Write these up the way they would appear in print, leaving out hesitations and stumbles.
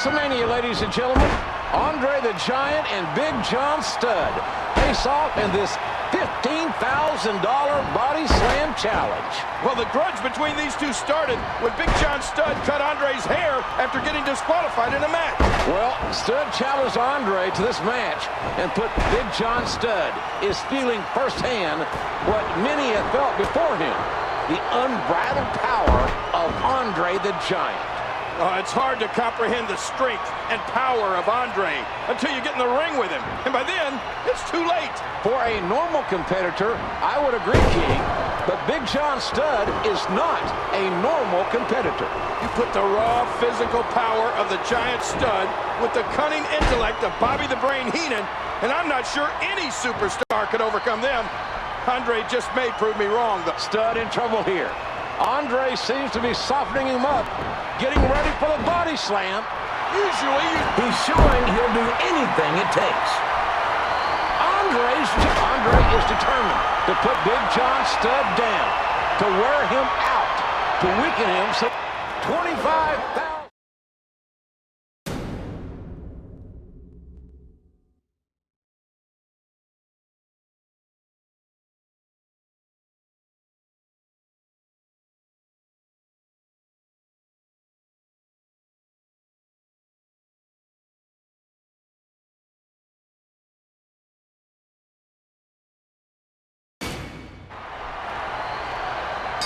WrestleMania, ladies and gentlemen. Andre the Giant and Big John Studd face off in this $15,000 body slam challenge. Well, the grudge between these two started when Big John Studd cut Andre's hair after getting disqualified in a match. Well, Studd challenged Andre to this match, and put Big John Studd is feeling firsthand what many have felt before him, the unbridled power of Andre the Giant. It's hard to comprehend the strength and power of Andre until you get in the ring with him. And by then, it's too late. For a normal competitor, I would agree, King, but Big John Studd is not a normal competitor. You put the raw physical power of the Giant Studd with the cunning intellect of Bobby the Brain Heenan, and I'm not sure any superstar could overcome them. Andre just may prove me wrong, though. Studd in trouble here. Andre seems to be softening him up, getting ready for the body slam. Usually, he's showing he'll do anything it takes. Andre is determined to put Big John Studd down, to wear him out, to weaken him. So 25,000.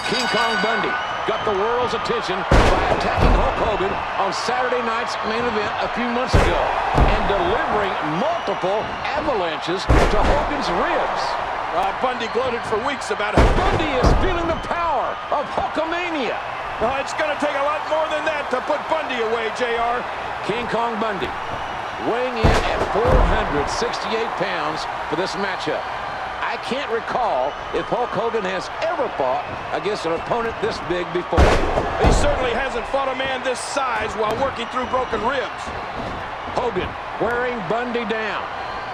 King Kong Bundy got the world's attention by attacking Hulk Hogan on Saturday night's main event a few months ago and delivering multiple avalanches to Hogan's ribs. Bundy gloated for weeks about how Bundy is feeling the power of Hulkamania. It's going to take a lot more than that to put Bundy away, JR. King Kong Bundy weighing in at 468 pounds for this matchup. I can't recall if Hulk Hogan has ever fought against an opponent this big before. He certainly hasn't fought a man this size while working through broken ribs. Hogan wearing Bundy down,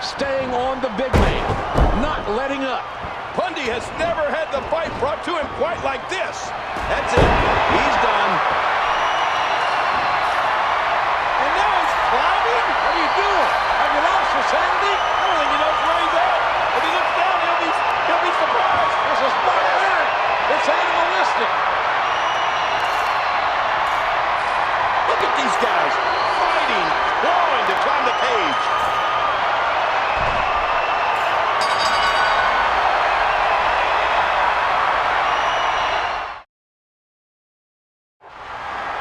staying on the big man, not letting up. Bundy has never had the fight brought to him quite like this. That's it. He's done. And now he's climbing? What are you doing? Have you lost your sanity? I don't think he knows where he's at. If he looks down, he'll be surprised. This is barbaric. It's animalistic. Look at these guys fighting, clawing to climb the cage.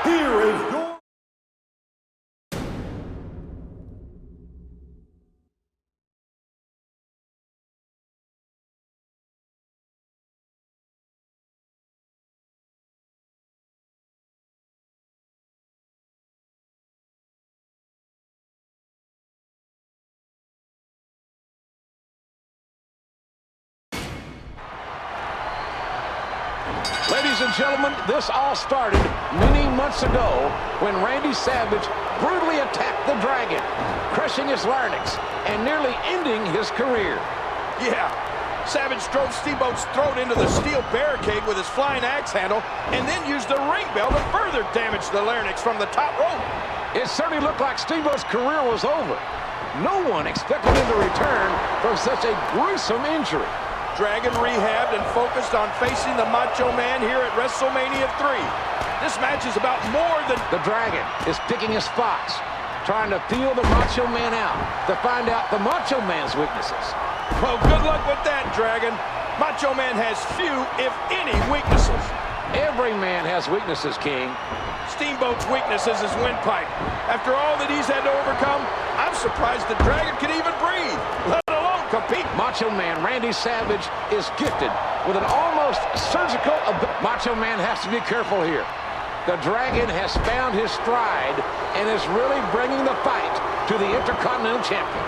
Here is your... Ladies and gentlemen, this all started many months ago when Randy Savage brutally attacked the Dragon, crushing his larynx and nearly ending his career. Yeah, Savage drove Steamboat's throat into the steel barricade with his flying axe handle and then used the ring bell to further damage the larynx from the top rope. It certainly looked like Steamboat's career was over. No one expected him to return from such a gruesome injury. Dragon rehabbed and focused on facing the Macho Man here at WrestleMania 3. This match is about more than... The Dragon is picking his spots, trying to feel the Macho Man out, to find out the Macho Man's weaknesses. Well, good luck with that, Dragon. Macho Man has few, if any, weaknesses. Every man has weaknesses, King. Steamboat's weakness is his windpipe. After all that he's had to overcome, I'm surprised the Dragon can even breathe, let alone compete. Macho Man Randy Savage is gifted with an almost surgical ability. Macho Man has to be careful here. The Dragon has found his stride and is really bringing the fight to the Intercontinental Champion.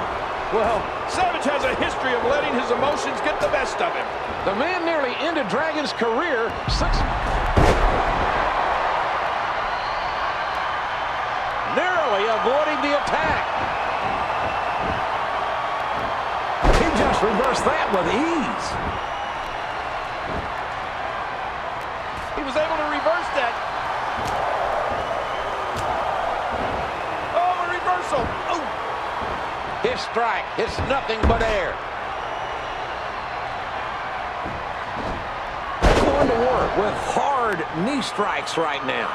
Well, Savage has a history of letting his emotions get the best of him. The man nearly ended Dragon's career narrowly avoiding the attack. He just reversed that with ease. He was able to reverse that. Oh, reversal. Oh. His strike hits nothing but air. Going to work with hard knee strikes right now.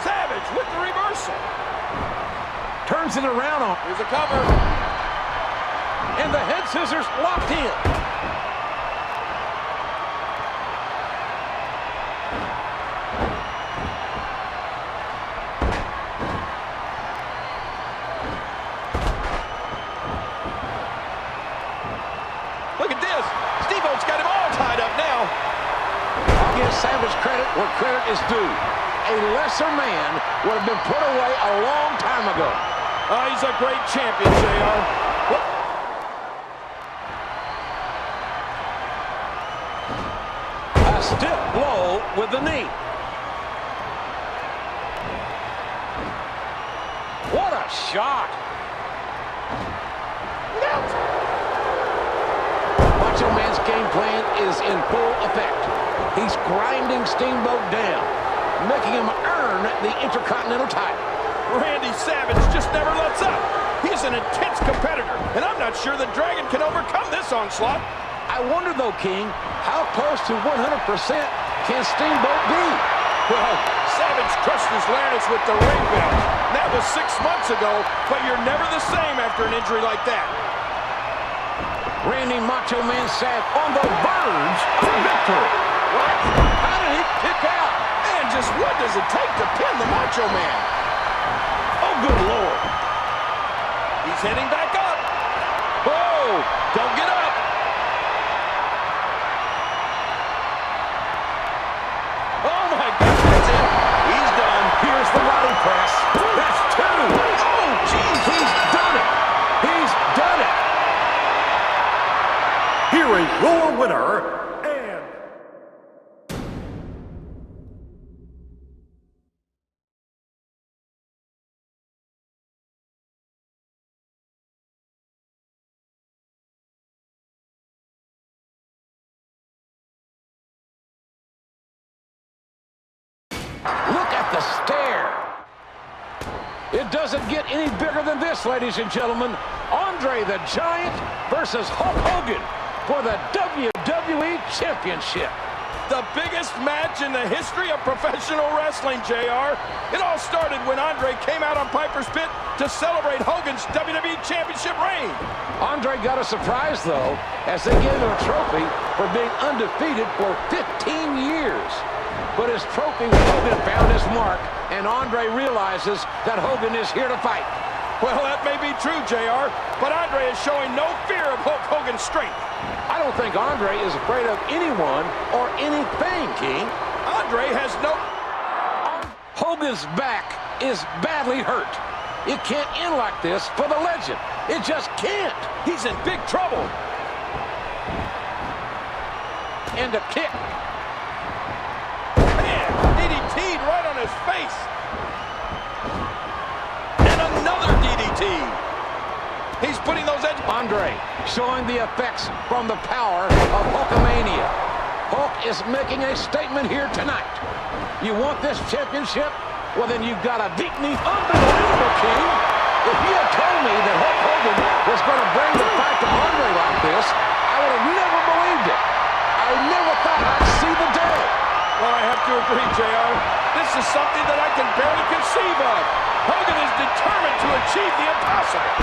Savage with the reversal. Turns it around on. Here's a cover. And the head scissors locked in. Look at this. Steve-O's got him all tied up now. I'll give Savage credit where credit is due. A lesser man would have been put away a long time ago. Oh, he's a great champion, JR. A stiff blow with the knee. What a shot. Macho Man's game plan is in full effect. He's grinding Steamboat down, making him earn the Intercontinental title. Randy Savage just never lets up. He's an intense competitor, and I'm not sure the Dragon can overcome this onslaught. I wonder, though, King, how close to 100% can Steamboat be? Well, Savage crushed his larynx with the ring bell. That was 6 months ago, but you're never the same after an injury like that. Randy Macho Man Savage on the verge of victory. What? How did he kick out? And just what does it take to pin the Macho Man? Oh, good Lord. He's heading back up. Whoa, don't get up. Oh, my God, that's it. He's done. Here's the body press. That's two. Oh, jeez. He's done it. He's done it. Here is your winner, Look at the stare. It doesn't get any bigger than this, ladies and gentlemen. Andre the Giant versus Hulk Hogan for the WWE Championship. The biggest match in the history of professional wrestling, JR. It all started when Andre came out on Piper's Pit to celebrate Hogan's WWE Championship reign. Andre got a surprise, though, as they gave him a trophy for being undefeated for 15 years. But his trophy, Hogan found his mark, and Andre realizes that Hogan is here to fight. Well, that may be true, JR, but Andre is showing no fear of Hulk Hogan's strength. I don't think Andre is afraid of anyone or anything, King. Andre has no... Hogan's back is badly hurt. It can't end like this for the legend. It just can't. He's in big trouble. And a kick. Man, DDT'd right on his face. And another DDT. He's putting those edges. Andre showing the effects from the power of Hulkamania. Hulk is making a statement here tonight. You want this championship? Well, then you've got to beat me. Unbelievable, King. If you had told me that Hulk Hogan was going to bring the fight to Andre like this, I would have never believed it. I never thought I'd see the day. Well, I have to agree, JR. This is something that I can barely conceive of. Hogan is determined to achieve the impossible.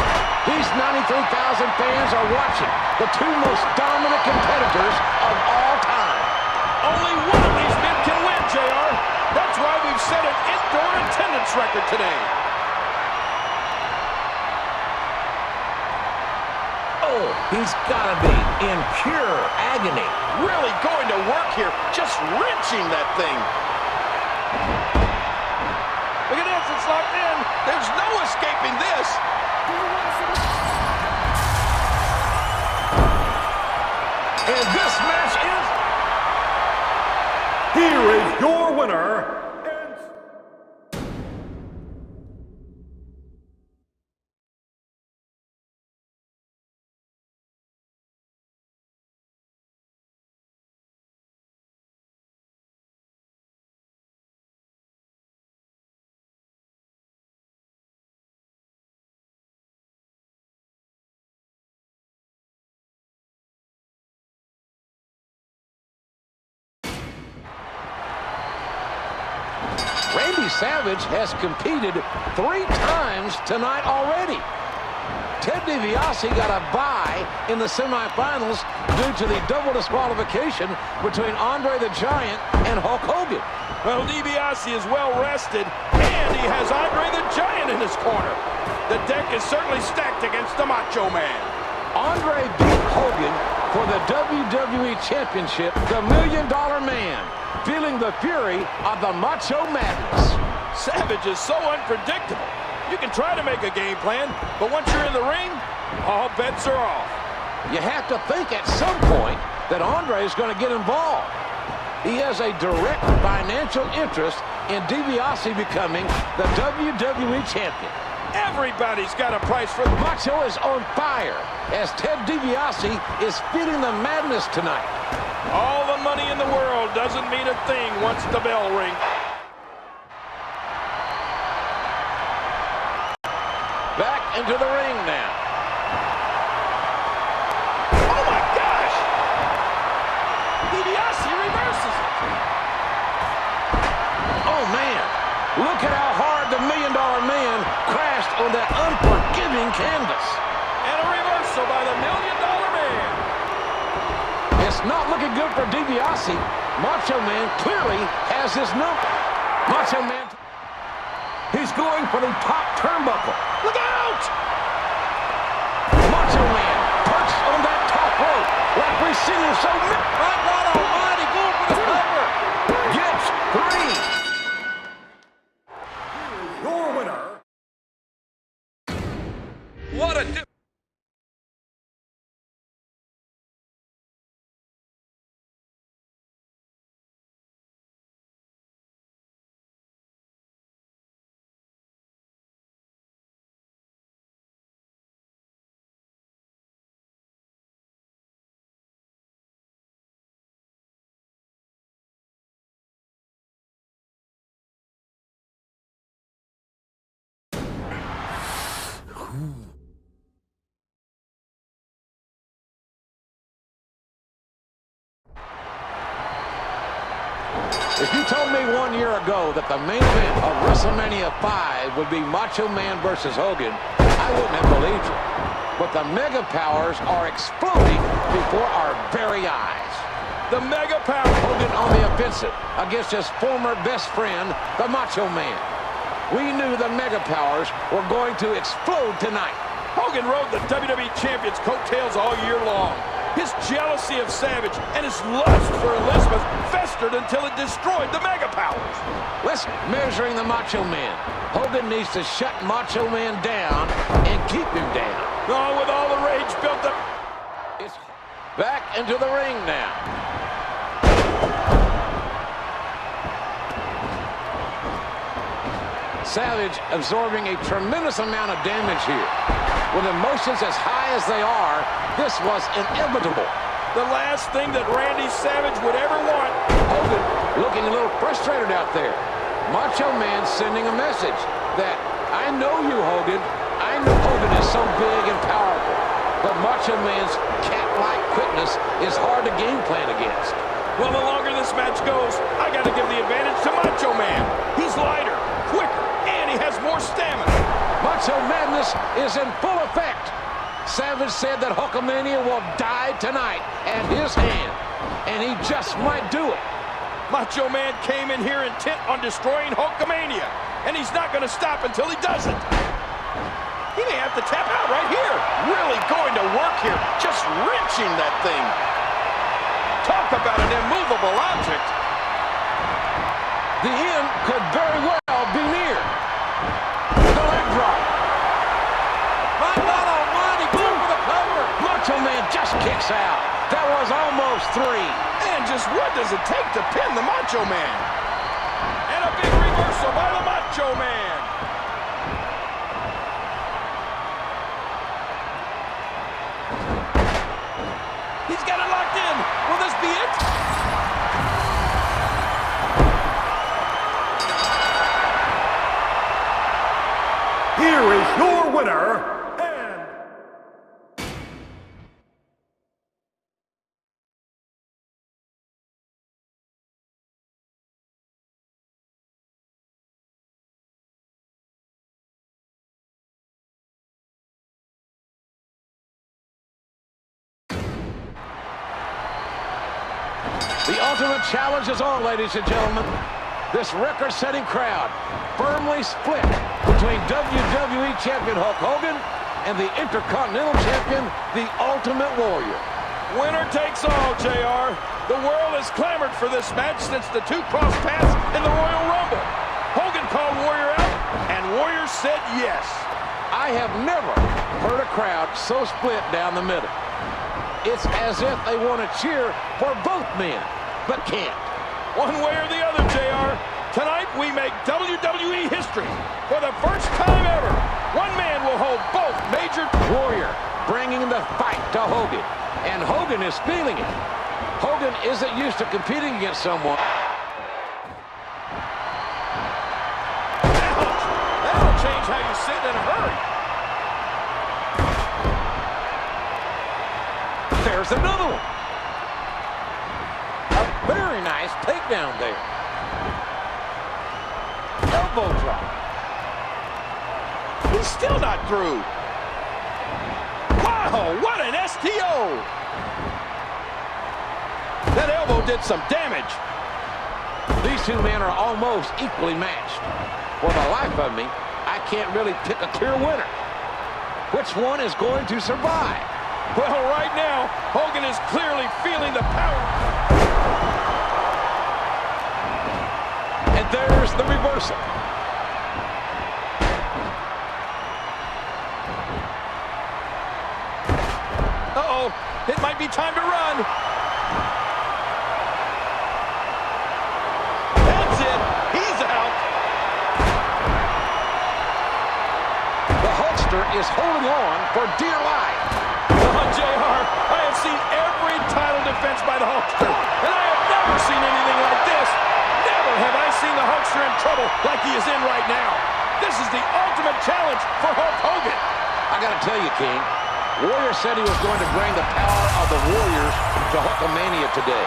These 93,000 fans are watching the two most dominant competitors of all time. Only one of these men can win, JR. That's why we've set an indoor attendance record today. Oh, he's got to be in pure agony. Really going to work here, just wrenching that thing. Look at this, it's locked in. There's no escaping this. And this match is... Here is your winner, Randy Savage has competed 3 times tonight already. Ted DiBiase got a bye in the semifinals due to the double disqualification between Andre the Giant and Hulk Hogan. Well, DiBiase is well rested, and he has Andre the Giant in his corner. The deck is certainly stacked against the Macho Man. Andre beat Hogan for the WWE Championship, the $1 Million Man, feeling the fury of the Macho Madness. Savage is so unpredictable. You can try to make a game plan, but once you're in the ring, all bets are off. You have to think at some point that Andre is going to get involved. He has a direct financial interest in DiBiase becoming the WWE Champion. Everybody's got a price for the Macho is on fire as Ted DiBiase is feeling the madness tonight. All the money in the world doesn't mean a thing once the bell rings. Back into the ring now. Oh my gosh! DiBiase reverses it. Oh man, look at how hard the $1 Million Man crashed on that unforgiving canvas. And a reversal by the $1 Million Man. It's not looking good for DiBiase. Macho Man clearly has his number. Macho Man. He's going for the top turnbuckle. Look out! Macho Man perched on that top rope like we've seen him so many. My God Almighty, going for the cover. Gets 3. Your winner. What a... If you told me 1 year ago that the main event of WrestleMania 5 would be Macho Man versus Hogan, I wouldn't have believed you. But the Mega Powers are exploding before our very eyes. The Mega Power. Hogan on the offensive against his former best friend, the Macho Man. We knew the Mega Powers were going to explode tonight. Hogan rode the WWE Champion's coattails all year long. His jealousy of Savage and his lust for Elizabeth festered until it destroyed the Mega Powers. Let's measuring the Macho Man. Hogan needs to shut Macho Man down and keep him down. Oh, with all the rage built up. It's back into the ring now. Savage absorbing a tremendous amount of damage here. With emotions as high as they are, this was inevitable. The last thing that Randy Savage would ever want. Hogan looking a little frustrated out there. Macho Man sending a message that, I know you, Hogan. I know Hogan is so big and powerful. But Macho Man's cat-like quickness is hard to game plan against. Well, the longer this match goes, I got to give the advantage to Macho Man. He's lighter, quicker, and he has more stamina. Macho Madness is in full effect. Savage said that Hulkamania will die tonight at his hand, and he just might do it. Macho Man came in here intent on destroying Hulkamania, and he's not going to stop until he does it. He may have to tap out right here. Really going to work here, just wrenching that thing. Talk about an immovable object. The end could very well be near. The leg drop. My God Almighty, going for the cover. Macho Man just kicks out. That was almost 3. And just what does it take to pin the Macho Man? And a big reversal by the Macho Man. He's got it locked in. Will this be it? Here is your winner, ultimate challenge is on, ladies and gentlemen. This record-setting crowd firmly split between WWE Champion Hulk Hogan and the Intercontinental Champion, the Ultimate Warrior. Winner takes all, JR. The world has clamored for this match since the two crossed paths in the Royal Rumble. Hogan called Warrior out, and Warrior said yes. I have never heard a crowd so split down the middle. It's as if they want to cheer for both men, but can't. One way or the other, JR. Tonight, we make WWE history. For the first time ever, one man will hold both major... Warrior bringing the fight to Hogan, and Hogan is feeling it. Hogan isn't used to competing against someone. Ouch! That'll change how you sit in a hurry. There's another one. A very nice takedown there. Elbow drop. He's still not through. Wow, what an STO! That elbow did some damage. These two men are almost equally matched. For the life of me, I can't really pick a clear winner. Which one is going to survive? Well, right now, Hogan is clearly feeling the power. And there's the reversal. Uh-oh, it might be time to run. That's it, he's out. The Hulkster is holding on for dear life. JR, I have seen every title defense by the Hulkster, and I have never seen anything like this. Never have I seen the Hulkster in trouble like he is in right now. This is the ultimate challenge for Hulk Hogan. I gotta tell you, King, Warrior said he was going to bring the power of the Warriors to Hulkamania today.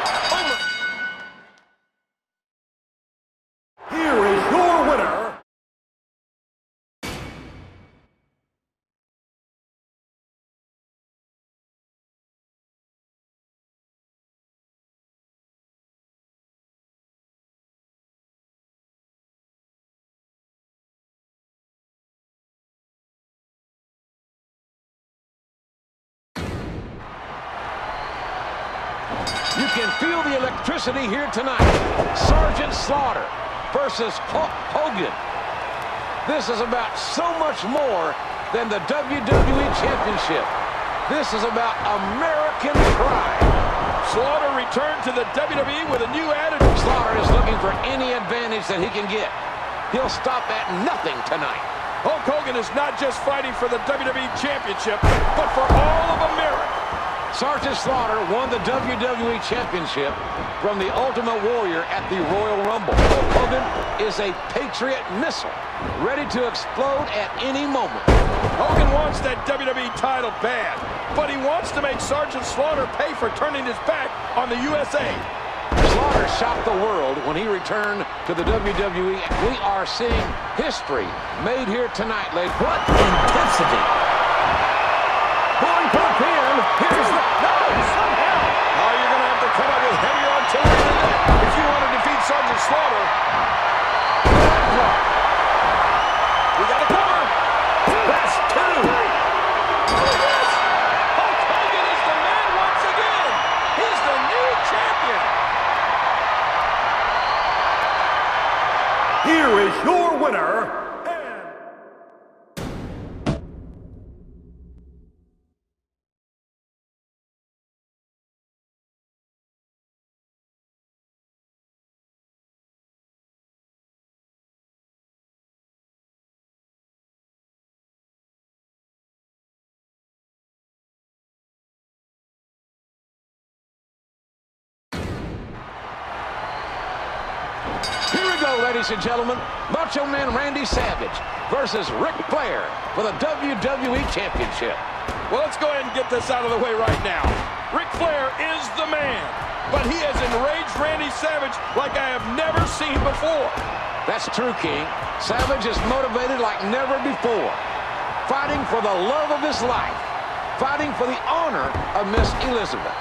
Here is your winner, You can feel the electricity here tonight. Sergeant Slaughter versus Hulk Hogan. This is about so much more than the WWE Championship. This is about American pride. Slaughter returned to the WWE with a new attitude. Slaughter is looking for any advantage that he can get. He'll stop at nothing tonight. Hulk Hogan is not just fighting for the WWE Championship, but for all of America. Sergeant Slaughter won the WWE Championship from the Ultimate Warrior at the Royal Rumble. Hulk Hogan is a Patriot missile, ready to explode at any moment. Hogan wants that WWE title bad, but he wants to make Sergeant Slaughter pay for turning his back on the USA. Slaughter shocked the world when he returned to the WWE. We are seeing history made here tonight, ladies. What intensity! Going for the pin. Here's the... No, somehow! Oh, you're going to have to come up with heavier artillery than that if you want to defeat Sergeant Slaughter. We got a cover. That's two. Look at this. Hulk Hogan is the man once again. He's the new champion. here is your winner, Here we go, ladies and gentlemen. Macho Man Randy Savage versus Ric Flair for the WWE Championship. Well, let's go ahead and get this out of the way right now. Ric Flair is the man, but he has enraged Randy Savage like I have never seen before. That's true, King. Savage is motivated like never before. Fighting for the love of his life. Fighting for the honor of Miss Elizabeth.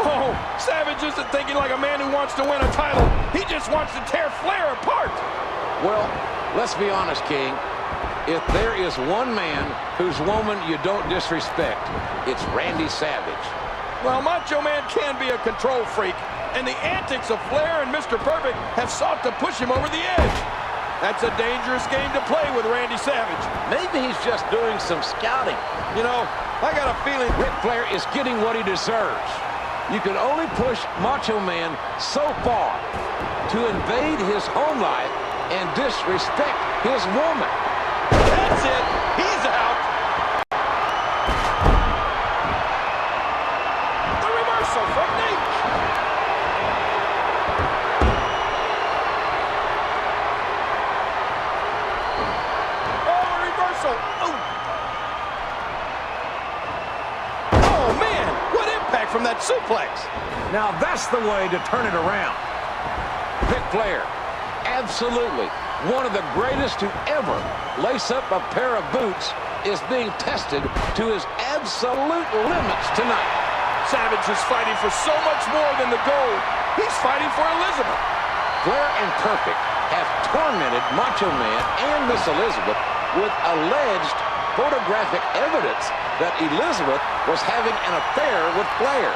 Oh, Savage isn't thinking like a man who wants to win a title. He just wants to tear Flair apart. Well, let's be honest, King. If there is one man whose woman you don't disrespect, it's Randy Savage. Well, Macho Man can be a control freak, and the antics of Flair and Mr. Perfect have sought to push him over the edge. That's a dangerous game to play with Randy Savage. Maybe he's just doing some scouting. You know, I got a feeling Ric Flair is getting what he deserves. You can only push Macho Man so far to invade his home life and disrespect his woman. That's it. He's out. The reversal from Nate. Oh, a reversal. Oh, man. What impact from that suplex. Now that's the way to turn it around. Ric Flair, absolutely one of the greatest to ever lace up a pair of boots, is being tested to his absolute limits tonight. Savage is fighting for so much more than the gold. He's fighting for Elizabeth. Flair and Perfect have tormented Macho Man and Miss Elizabeth with alleged photographic evidence that Elizabeth was having an affair with Flair.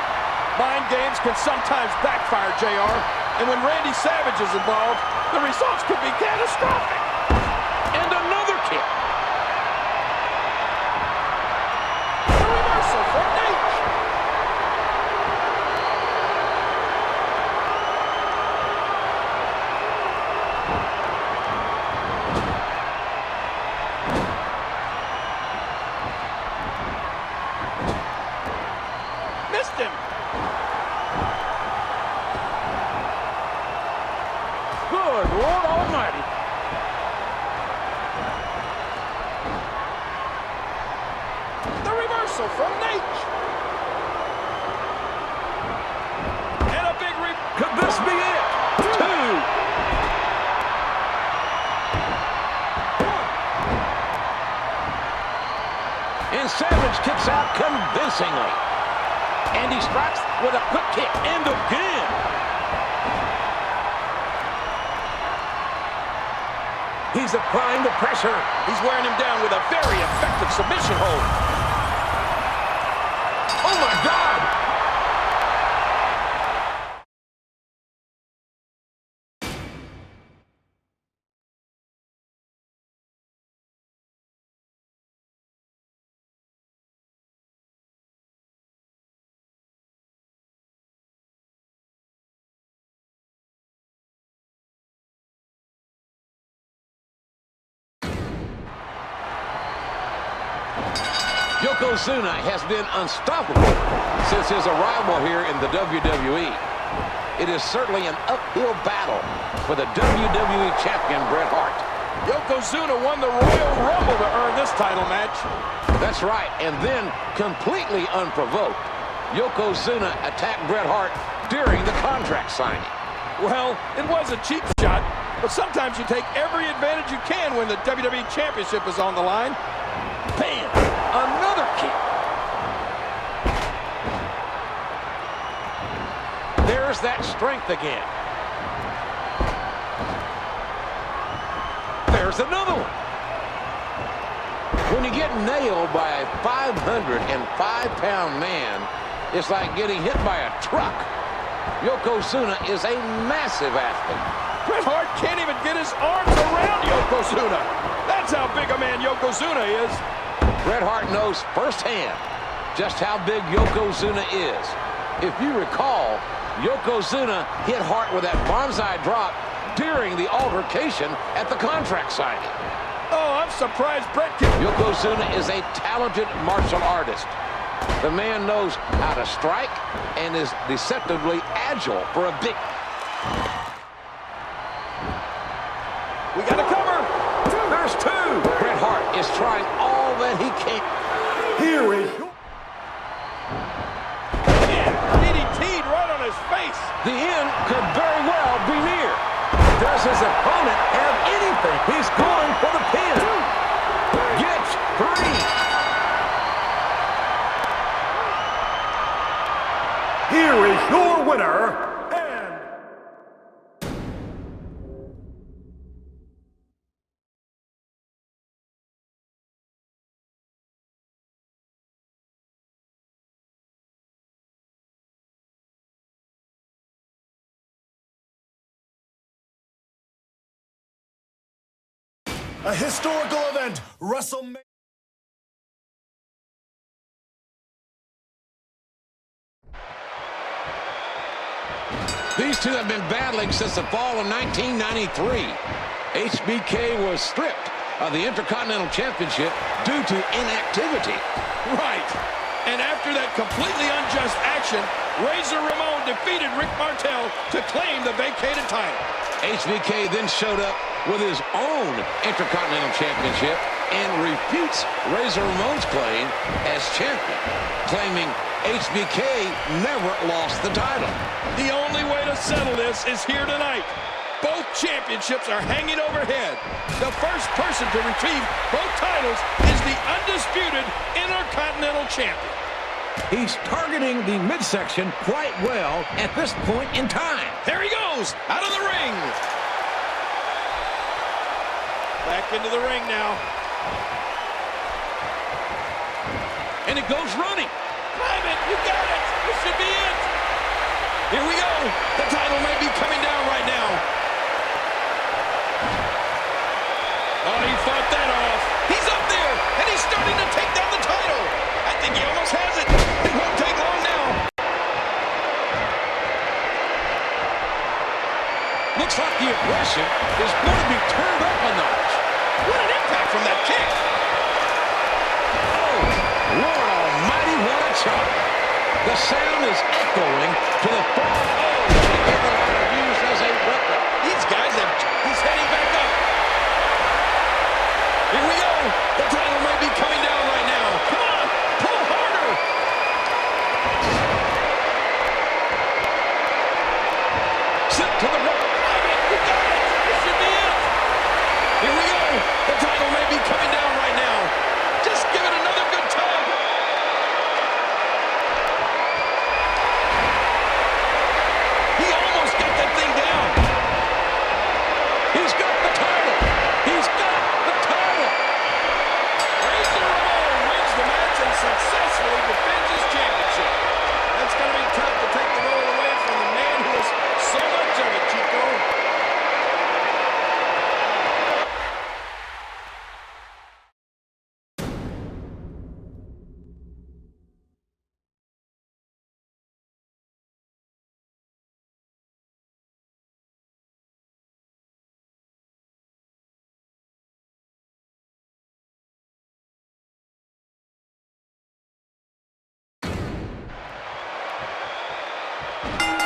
Mind games can sometimes backfire, JR. And when Randy Savage is involved, the results could be catastrophic. And another kick. The reversal from Nate. Missed him. Good Lord Almighty. The reversal from Nate. And a big Could this be it? 2. And Savage kicks out convincingly. And he strikes with a quick kick. And again. He's applying the pressure. He's wearing him down with a very effective submission hold. Oh, my God! Yokozuna has been unstoppable since his arrival here in the WWE. It is certainly an uphill battle for the WWE Champion Bret Hart. Yokozuna won the Royal Rumble to earn this title match. That's right, and then completely unprovoked, Yokozuna attacked Bret Hart during the contract signing. Well, it was a cheap shot, but sometimes you take every advantage you can when the WWE Championship is on the line. Bam! Another kick. There's that strength again. There's another one. When you get nailed by a 505-pound man, it's like getting hit by a truck. Yokozuna is a massive athlete. Bret Hart can't even get his arms around Yokozuna. That's how big a man Yokozuna is. Bret Hart knows firsthand just how big Yokozuna is. If you recall, Yokozuna hit Hart with that bonsai drop during the altercation at the contract signing. Oh, I'm surprised Bret can... Yokozuna is a talented martial artist. The man knows how to strike and is deceptively agile for a big... We got a cover. There's 2. Bret Hart is trying all that he can. Here we go. Man, DDT'd right on his face. The end could very well be near. Does his opponent have anything? He's going for the pin. Gets 3. Here we winner, a historical event, WrestleMania. These two have been battling since the fall of 1993. HBK was stripped of the Intercontinental Championship due to inactivity. Right. And after that completely unjust action, Razor Ramon defeated Rick Martel to claim the vacated title. HBK then showed up with his own Intercontinental Championship and refutes Razor Ramon's claim as champion, claiming HBK never lost the title. The only way to settle this is here tonight. Both championships are hanging overhead. The first person to retrieve both titles is the undisputed Intercontinental Champion. he's targeting the midsection quite well at this point in time. There he goes, out of the ring. Back into the ring now. And it goes running. Climb it, you got it. This should be it. Here we go. The title may be coming down right now. Oh, he fought that off. He's up there, and he's starting to take down the title. I think he almost has it. It won't take long now. Looks like the aggression is going to be turned up a notch. What an impact from that kick. Oh, Lord almighty, what a chop. The sound is echoing to the far the line used as a weapon. These guys have... He's heading back up. Here we go. The title may be coming down right now. Come on, pull harder. Slip to the right. You got it. This should be it. Here we go. The title may be coming down right now. Just give it another good tug. He almost got that thing down. He's got the title. He's got the title. Razor Ramon wins the match and successfully defends his championship. That's going to be tough to take the roll away from the man who is so much of it, Chico.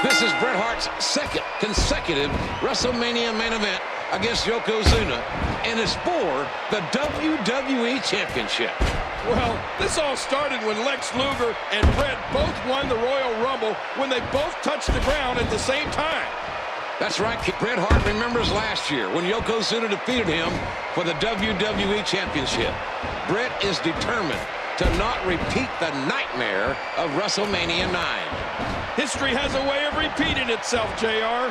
This is Bret Hart's second consecutive WrestleMania main event against Yokozuna, and it's for the WWE Championship. Well, this all started when Lex Luger and Bret both won the Royal Rumble when they both touched the ground at the same time. That's right, Bret Hart remembers last year when Yokozuna defeated him for the WWE Championship. Bret is determined to not repeat the nightmare of WrestleMania 9. History has a way of repeating itself, JR.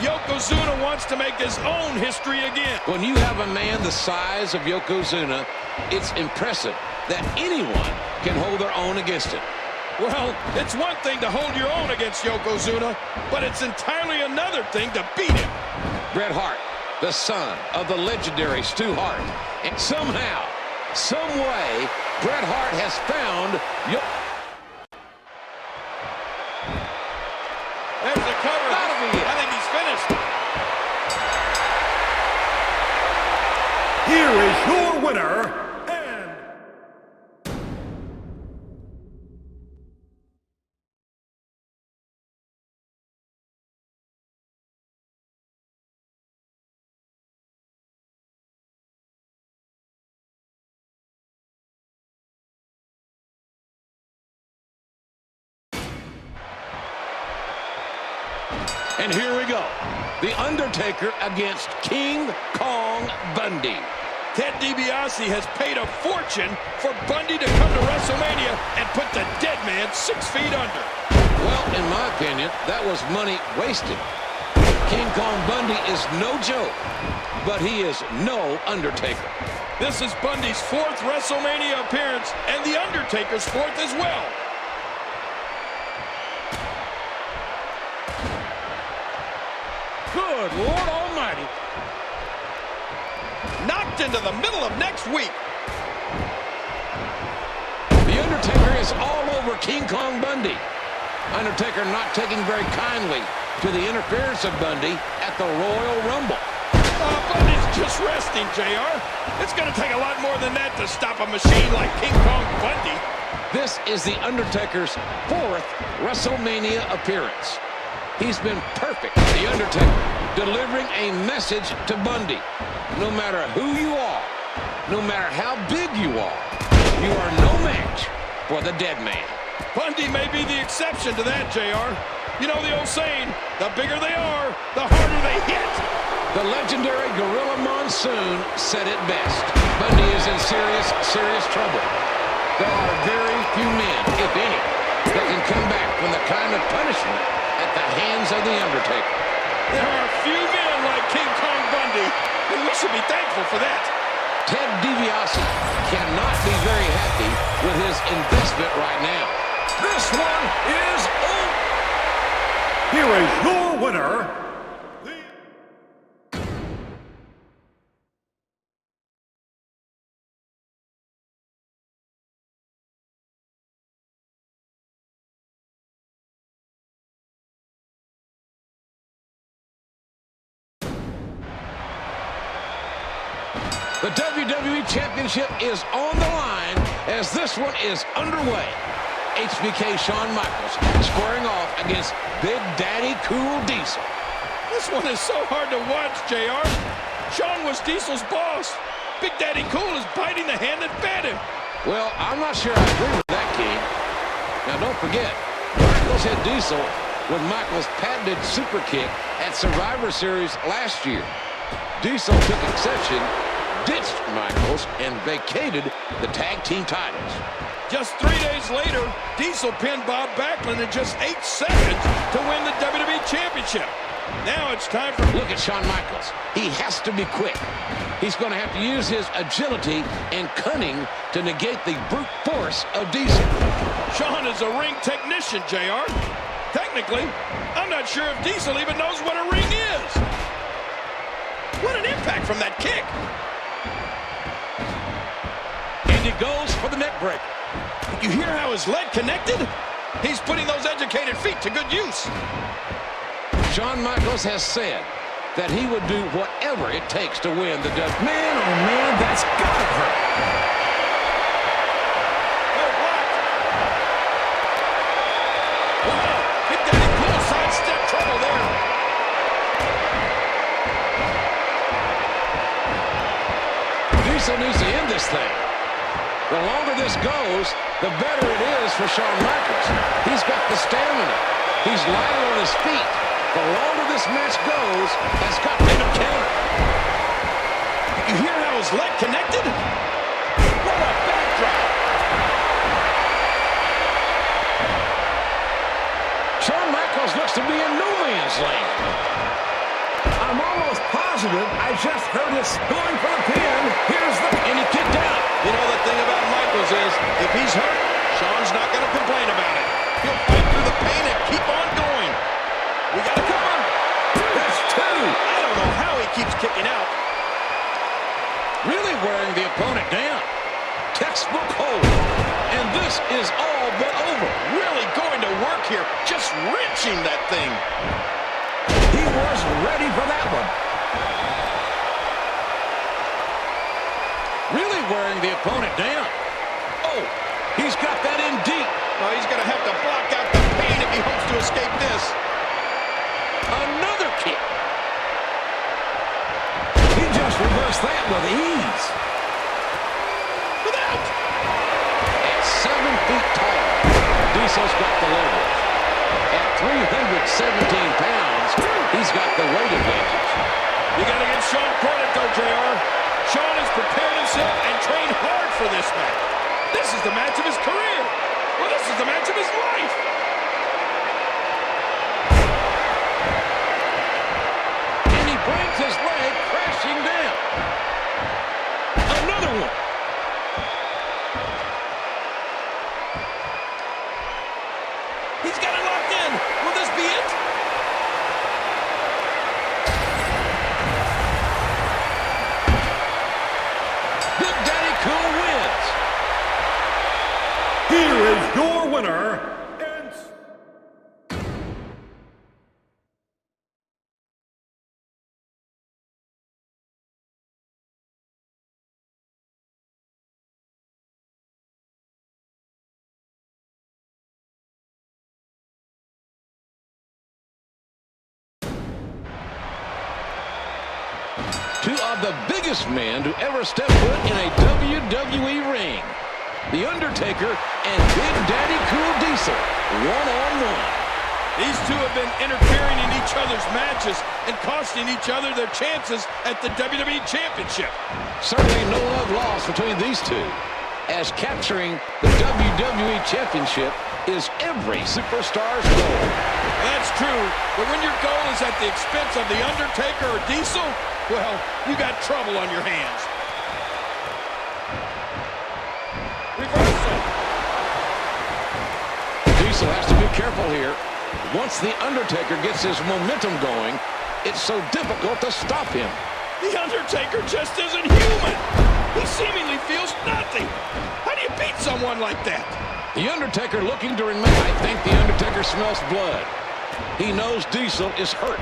Yokozuna wants to make his own history again. When you have a man the size of Yokozuna, it's impressive that anyone can hold their own against him. Well, it's one thing to hold your own against Yokozuna, but it's entirely another thing to beat him. Bret Hart, the son of the legendary Stu Hart. And somehow, some way, Bret Hart has found There's the cover. I think he's finished. Here is your winner, And here we go. The Undertaker against King Kong Bundy. Ted DiBiase has paid a fortune for Bundy to come to WrestleMania and put the dead man 6 feet under. Well, in my opinion, that was money wasted. King Kong Bundy is no joke, but he is no Undertaker. This is Bundy's 4th WrestleMania appearance and The Undertaker's 4th as well. Good Lord Almighty. Knocked into the middle of next week. The Undertaker is all over King Kong Bundy. Undertaker not taking very kindly to the interference of Bundy at the Royal Rumble. Bundy's just resting, JR. It's going to take a lot more than that to stop a machine like King Kong Bundy. This is The Undertaker's 4th WrestleMania appearance. He's been perfect, The Undertaker, delivering a message to Bundy. No matter who you are, no matter how big you are no match for the dead man. Bundy may be the exception to that, JR. You know the old saying, the bigger they are, the harder they hit. The legendary Gorilla Monsoon said it best. Bundy is in serious, serious trouble. There are very few men, if any, that can come back from the kind of punishment at the hands of The Undertaker. There are few men like King Kong Bundy, and we should be thankful for that. Ted DiBiase cannot be very happy with his investment right now. This one is over. Here is your winner, The WWE Championship is on the line as this one is underway. HBK Shawn Michaels squaring off against Big Daddy Cool Diesel. This one is so hard to watch, JR. Shawn was Diesel's boss. Big Daddy Cool is biting the hand that fed him. Well, I'm not sure I agree with that, King. Now, don't forget, Michaels hit Diesel with Michaels' patented super kick at Survivor Series last year. Diesel took exception, ditched Michaels, and vacated the tag team titles. Just 3 days later, Diesel pinned Bob Backlund in just 8 seconds to win the WWE Championship. Now it's time for... Look at Shawn Michaels. He has to be quick. He's going to have to use his agility and cunning to negate the brute force of Diesel. Shawn is a ring technician, JR. Technically, I'm not sure if Diesel even knows what a ring is. What an impact from that kick. And he goes for the neck break. You hear how his leg connected? He's putting those educated feet to good use. Shawn Michaels has said that he would do whatever it takes to win the WWE. man, oh man, that's gotta hurt. Oh, blocked. Wow, Big Daddy Cool sidestep trouble there. Diesel needs to end this thing. The longer this goes, the better it is for Shawn Michaels. He's got the stamina. He's lighter on his feet. The longer this match goes, has got to be counter. You hear how his leg connected? What a backdrop. Shawn Michaels looks to be in no man's land. I'm almost positive I just heard us going for the pin. Here's the... And he kicked out. You know, the thing about Michaels is, if he's hurt, Shawn's not going to complain about it. He'll fight through the pain and keep on going. We got a cover. That's two. I don't know how he keeps kicking out. Really wearing the opponent down. Textbook hold. And this is all but over. Really going to work here. Just wrenching that thing. He was ready for that one. Really wearing the opponent down. Oh, he's got that in deep. Oh, he's going to have to block out the pain if he hopes to escape this. Another kick. He just reversed that with ease. Without. At 7 feet tall, Diesel's got the leverage. At 317 pounds, he's got the weight advantage. You got to give Shawn credit, though, JR. Shawn has prepared himself and trained hard for this match. This is the match of his career. Well, this is the match of his life. winner, two of the biggest men to ever step foot in a WWE ring. The Undertaker and Big Daddy Cool Diesel, one-on-one. These two have been interfering in each other's matches and costing each other their chances at the WWE Championship. Certainly no love lost between these two, as capturing the WWE Championship is every superstar's goal. That's true, but when your goal is at the expense of The Undertaker or Diesel, well, you got trouble on your hands. Reversal. Diesel has to be careful here. Once The Undertaker gets his momentum going, it's so difficult to stop him. The Undertaker just isn't human. He seemingly feels nothing. How do you beat someone like that? The Undertaker looking to remain. I think The Undertaker smells blood. He knows Diesel is hurt.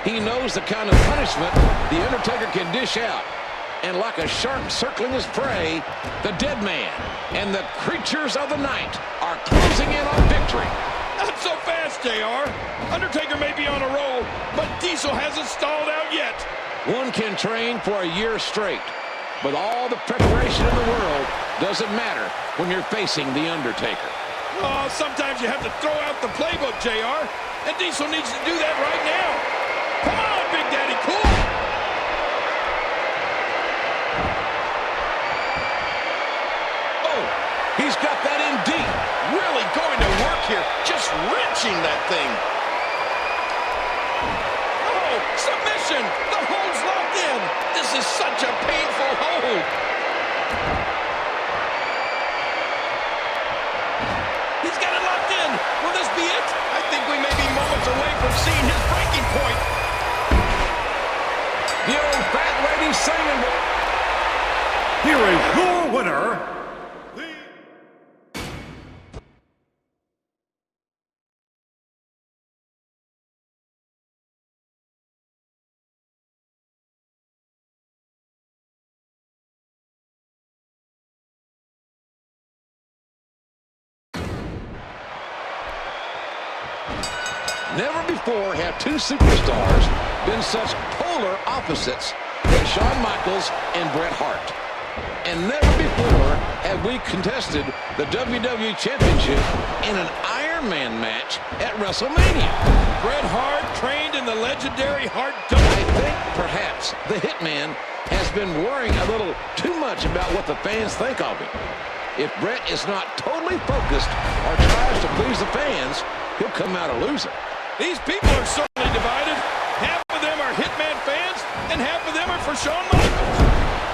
He knows the kind of punishment The Undertaker can dish out. And like a shark circling his prey, the dead man and the creatures of the night are closing in on victory. Not so fast, JR. Undertaker may be on a roll, but Diesel hasn't stalled out yet. One can train for a year straight, but all the preparation in the world doesn't matter when you're facing The Undertaker. Oh, sometimes you have to throw out the playbook, JR, and Diesel needs to do that right now. Come on, Big Daddy Cool. Oh, he's got that in deep. Really going to work here, just wrenching that thing. Oh, submission. The hold's locked in. This is such a painful hold. He's got it locked in. Will this be it? I think we may be moments away from seeing his breaking point. The old fat lady singing. here is your winner, Never before have two superstars been such polar opposites as Shawn Michaels and Bret Hart. And never before have we contested the WWE Championship in an Iron Man match at WrestleMania. Bret Hart trained in the legendary Hart Double. I think perhaps the Hitman has been worrying a little too much about what the fans think of him. If Bret is not totally focused or tries to please the fans, he'll come out a loser. These people are certainly divided. Half of them are Hitman fans, and half of them are for Shawn Michaels.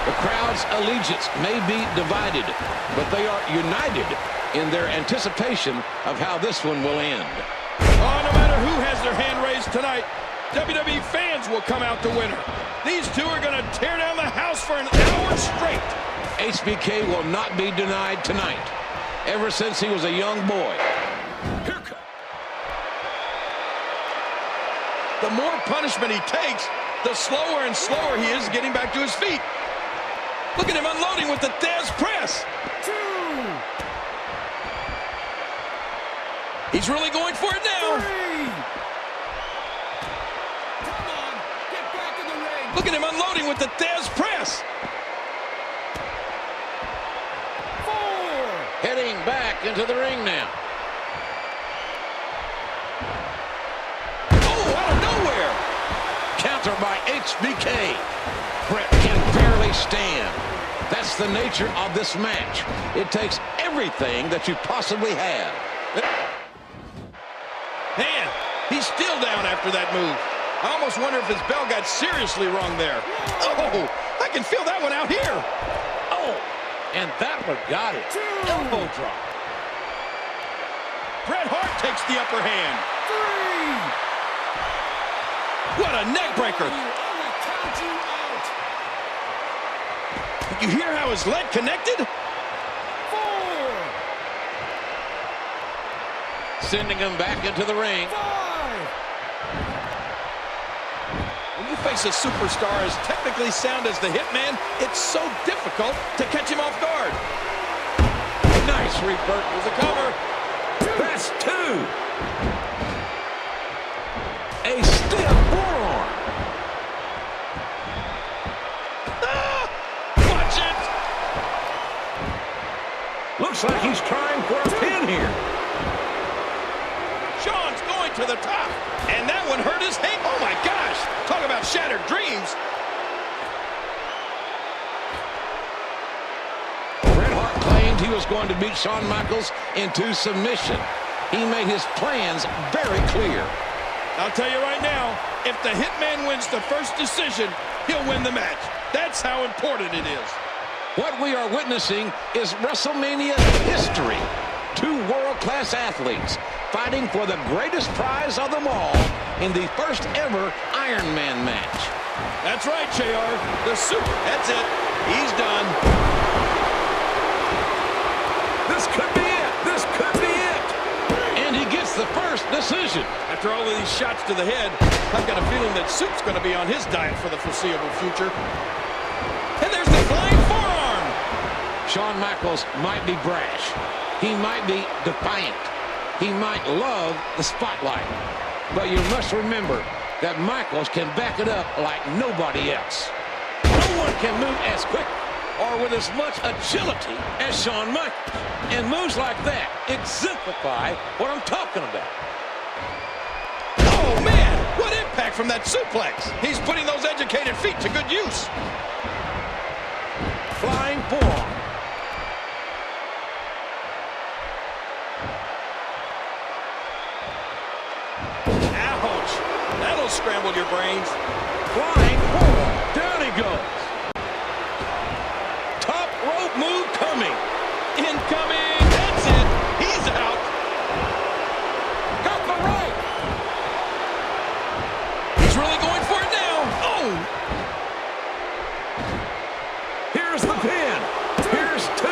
The crowd's allegiance may be divided, but they are united in their anticipation of how this one will end. Oh, no matter who has their hand raised tonight, WWE fans will come out the winner. These two are going to tear down the house for an hour straight. HBK will not be denied tonight, ever since he was a young boy. The more punishment he takes, the slower and slower he is getting back to his feet. Look at him unloading with the Thesz press. He's really going for it now. Come on, get back in the ring. Look at him unloading with the Thesz press. 4. Heading back into the ring now. Counter by HBK. Bret can barely stand. That's the nature of this match. It takes everything that you possibly have. Man, he's still down after that move. I almost wonder if his bell got seriously wrong there. Oh, I can feel that one out here. Oh, and that one got it. Elbow drop. Bret Hart takes the upper hand. 3. What a neck breaker. Did you hear how his leg connected? 4. sending him back into the ring. When you face a superstar as technically sound as the Hitman, it's so difficult to catch him off guard. Nice revert. There's a cover. That's 2. A stiff forearm. Watch it. Looks like he's trying for a pin here. Shawn's going to the top. And that one hurt his hand. Oh, my gosh. Talk about shattered dreams. Bret Hart claimed he was going to beat Shawn Michaels into submission. He made his plans very clear. I'll tell you right now, if the Hitman wins the first decision, he'll win the match. That's how important it is. What we are witnessing is WrestleMania history. 2 world-class athletes fighting for the greatest prize of them all in the first ever Iron Man match. That's right, JR. The super. That's it. He's done. This could be it. This could be it. And he gets the first decision. After all of these shots to the head, I've got a feeling that Soup's going to be on his diet for the foreseeable future. And there's the flying forearm. Shawn Michaels might be brash. He might be defiant. He might love the spotlight. But you must remember that Michaels can back it up like nobody else. No one can move as quick or with as much agility as Shawn Michaels. And moves like that exemplify what I'm talking about. Oh, man. What impact from that suplex. He's putting those educated feet to good use. Flying forearm. Ouch. That'll scramble your brains. Flying forearm. Down he goes. Top rope move coming. Incoming. That's it. He's out. Got the rope. He's really going for it now. Oh. Here's the pin. Here's 2.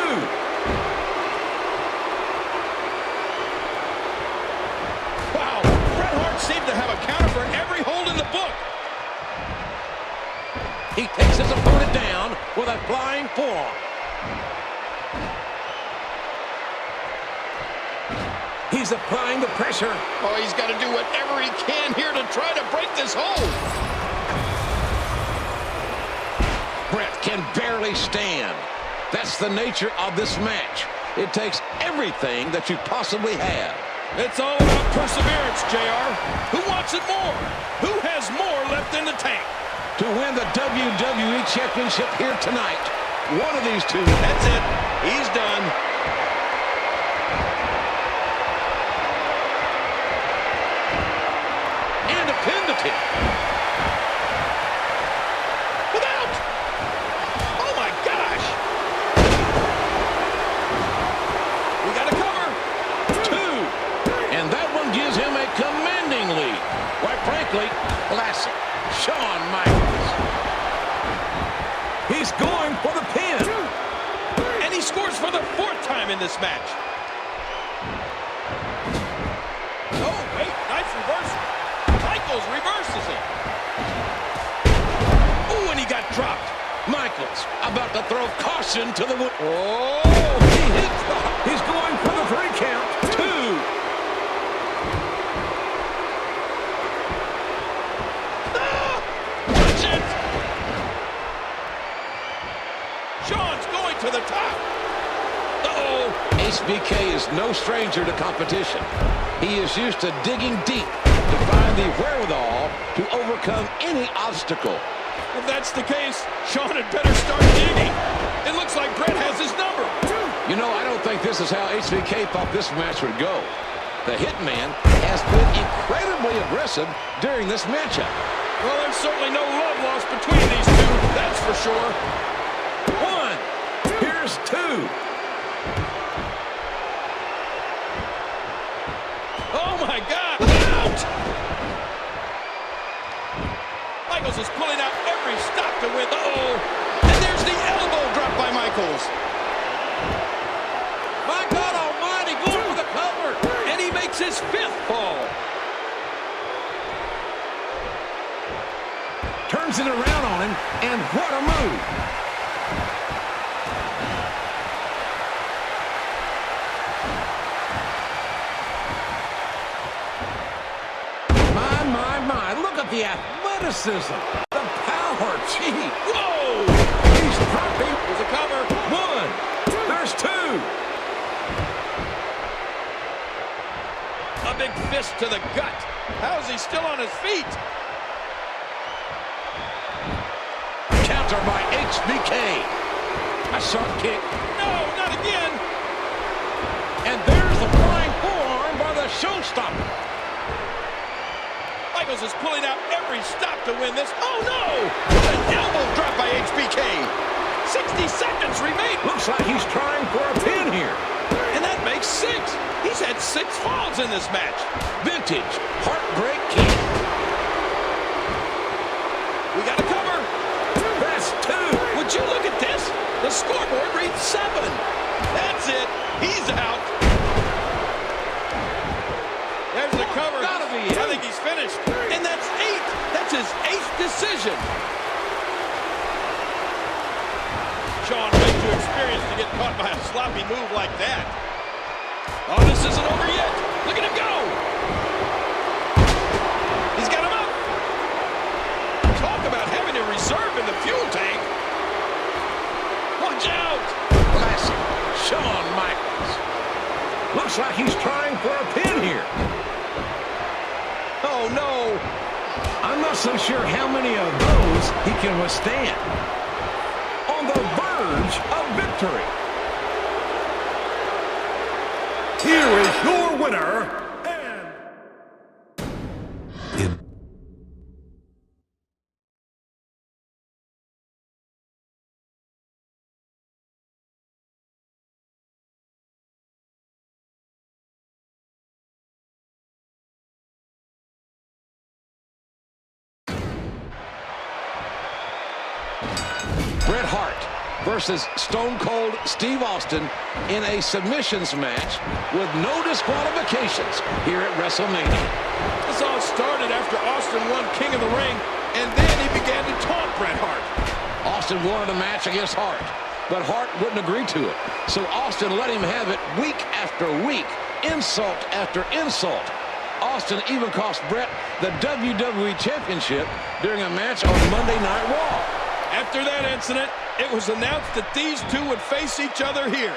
Wow. Bret Hart seemed to have a counter for every hold in the book. He takes his opponent down with a flying forearm. He's applying the pressure. Oh, he's got to do whatever he can here to try to break this hold. Bret can barely stand. That's the nature of this match. It takes everything that you possibly have. It's all about perseverance, JR. Who wants it more? Who has more left in the tank? To win the WWE Championship here tonight, one of these two. That's it. He's done. And a pin to tip. Without. Oh, my gosh. We got a cover. 2. And that one gives him a commanding lead. Quite frankly, classic Shawn Michaels. He's going for the pin. And he scores for the 4th time in this match. Oh, wait. Nice reversal. Michaels reverses it. Oh, and he got dropped. Michaels about to throw caution to the wind. Oh, He hits the... He's going for the 3 count. 2. Touch it. Shawn's going to the top. Uh-oh. HBK is no stranger to competition. He is used to digging deep to find the wherewithal to overcome any obstacle. If that's the case, Shawn had better start digging. It looks like Bret has his number. You know, I don't think this is how HBK thought this match would go. The Hitman has been incredibly aggressive during this matchup. Well, there's certainly no love lost between these two, that's for sure. 1. Here's 2. Oh, my God. Out! Michaels is pulling out every stop to win. Uh-oh. And there's the elbow drop by Michaels. My God almighty, going for the cover. And he makes his fall. Turns it around on him, and what a move. My, look at the athleticism, the power, gee. Whoa! He's dropping. There's a cover. One, there's two. A big fist to the gut. How is he still on his feet? Counter by HBK. A sharp kick. No, not again. And there's the flying forearm by the showstopper. Michaels is pulling out every stop to win this. Oh, no! An elbow drop by HBK. 60 seconds remain. Looks like he's trying for a pin here. And that makes 6. He's had 6 falls in this match. Vintage heartbreak kick. We got a cover. That's 2. Would you look at this? The scoreboard reads 7. That's it. He's out. There's the cover. Gotta be it. I think he's finished. And that's 8. That's his 8th decision. Shawn way too experienced to get caught by a sloppy move like that. Oh, this isn't over yet. Look at him go. He's got him up. Talk about having a reserve in the fuel tank. Watch out. Classic Shawn Michaels. Looks like he's trying for a pin here. Oh, no. I'm not so sure how many of those he can withstand. On the verge of victory. Here is your winner, Bret Hart versus Stone Cold Steve Austin in a submissions match with no disqualifications here at WrestleMania. This all started after Austin won King of the Ring, and then he began to taunt Bret Hart. Austin wanted a match against Hart, but Hart wouldn't agree to it. So Austin let him have it week after week, insult after insult. Austin even cost Bret the WWE Championship during a match on Monday Night Raw. After that incident, it was announced that these two would face each other here.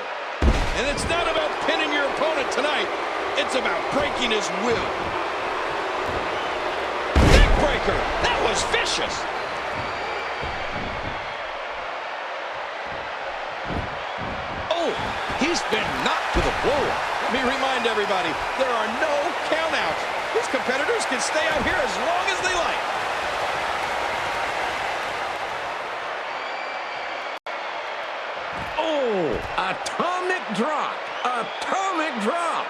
And it's not about pinning your opponent tonight. It's about breaking his will. Neck breaker. That was vicious. Oh, he's been knocked to the floor. Let me remind everybody, there are no countouts. These competitors can stay out here as long as they like. oh, atomic drop. Atomic drop.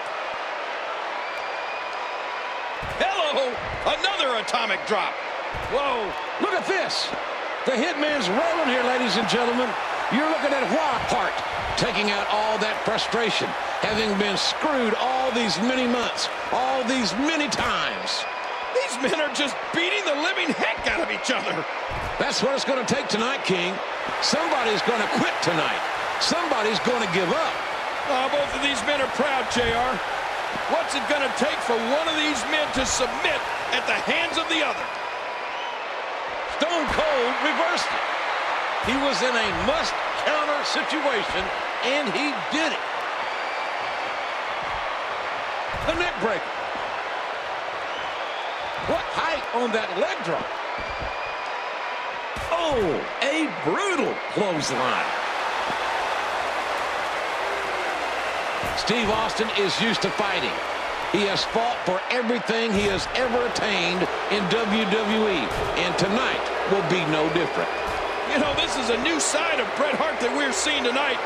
Hello, another atomic drop. Whoa, look at this. The Hitman's rolling here, ladies and gentlemen. You're looking at Hart taking out all that frustration, having been screwed all these many months, all these many times. These men are just beating the living heck out of each other. That's what it's going to take tonight, King. Somebody's going to quit tonight. Somebody's going to give up. Oh, both of these men are proud, JR. What's it going to take for one of these men to submit at the hands of the other? Stone Cold reversed it. He was in a must-counter situation, and he did it. The neck breaker. What height on that leg drop? Oh, a brutal clothesline. Steve Austin is used to fighting. He has fought for everything he has ever attained in WWE, and tonight will be no different. You know, this is a new side of Bret Hart that we're seeing tonight.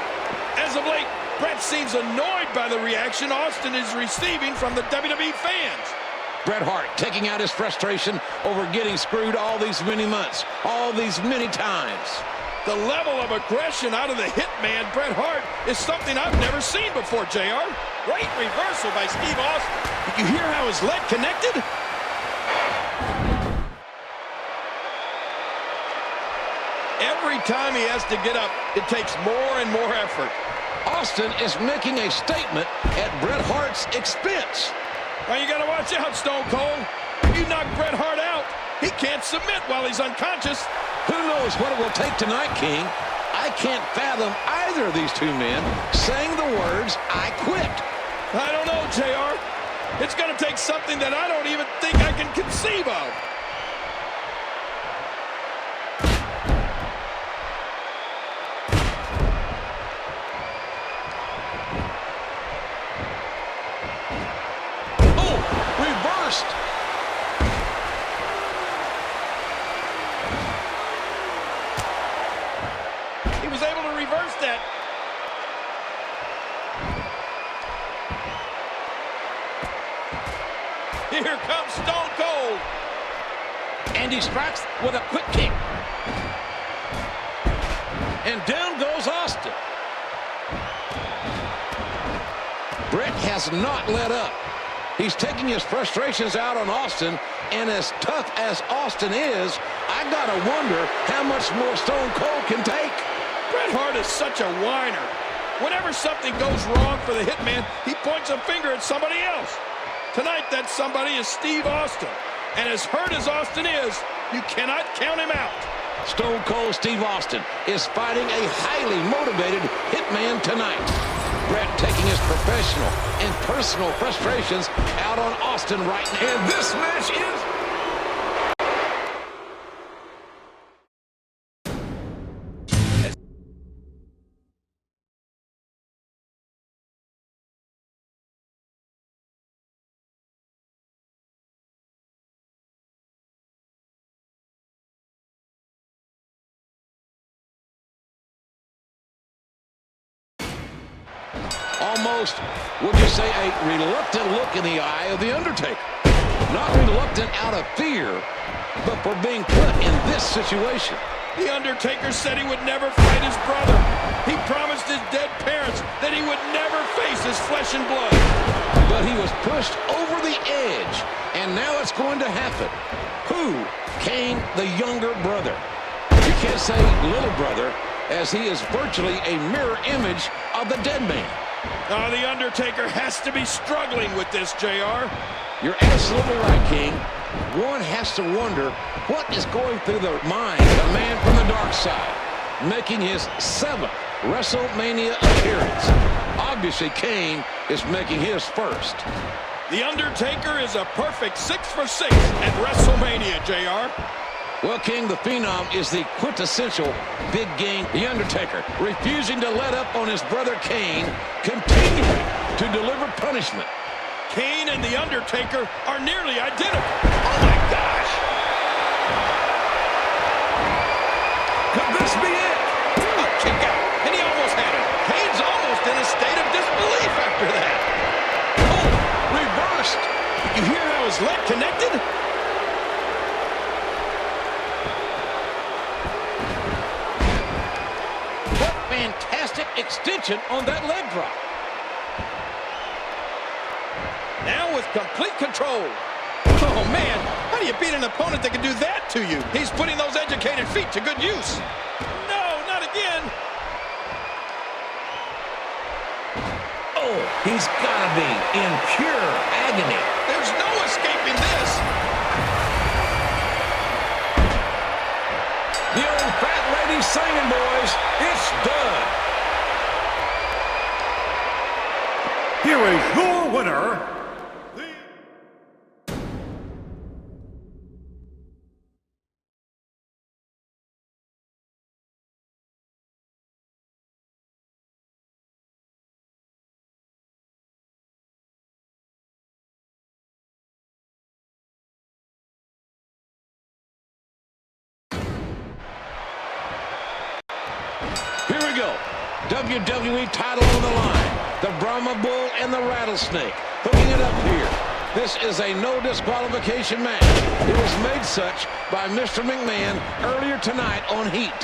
As of late, Bret seems annoyed by the reaction Austin is receiving from the WWE fans. Bret Hart taking out his frustration over getting screwed all these many months, all these many times. The level of aggression out of the Hitman, Bret Hart, is something I've never seen before, JR. Great reversal by Steve Austin. Did you hear how his leg connected? Every time he has to get up, it takes more and more effort. Austin is making a statement at Bret Hart's expense. Now you got to watch out, Stone Cold. If you knock Bret Hart out, he can't submit while he's unconscious. Who knows what it will take tonight, King? I can't fathom either of these two men saying the words, "I quit." I don't know, JR. It's going to take something that I don't even think I can conceive of. Oh, reversed. He was able to reverse that. Here comes Stone Cold. And he strikes with a quick kick. And down goes Austin. Bret has not let up. He's taking his frustrations out on Austin, and as tough as Austin is, I gotta wonder how much more Stone Cold can take. Bret Hart is such a whiner. Whenever something goes wrong for the Hitman, he points a finger at somebody else. Tonight, that somebody is Steve Austin. And as hurt as Austin is, you cannot count him out. Stone Cold Steve Austin is fighting a highly motivated Hitman tonight. Bret taking his professional and personal frustrations out on Austin right now. And this match is... Almost, would you say, a reluctant look in the eye of The Undertaker. Not reluctant out of fear, but for being put in this situation. The Undertaker said he would never fight his brother. He promised his dead parents that he would never face his flesh and blood. But he was pushed over the edge, and now it's going to happen. Who? Kane, the younger brother. You can't say little brother, as he is virtually a mirror image of the dead man. Oh, The Undertaker has to be struggling with this, JR. You're absolutely right, King. One has to wonder what is going through the mind of a man from the dark side, making his 7th WrestleMania appearance. Obviously, Kane is making his first. The Undertaker is a perfect 6 for 6 at WrestleMania, JR. Well, King, the Phenom is the quintessential big game. The Undertaker refusing to let up on his brother Kane, continuing to deliver punishment. Kane and The Undertaker are nearly identical. Oh, my gosh. Could this be it? A kick out, and he almost had it. Kane's almost in a state of disbelief after that. Oh, reversed. Did you hear how his leg connected? Fantastic extension on that leg drop. Now with complete control. Oh, man, how do you beat an opponent that can do that to you? He's putting those educated feet to good use. No, not again. Oh, he's got to be in pure agony. There's no escaping this. The old fat lady's singing, boys. It's done. Here is your winner. Here we go. WWE title on the line. The Brahma Bull and the Rattlesnake hooking it up here. This is a no disqualification match. It was made such by Mr. McMahon earlier tonight on Heat.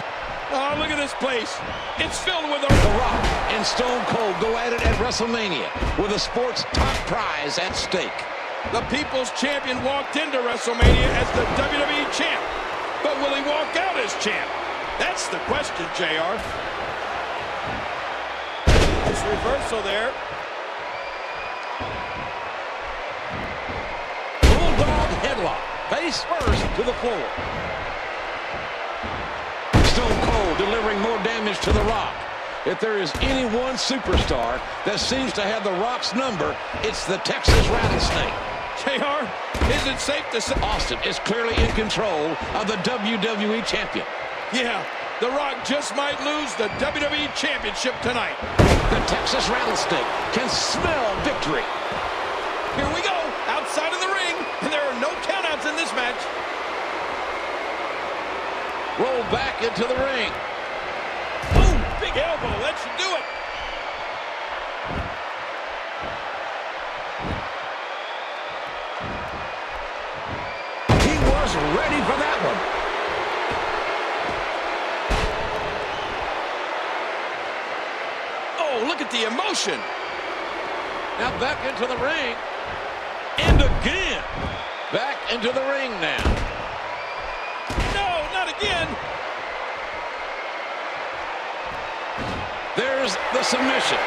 Oh, look at this place. It's filled with The Rock and Stone Cold go at it at WrestleMania with the sport's top prize at stake. The People's Champion walked into WrestleMania as the WWE Champ. But will he walk out as champ? That's the question, JR. Nice reversal there. Bulldog headlock. Face first to the floor. Stone Cold delivering more damage to The Rock. If there is any one superstar that seems to have The Rock's number, it's the Texas Rattlesnake. JR, is it safe to say Austin is clearly in control of the WWE Champion. Yeah, The Rock just might lose the WWE Championship tonight. The Texas Rattlesnake can smell victory. Here we go, outside of the ring, and there are no countouts in this match. Roll back into the ring. Boom, big elbow, that should do it. He was ready for that one. Oh, look at the emotion. Now back into the ring. And again. Back into the ring now. No, not again. There's the submission.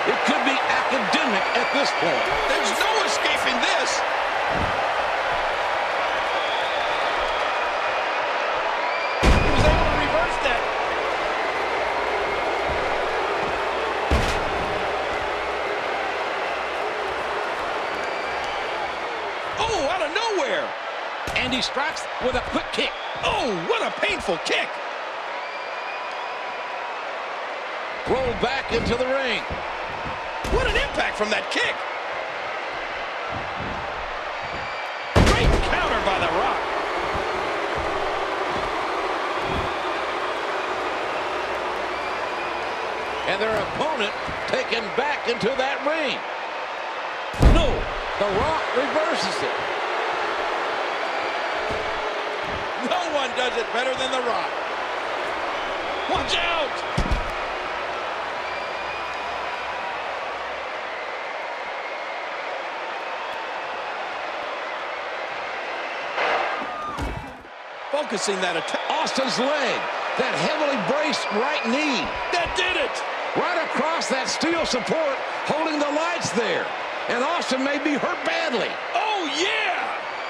It could be academic at this point. There's no escaping this. He was able to reverse that. Oh, out of nowhere. And he strikes with a quick kick. Oh, what a painful kick. Roll back into the ring. What an impact from that kick. Great counter by The Rock. And their opponent taken back into that ring. No, The Rock reverses it. No one does it better than The Rock. Watch out! Focusing that attack. Austin's leg, that heavily braced right knee. That did it! Right across that steel support, holding the lights there. And Austin may be hurt badly. Oh, yeah!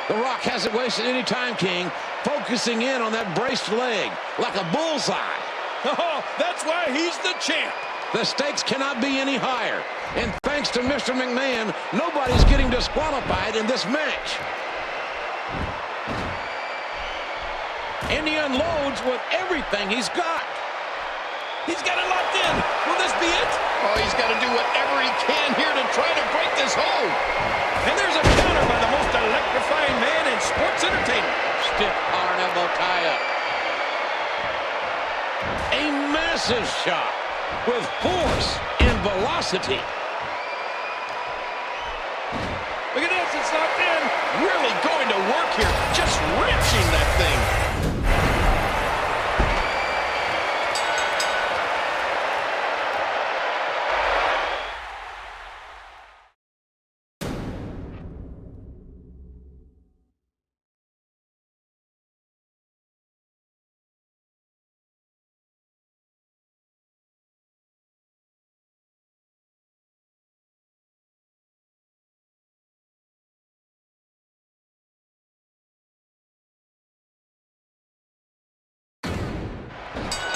The Rock hasn't wasted any time, King, focusing in on that braced leg like a bullseye. Oh, that's why he's the champ. The stakes cannot be any higher. And thanks to Mr. McMahon, nobody's getting disqualified in this match. And he unloads with everything he's got. He's got it locked in. Will this be it? Oh, he's got to do whatever he can here to try to break this hold. And there's a counter by the most electrifying man in sports entertainment. Stiff arm elbow tie-up. A massive shot with force and velocity. Look at this, it's locked in. Really going to work here. Just wrenching that thing.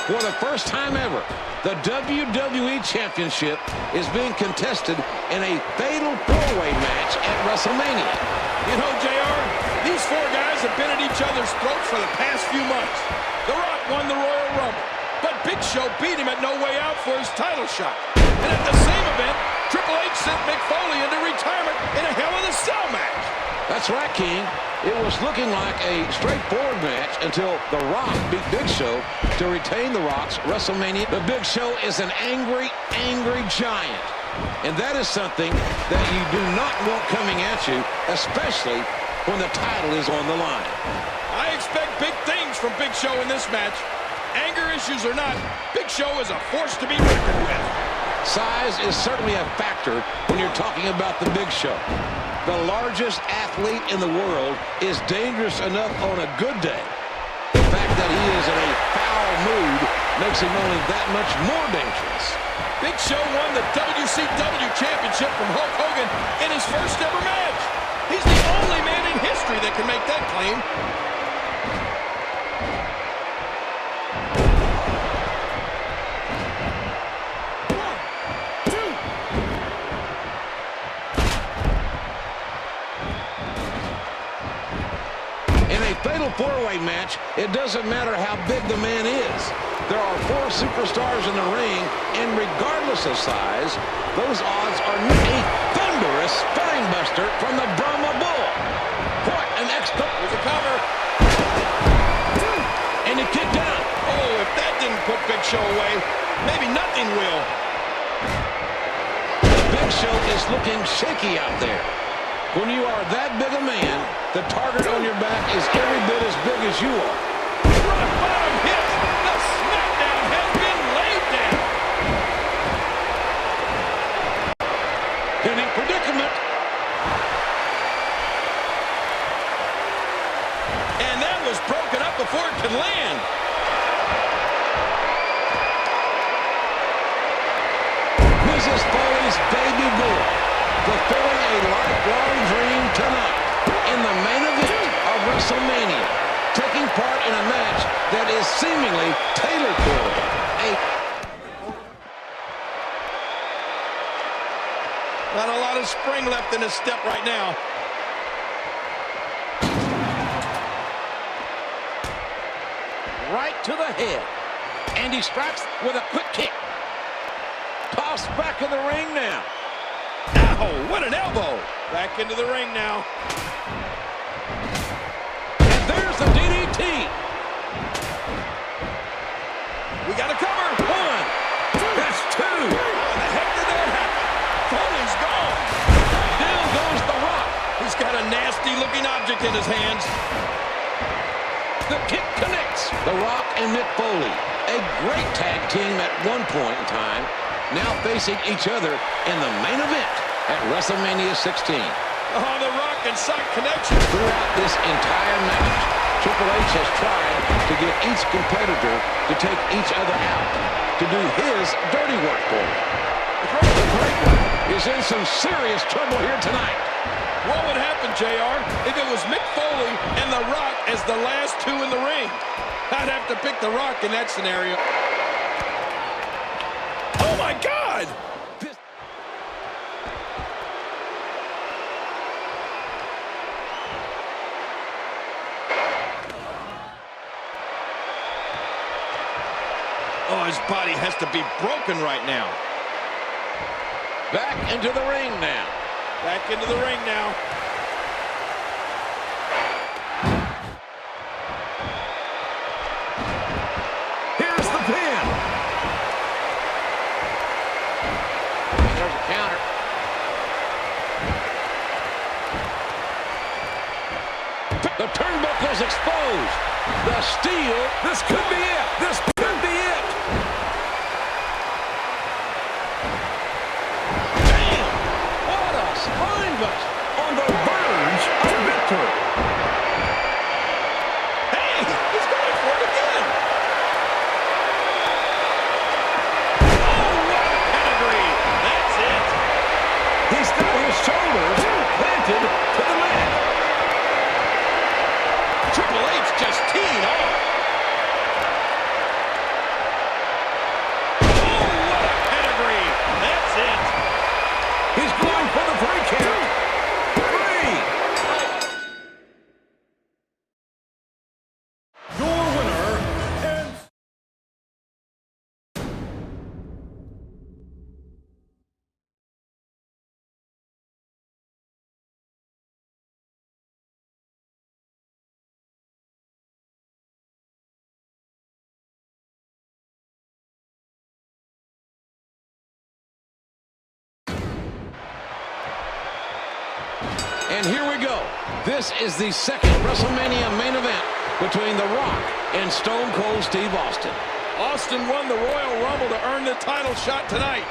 For the first time ever, the WWE Championship is being contested in a fatal four-way match at WrestleMania. You know, JR, these four guys have been at each other's throats for the past few months. The Rock won the Royal Rumble, but Big Show beat him at No Way Out for his title shot. And at the same event, Triple H sent Mick Foley into retirement in a Hell in a Cell match. That's right, King. It was looking like a straightforward match until The Rock beat Big Show to retain The Rock's WrestleMania. The Big Show is an angry, angry giant. And that is something that you do not want coming at you, especially when the title is on the line. I expect big things from Big Show in this match. Anger issues or not, Big Show is a force to be reckoned with. Size is certainly a factor when you're talking about the Big Show. The largest athlete in the world is dangerous enough on a good day. The fact that he is in a foul mood makes him only that much more dangerous. Big Show won the WCW Championship from Hulk Hogan in his first ever match. He's the only man in history that can make that claim. In a fatal four-way match, it doesn't matter how big the man is. There are 4 superstars in the ring, and regardless of size, those odds are a thunderous spinebuster from the Brahma Bull. What an There's a cover. And he kicked out. Oh, if that didn't put Big Show away, maybe nothing will. The Big Show is looking shaky out there. When you are that big a man, the target on your back is every bit as big as you are. Rock bottom hit. The smackdown has been laid down. Pinning predicament. And that was broken up before it could land. Mrs. Foley's baby boy, fulfilling a lifelong dream tonight in the main event of WrestleMania, taking part in a match that is seemingly tailored for him. Not a lot of spring left in his step right now. Right to the head. And he strikes with a quick kick. Tossed back in the ring now. Ow, what an elbow. Back into the ring now. And there's the DDT. We got a cover. 1. That's 2. How the heck did that happen? Foley's gone. Down goes The Rock. He's got a nasty-looking object in his hands. The kick connects. The Rock and Mick Foley, a great tag team at one point in time, now facing each other in the main event at WrestleMania 16. Oh, the Rock and Sock connection. Throughout this entire match, Triple H has tried to get each competitor to take each other out, to do his dirty work for him. The Great One is in some serious trouble here tonight. What would happen, JR, if it was Mick Foley and The Rock as the last 2 in the ring? I'd have to pick The Rock in that scenario. Oh, my God! Oh, his body has to be broken right now. Back into the ring now. Back into the ring now. Here's the pin. There's a counter. The turnbuckle's exposed. The steel. This could be it. This could be it. Damn! What a spinebuster. On the verge of victory. Hey, he's going for it again. Oh, what a pedigree. That's it. He's got his shoulders planted to the mat. Triple H just teed off. Oh, what a pedigree. That's it. He's going for the 3 count. 3. Your winner and And here we go. This is the second WrestleMania main event between The Rock and Stone Cold Steve Austin. Austin won the Royal Rumble to earn the title shot tonight.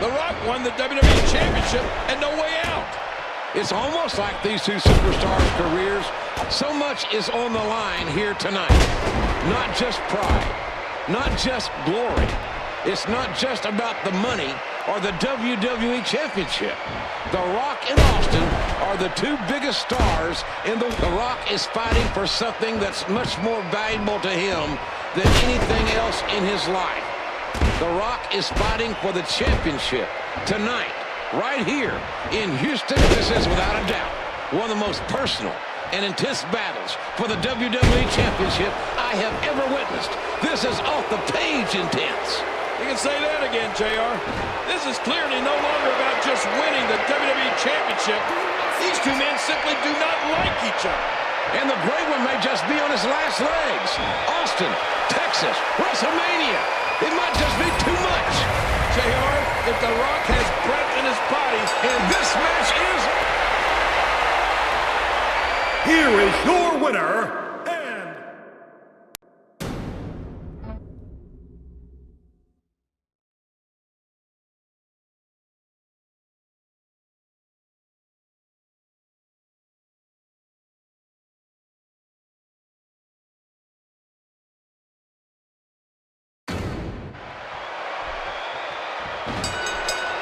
The Rock won the WWE Championship and no way out. It's almost like these two superstars' careers, so much is on the line here tonight. Not just pride, not just glory. It's not just about the money or the WWE Championship. The Rock and Austin are the two biggest stars in the... The Rock is fighting for something that's much more valuable to him than anything else in his life. The Rock is fighting for the championship tonight, right here in Houston. This is, without a doubt, one of the most personal and intense battles for the WWE Championship I have ever witnessed. This is off the page intense. You can say that again, JR. This is clearly no longer about just winning the WWE Championship. These two men simply do not like each other. And the great one may just be on his last legs. Austin, Texas, WrestleMania. It might just be too much. JR, if The Rock has breath in his body, and this match is... Here is your winner, and...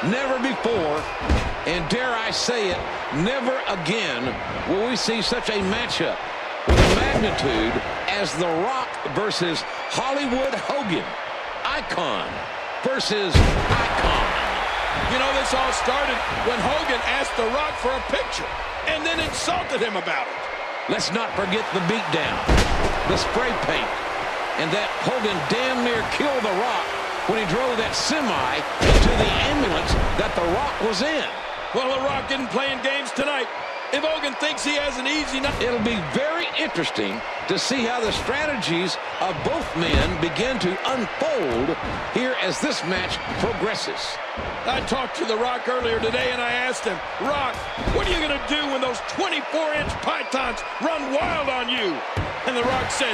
Never before, and dare I say it, never again will we see such a matchup with a magnitude as The Rock versus Hollywood Hogan. Icon versus icon. You know, this all started when Hogan asked The Rock for a picture and then insulted him about it. Let's not forget the beatdown, the spray paint, and that Hogan damn near killed The Rock when he drove that semi into the ambulance that The Rock was in. Well, The Rock isn't playing games tonight. If Hogan thinks he has an easy night... It'll be very interesting to see how the strategies of both men begin to unfold here as this match progresses. I talked to The Rock earlier today and I asked him, Rock, what are you going to do when those 24-inch pythons run wild on you? And The Rock said,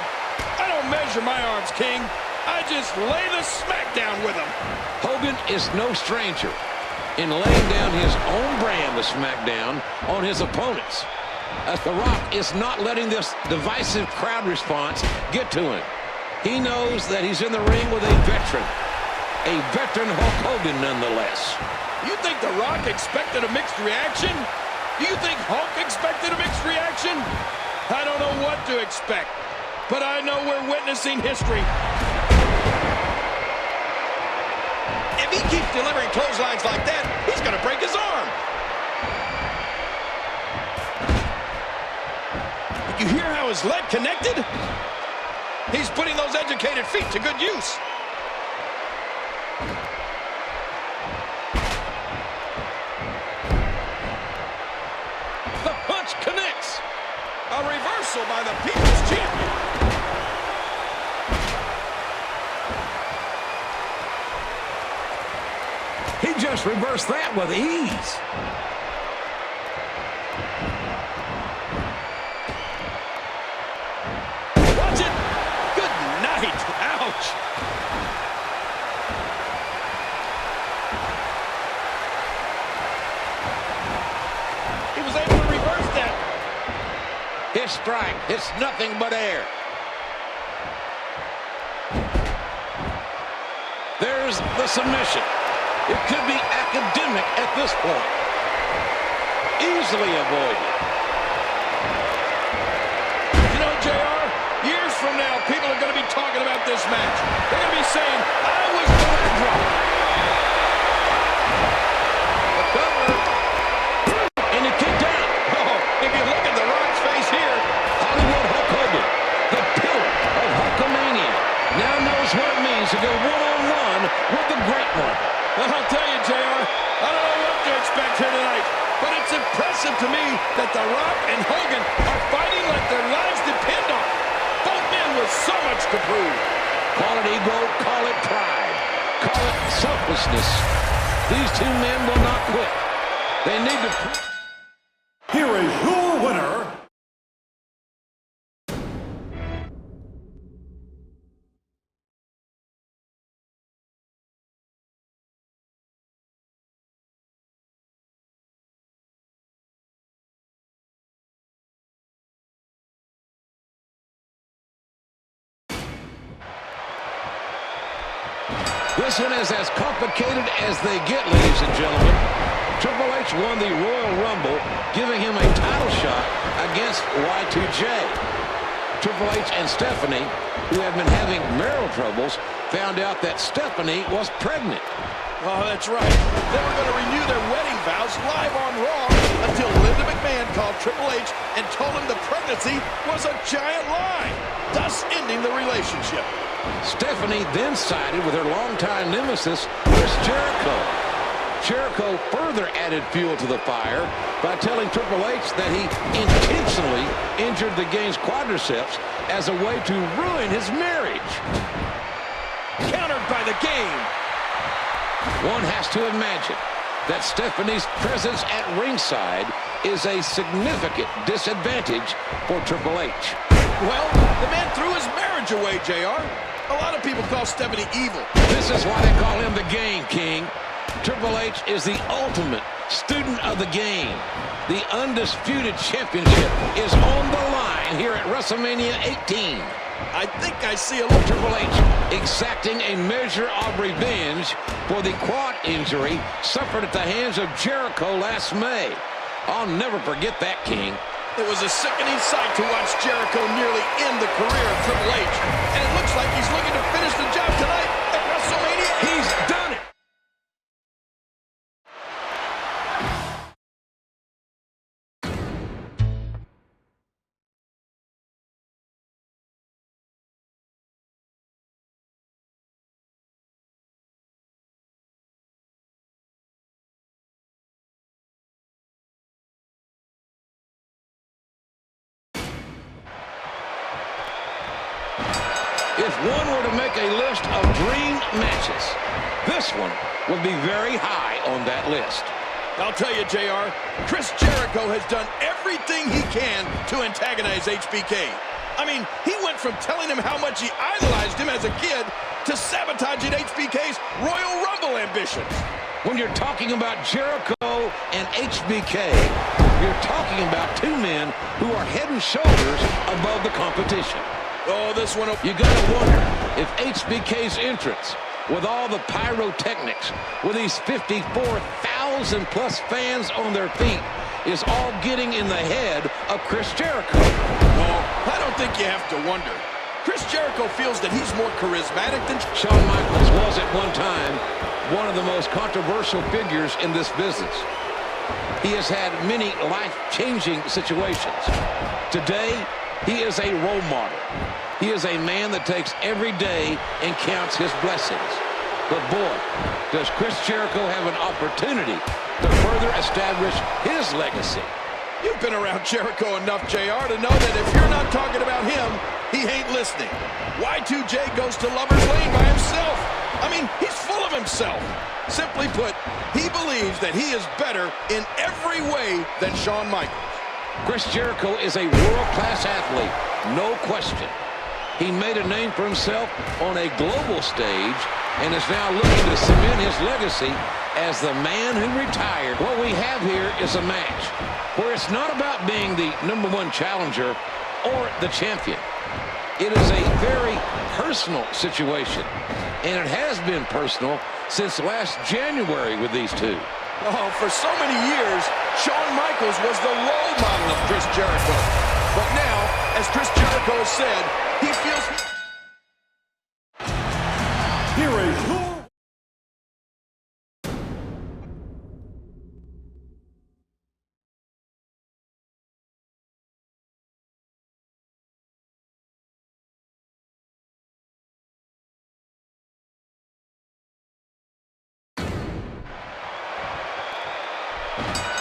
I don't measure my arms, King. I just lay the smackdown with him. Hogan is no stranger in laying down his own brand of smackdown on his opponents. The Rock is not letting this divisive crowd response get to him. He knows that he's in the ring with a veteran Hulk Hogan nonetheless. You think The Rock expected a mixed reaction? Do you think Hulk expected a mixed reaction? I don't know what to expect, but I know we're witnessing history. If he keeps delivering clotheslines like that, he's going to break his arm. You hear how his leg connected? He's putting those educated feet to good use. The punch connects. A reversal by the People's Champion. He just reversed that with ease. Watch it. Good night. Ouch. He was able to reverse that. His strike, it's nothing but air. There's the submission. It could be academic at this point. Easily avoided. You know, JR, years from now, people are going to be talking about this match. They're going to be saying, I was the leg drop. The cover. And he kicked out. Oh, if you look at The Rock's face here, Hollywood Hulk Hogan, the pillar of Hulkamania, now knows what it means to go one-on-one with the great one. well, I'll tell you, JR, I don't know what to expect here tonight, but it's impressive to me that The Rock and Hogan are fighting like their lives depend on it. Both men with so much to prove. Call it ego, call it pride, call it selflessness. These two men will not quit. They need to prove. Here is your winner, This one is as complicated as they get, ladies and gentlemen. Triple H won the Royal Rumble, giving him a title shot against Y2J. Triple H and Stephanie, who had been having marital troubles, found out that Stephanie was pregnant. Oh, that's right. They were going to renew their wedding vows live on Raw until Linda McMahon called Triple H and told him the pregnancy was a giant lie, thus ending the relationship. Stephanie then sided with her longtime nemesis, Chris Jericho. Jericho further added fuel to the fire by telling Triple H that he intentionally injured the Game's quadriceps as a way to ruin his marriage. Countered by the Game. One has to imagine that Stephanie's presence at ringside is a significant disadvantage for Triple H. Well, the man threw his marriage away, JR. A lot of people call Stephanie evil. This is why they call him the Game King. Triple H is the ultimate student of the game. The undisputed championship is on the line here at WrestleMania 18. I think I see a little Triple H exacting a measure of revenge for the quad injury suffered at the hands of Jericho last May. I'll never forget that, King. It was a sickening sight to watch Jericho nearly end the career of Triple H. And it looks like he's looking to finish the job tonight at WrestleMania. He's done it. If one were to make a list of dream matches, this one would be very high on that list. I'll tell you, JR, Chris Jericho has done everything he can to antagonize HBK. I mean, he went from telling him how much he idolized him as a kid to sabotaging HBK's Royal Rumble ambitions. When you're talking about Jericho and HBK, you're talking about two men who are head and shoulders above the competition. Oh, this one... You gotta wonder if HBK's entrance, with all the pyrotechnics, with these 54,000 plus fans on their feet, is all getting in the head of Chris Jericho. No, I don't think you have to wonder. Chris Jericho feels that he's more charismatic than... Shawn Michaels was at one time one of the most controversial figures in this business. He has had many life-changing situations. Today, he is a role model. He is a man that takes every day and counts his blessings. But boy, does Chris Jericho have an opportunity to further establish his legacy. You've been around Jericho enough, JR, to know that if you're not talking about him, he ain't listening. Y2J goes to Lover's Lane by himself. I mean, he's full of himself. Simply put, he believes that he is better in every way than Shawn Michaels. Chris Jericho is a world-class athlete, no question. He made a name for himself on a global stage and is now looking to cement his legacy as the man who retired. What we have here is a match where it's not about being the #1 challenger or the champion. It is a very personal situation, and it has been personal since last January with these two. Oh, for so many years, Shawn Michaels was the role model of Chris Jericho. But now, as Chris Jericho has said, he feels... Here is your...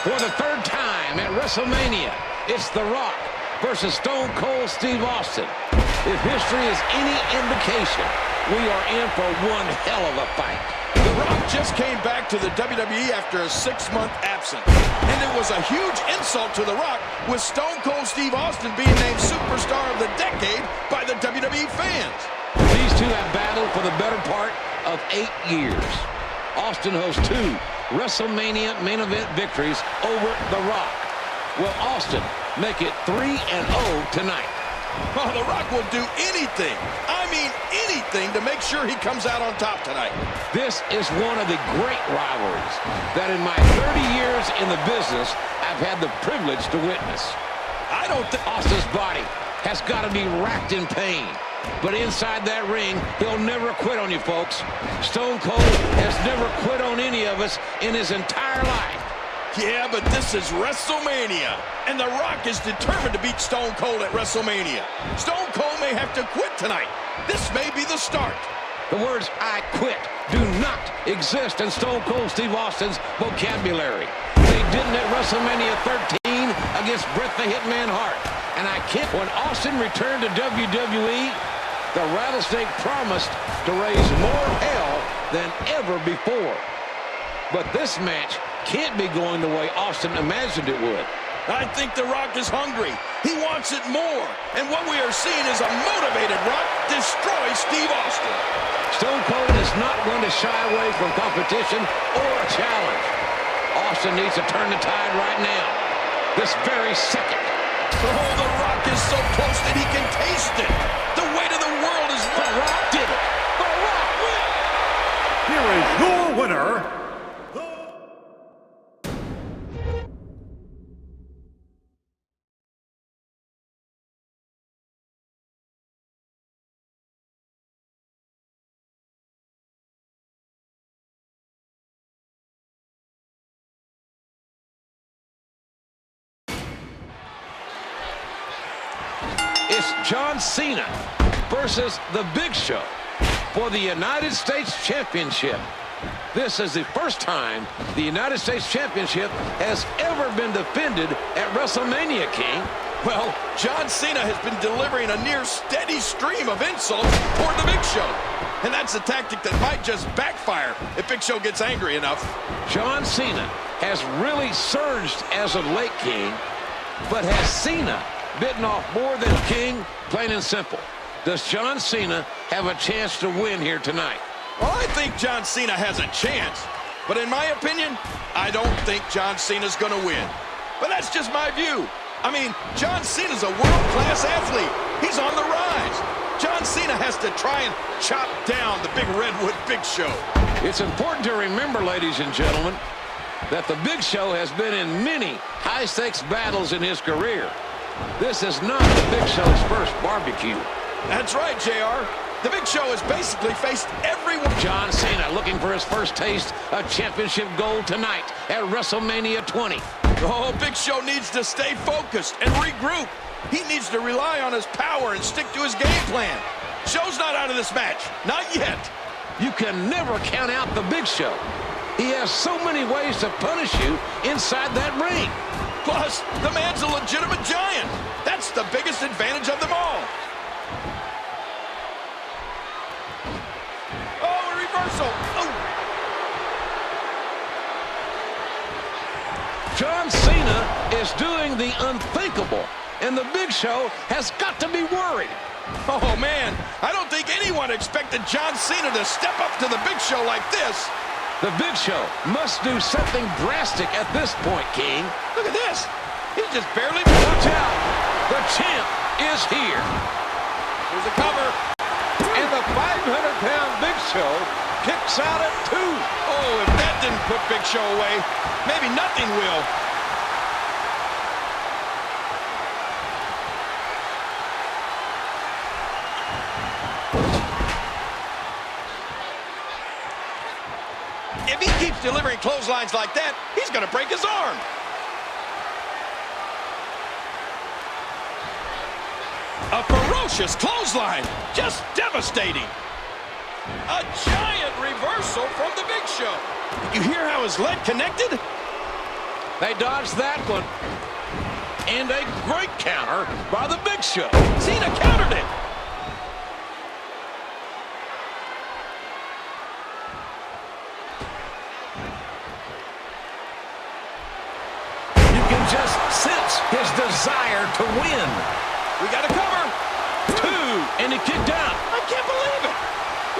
For the third time at WrestleMania, it's The Rock versus Stone Cold Steve Austin. If history is any indication, we are in for one hell of a fight. The Rock just came back to the WWE after a 6-month absence. And it was a huge insult to The Rock with Stone Cold Steve Austin being named Superstar of the Decade by the WWE fans. These two have battled for the better part of 8 years. Austin hosts 2 WrestleMania main event victories over The Rock. Will Austin make it 3-0 tonight? Oh, The Rock will do anything, I mean anything to make sure he comes out on top tonight. This is one of the great rivalries that in my 30 years in the business, I've had the privilege to witness. I don't think Austin's body has got to be racked in pain. But inside that ring, he'll never quit on you, folks. Stone Cold has never quit on any of us in his entire life. Yeah, but this is WrestleMania, and The Rock is determined to beat Stone Cold at WrestleMania. Stone Cold may have to quit tonight. This may be the start. The words "I quit" do not exist in Stone Cold Steve Austin's vocabulary. They didn't at WrestleMania 13 against Bret the Hitman Hart. And I can't. When Austin returned to WWE, the Rattlesnake promised to raise more hell than ever before. But this match can't be going the way Austin imagined it would. I think The Rock is hungry. He wants it more. And what we are seeing is a motivated Rock destroy Steve Austin. Stone Cold is not going to shy away from competition or a challenge. Austin needs to turn the tide right now, this very second. Oh, The Rock is so close that he can taste it. The weight of the world is The Rock did it. The Rock wins. Here is your winner, It's John Cena versus The Big Show for the United States Championship. This is the first time the United States Championship has ever been defended at WrestleMania, King. Well, John Cena has been delivering a near steady stream of insults toward The Big Show. And that's a tactic that might just backfire if Big Show gets angry enough. John Cena has really surged as of late, King, but has Cena bitten off more than King, plain and simple? Does John Cena have a chance to win here tonight? Well, I think John Cena has a chance. But in my opinion, I don't think John Cena's going to win. But that's just my view. I mean, John Cena's a world-class athlete. He's on the rise. John Cena has to try and chop down the big Redwood Big Show. It's important to remember, ladies and gentlemen, that the Big Show has been in many high-stakes battles in his career. This is not the Big Show's first barbecue. That's right, JR. The Big Show has basically faced everyone. John Cena looking for his first taste of championship gold tonight at WrestleMania 20. Oh, Big Show needs to stay focused and regroup. He needs to rely on his power and stick to his game plan. Show's not out of this match. Not yet. You can never count out the Big Show. He has so many ways to punish you inside that ring. Plus, the man's a legitimate giant. That's the biggest advantage of them all. Oh, a reversal. Oh. John Cena is doing the unthinkable, and the Big Show has got to be worried. Oh, man, I don't think anyone expected John Cena to step up to the Big Show like this. The Big Show must do something drastic at this point, King. Look at this. He's just barely... Watch out. The champ is here. Here's a cover. And the 500-pound Big Show kicks out at 2. Oh, if that didn't put Big Show away, maybe nothing will. If he keeps delivering clotheslines like that, he's going to break his arm. A ferocious clothesline, just devastating. A giant reversal from the Big Show. You hear how his leg connected? They dodged that one. And a great counter by the Big Show. Cena countered it. You can just sense his desire to win. We got a cover. 2, and he kicked out. I can't believe it.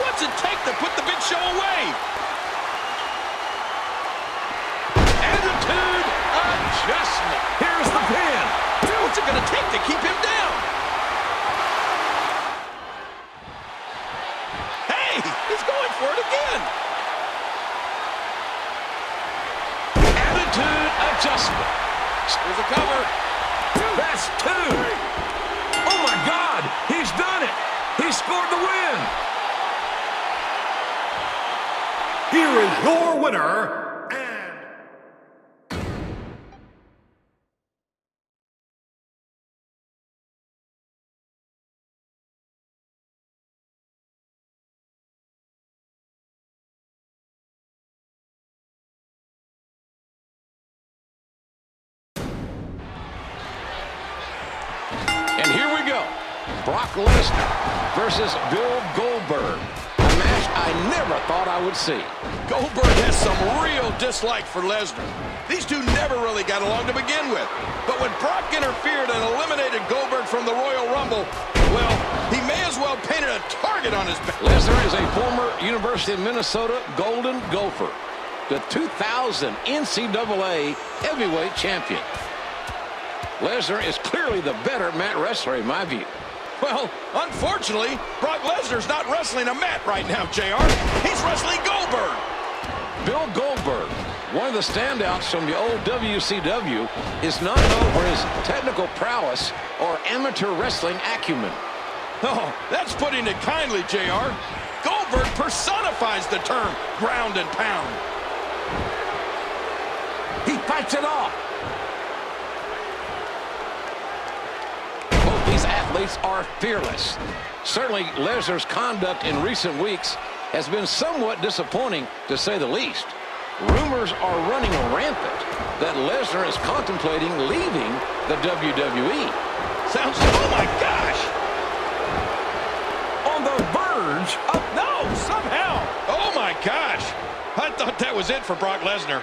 What's it take to put the Big Show away? Attitude adjustment. Here's the pin. What's it going to take to keep him down? winner, and And here we go. Brock Lesnar versus Bill Goldberg. A match I never thought I would see. Goldberg has some real dislike for Lesnar. These two never really got along to begin with. But when Brock interfered and eliminated Goldberg from the Royal Rumble, well, he may as well painted a target on his back. Lesnar is a former University of Minnesota Golden Gopher, the 2000 NCAA heavyweight champion. Lesnar is clearly the better mat wrestler in my view. Well, unfortunately, Brock Lesnar's not wrestling a mat right now, JR. He's wrestling Goldberg. Bill Goldberg, one of the standouts from the old WCW, is not known for his technical prowess or amateur wrestling acumen. Oh, that's putting it kindly, JR. Goldberg personifies the term ground and pound. He fights it off. Both these athletes are fearless. Certainly, Lesnar's conduct in recent weeks has been somewhat disappointing, to say the least. Rumors are running rampant that Lesnar is contemplating leaving the WWE. Sounds, oh my gosh! On the verge of, No, somehow! Oh my gosh! I thought that was it for Brock Lesnar.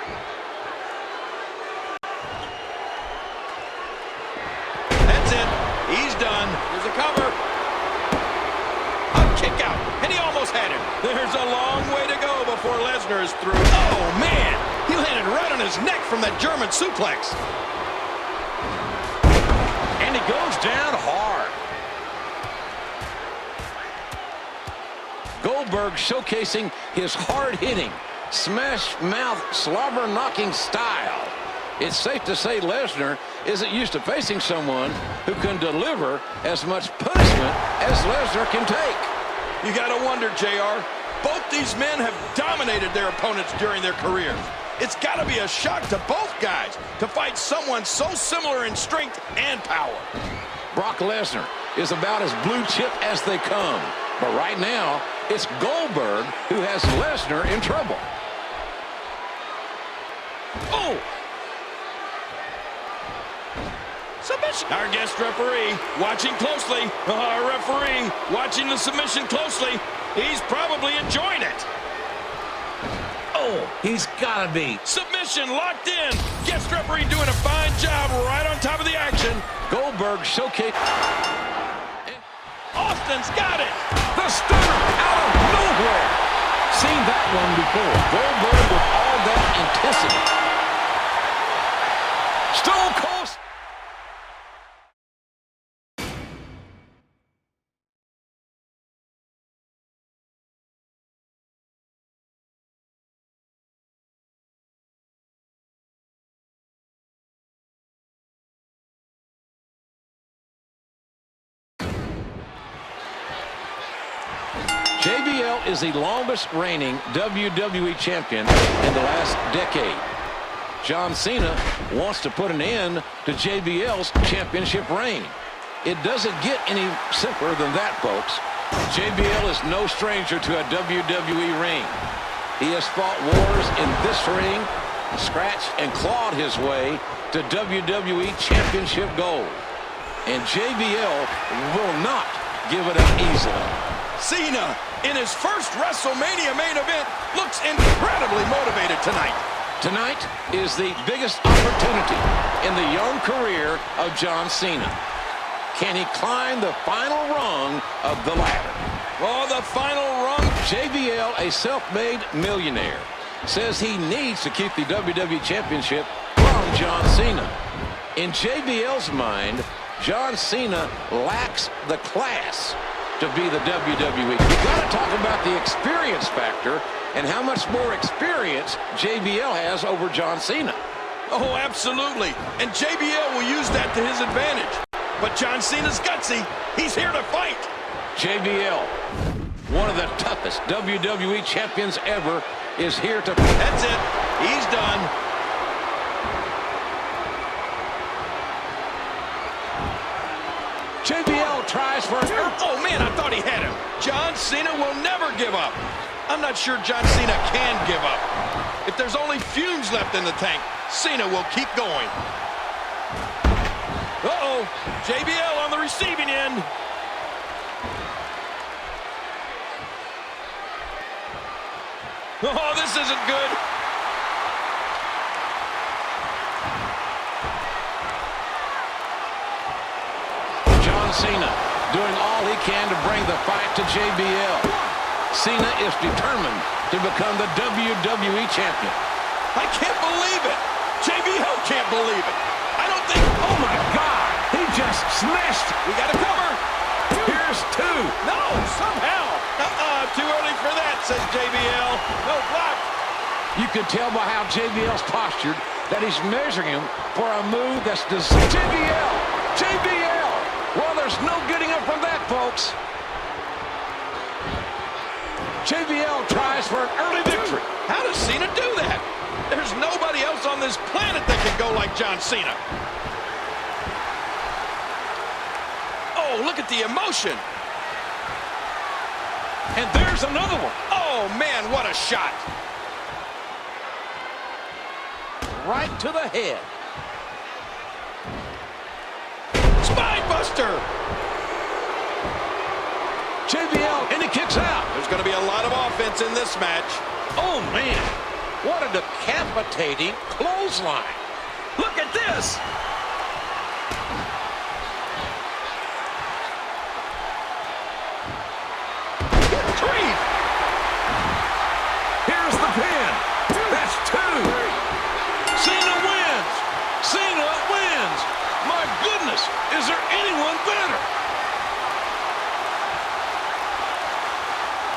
That's it. He's done. Here's a cover. A kick out, and he almost had him. There's a long way to go before Lesnar is through. Oh, man! He landed right on his neck from that German suplex. and he goes down hard. Goldberg showcasing his hard-hitting, smash-mouth, slobber-knocking style. It's safe to say Lesnar isn't used to facing someone who can deliver as much punishment as Lesnar can take. You gotta wonder, JR. Both these men have dominated their opponents during their careers. It's gotta be a shock to both guys to fight someone so similar in strength and power. Brock Lesnar is about as blue chip as they come. But right now, it's Goldberg who has Lesnar in trouble. Oh! Submission. Our guest referee watching closely. Our referee watching the submission closely. He's probably enjoying it. Oh, he's got to be. Submission locked in. Guest referee doing a fine job right on top of the action. Goldberg showcase. Austin's got it. The stunner out of nowhere. Seen that one before. Goldberg with all that intensity. Stone Cold. JBL is the longest reigning WWE champion in the last decade. John Cena wants to put an end to JBL's championship reign. It doesn't get any simpler than that, folks. JBL is no stranger to a WWE ring. He has fought wars in this ring, scratched and clawed his way to WWE championship gold. And JBL will not give it up easily. Cena, in his first WrestleMania main event, looks incredibly motivated tonight. Tonight is the biggest opportunity in the young career of John Cena. Can he climb the final rung of the ladder? Oh, the final rung. JBL, a self-made millionaire, says he needs to keep the WWE Championship from John Cena. In JBL's mind, John Cena lacks the class to be the WWE. You got to talk about the experience factor and how much more experience JBL has over John Cena. Oh, absolutely. And JBL will use that to his advantage. But John Cena's gutsy. He's here to fight. JBL One of the toughest WWE champions ever is here to... That's it. He's done. JBL tries for... Oh, man, I thought he had him. John Cena will never give up. I'm not sure John Cena can give up. If there's only fumes left in the tank, Cena will keep going. Uh-oh, JBL on the receiving end. Oh, this isn't good. John Cena doing all he can to bring the fight to JBL. Cena is determined to become the WWE champion. I can't believe it. JBL can't believe it. I don't think... Oh, my God. He just smashed. We got to cover. Here's two. No, somehow. Too early for that, says JBL. No block. You can tell by how JBL's postured that he's measuring him for a move that's designed. JBL. Well, there's no getting up from that, folks. JBL tries for an early victory. How does Cena do that? There's nobody else on this planet that can go like John Cena. Oh, look at the emotion. And there's another one. Oh, man, what a shot. Right to the head. Spine buster. JBL, and he kicks out. There's going to be a lot of offense in this match. Oh, man. What a decapitating clothesline. Look at this. Three. Here's the pin. That's two. Cena wins. Cena wins. My goodness, is there anyone better?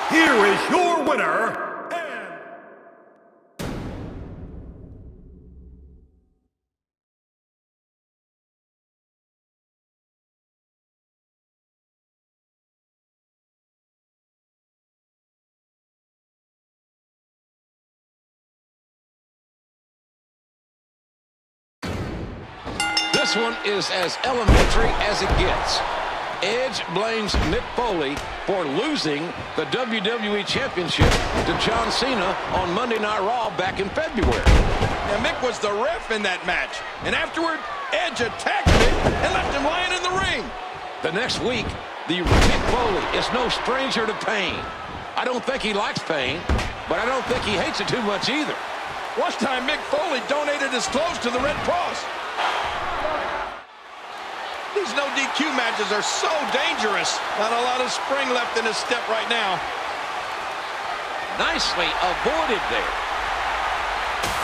Here is your winner, and... This one is as elementary as it gets. Edge blames Mick Foley for losing the WWE Championship to John Cena on Monday Night Raw back in February. Now, Mick was the ref in that match. And afterward, Edge attacked Mick and left him lying in the ring. The next week, the Mick Foley is no stranger to pain. I don't think he likes pain, but I don't think he hates it too much either. One time, Mick Foley donated his clothes to the Red Cross. These no DQ matches are so dangerous. Not a lot of spring left in his step right now. Nicely avoided there.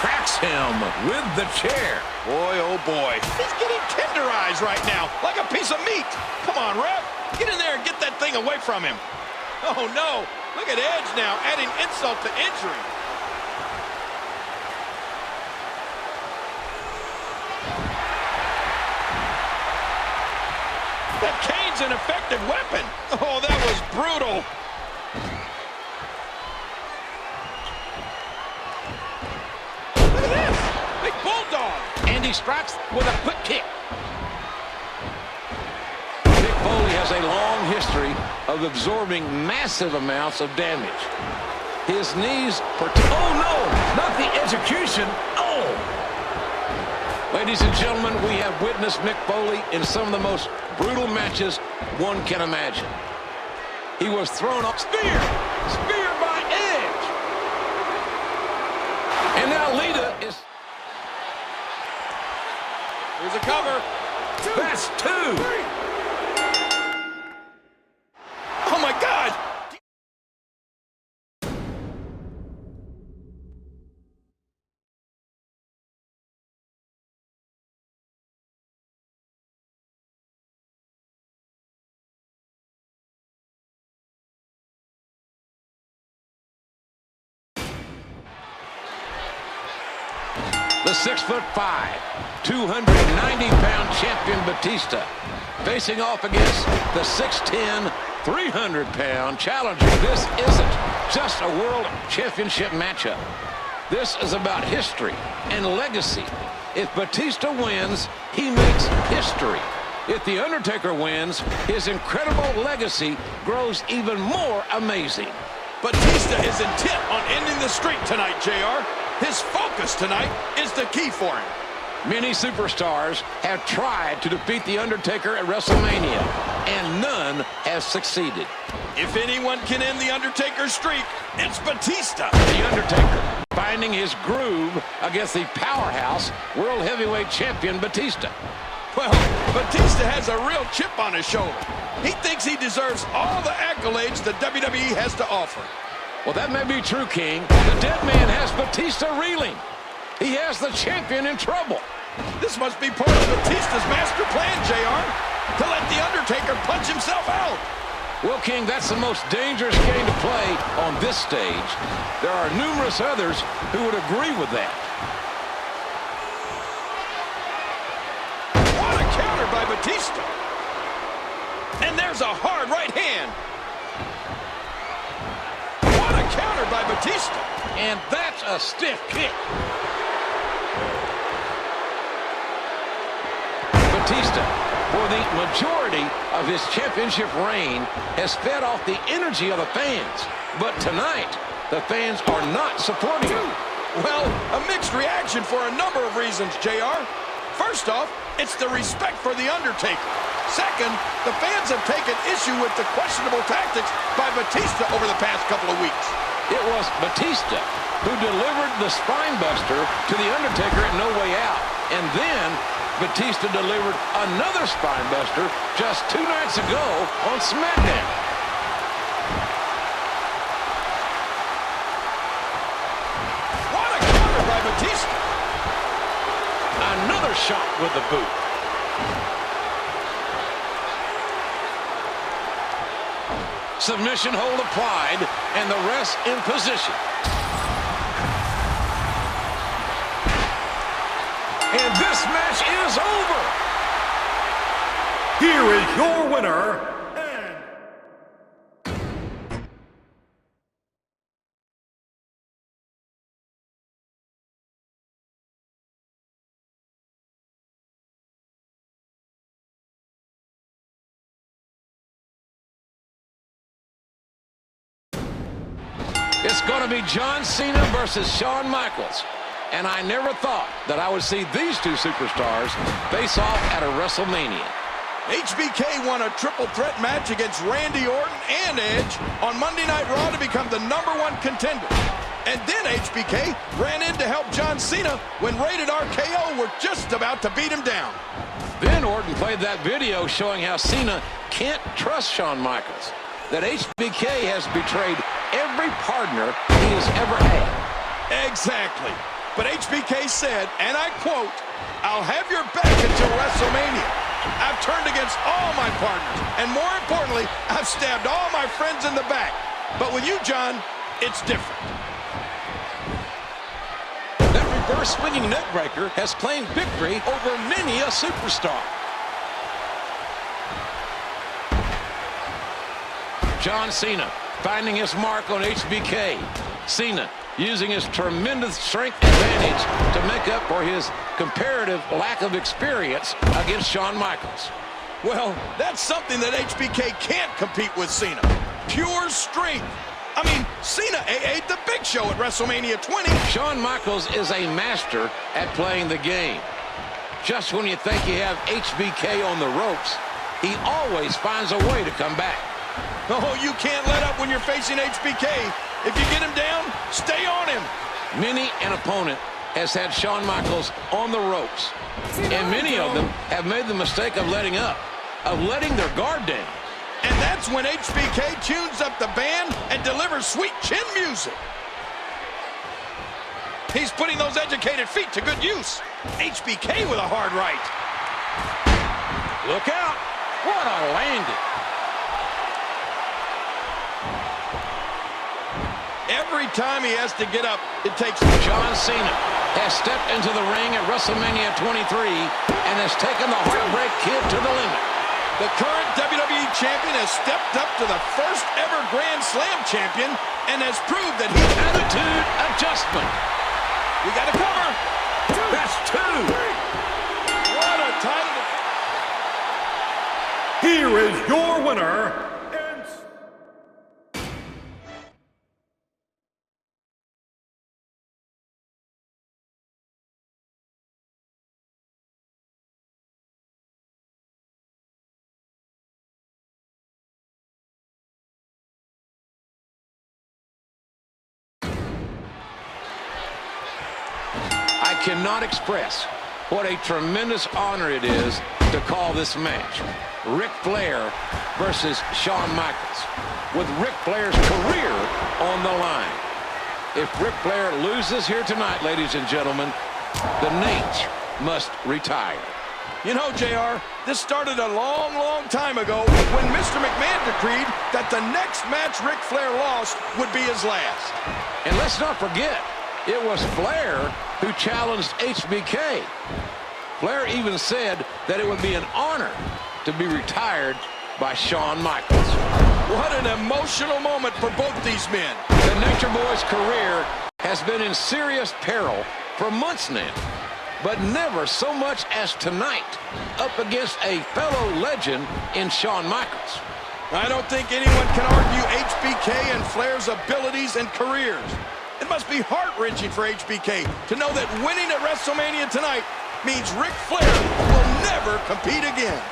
Cracks him with the chair. Boy, oh boy. He's getting tenderized right now, like a piece of meat. Come on, ref. Get in there and get that thing away from him. Oh, no. Look at Edge now, adding insult to injury. That cane's an effective weapon. Oh, that was brutal. Look at this. Big bulldog. And he strikes with a quick kick. Mick Foley has a long history of absorbing massive amounts of damage. His knees... Oh, no! Not the execution. Oh! Ladies and gentlemen, we have witnessed Mick Foley in some of the most brutal matches one can imagine. He was thrown off. Spear by Edge. And now Lita is... Here's a cover. That's two. Oh, my God. The the 6'5", 290-pound champion Batista, facing off against the 6'10", 300-pound challenger. This isn't just a world championship matchup. This is about history and legacy. If Batista wins, he makes history. If The Undertaker wins, his incredible legacy grows even more amazing. Batista is intent on ending the streak tonight, JR. His focus tonight is the key for him. Many superstars have tried to defeat The Undertaker at WrestleMania, and none have succeeded. If anyone can end The Undertaker's streak, it's Batista. The Undertaker finding his groove against the powerhouse World Heavyweight Champion Batista. Well, Batista has a real chip on his shoulder. He thinks he deserves all the accolades the WWE has to offer. Well, that may be true, King. The dead man has Batista reeling. He has the champion in trouble. This must be part of Batista's master plan, JR, to let The Undertaker punch himself out. Well, King, that's the most dangerous game to play on this stage. There are numerous others who would agree with that. What a counter by Batista. And there's a hard right hand. What a counter by Batista. And that's a stiff kick. Batista, for the majority of his championship reign, has fed off the energy of the fans. But tonight, the fans are not supporting him. Well, a mixed reaction for a number of reasons, JR. First off, it's the respect for The Undertaker. Second, the fans have taken issue with the questionable tactics by Batista over the past couple of weeks. It was Batista who delivered the spine buster to The Undertaker at No Way Out. And then Batista delivered another spine buster just 2 nights ago on SmackDown. What a counter by Batista. Another shot with the boot. Submission hold applied, and the rest in position. And this match is over. Here is your winner, It's going to be John Cena versus Shawn Michaels. And I never thought that I would see these two superstars face off at a WrestleMania. HBK won a triple threat match against Randy Orton and Edge on Monday Night Raw to become the #1 contender. And then HBK ran in to help John Cena when Rated RKO were just about to beat him down. Then Orton played that video showing how Cena can't trust Shawn Michaels, that HBK has betrayed every partner he has ever had. Exactly. But HBK said, and I quote, "I'll have your back until WrestleMania. I've turned against all my partners, and more importantly, I've stabbed all my friends in the back. But with you, John, it's different." That reverse swinging neckbreaker has claimed victory over many a superstar. John Cena finding his mark on HBK. Cena using his tremendous strength advantage to make up for his comparative lack of experience against Shawn Michaels. Well, that's something that HBK can't compete with Cena. Pure strength. I mean, Cena AA'd the Big Show at WrestleMania 20. Shawn Michaels is a master at playing the game. Just when you think you have HBK on the ropes, he always finds a way to come back. Oh, you can't let up when you're facing HBK. If you get him down, stay on him. Many an opponent has had Shawn Michaels on the ropes, and many of them have made the mistake of letting up, of letting their guard down. And that's when HBK tunes up the band and delivers sweet chin music. He's putting those educated feet to good use. HBK with a hard right. Look out. What a landing. Every time he has to get up, it takes John Cena has stepped into the ring at WrestleMania 23 and has taken the Heartbreak Kid to the limit. The current WWE champion has stepped up to the first ever Grand Slam champion and has proved that he... Attitude adjustment. We got to cover. That's 2. What a title. Here is your winner, and I cannot express what a tremendous honor it is to call this match. Ric Flair versus Shawn Michaels, with Ric Flair's career on the line. If Ric Flair loses here tonight, ladies and gentlemen, the Nate must retire. You know, JR, this started a long, long time ago when Mr. McMahon decreed that the next match Ric Flair lost would be his last. And let's not forget, it was Flair who challenged HBK. Flair even said that it would be an honor to be retired by Shawn Michaels. What an emotional moment for both these men. The Nature Boy's career has been in serious peril for months now, but never so much as tonight, up against a fellow legend in Shawn Michaels. I don't think anyone can argue HBK and Flair's abilities and careers. It must be heart-wrenching for HBK to know that winning at WrestleMania tonight means Ric Flair will never compete again.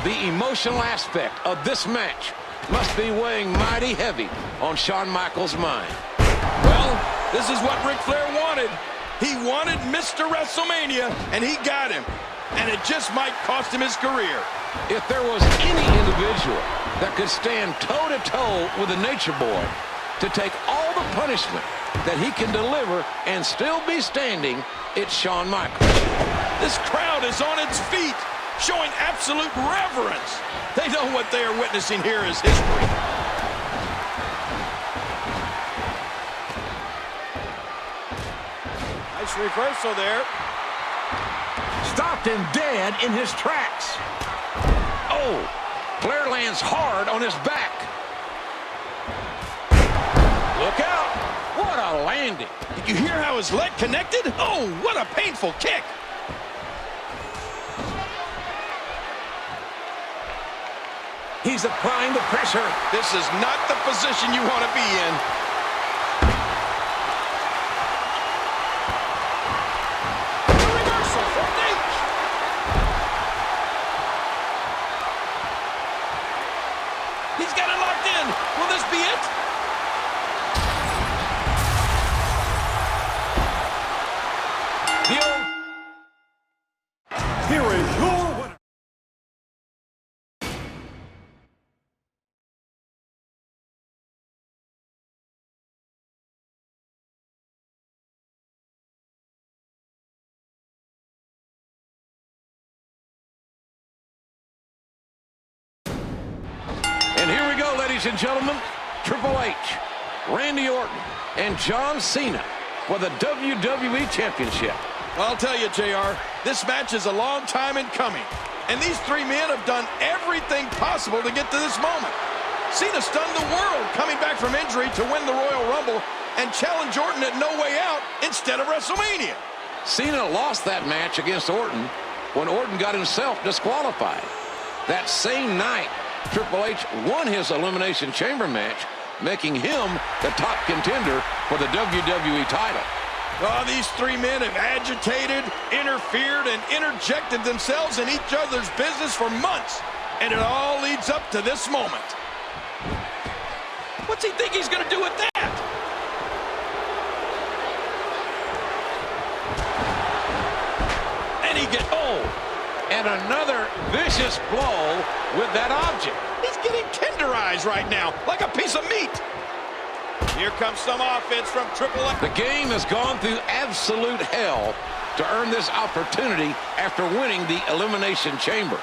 The emotional aspect of this match must be weighing mighty heavy on Shawn Michaels' mind. Well, this is what Ric Flair wanted. He wanted Mr. WrestleMania, and he got him. And it just might cost him his career. If there was any individual that could stand toe-to-toe with the Nature Boy to take all the punishment that he can deliver and still be standing, it's Shawn Michaels. This crowd is on its feet, showing absolute reverence. They know what they are witnessing here is history. Nice reversal there. Stopped him dead in his tracks. Oh, Flair lands hard on his back. Look out. What a landing. Did you hear how his leg connected? Oh, what a painful kick. He's applying the pressure. This is not the position you want to be in. The reversal from Nate. He's got it locked in. Will this be it? here is your winner. And here we go, ladies and gentlemen. Triple H, Randy Orton, and John Cena for the WWE Championship. I'll tell you, JR, this match is a long time in coming. And these three men have done everything possible to get to this moment. Cena stunned the world coming back from injury to win the Royal Rumble and challenge Orton at No Way Out instead of WrestleMania. Cena lost that match against Orton when Orton got himself disqualified. That same night, Triple H won his Elimination Chamber match, making him the top contender for the WWE title. Oh, these three men have agitated, interfered, and interjected themselves in each other's business for months. And it all leads up to this moment. What's he think he's going to do with that? And he gets... Oh! And another vicious blow with that object. He's getting tenderized right now, like a piece of meat. Here comes some offense from Triple H. The game has gone through absolute hell to earn this opportunity after winning the Elimination Chamber.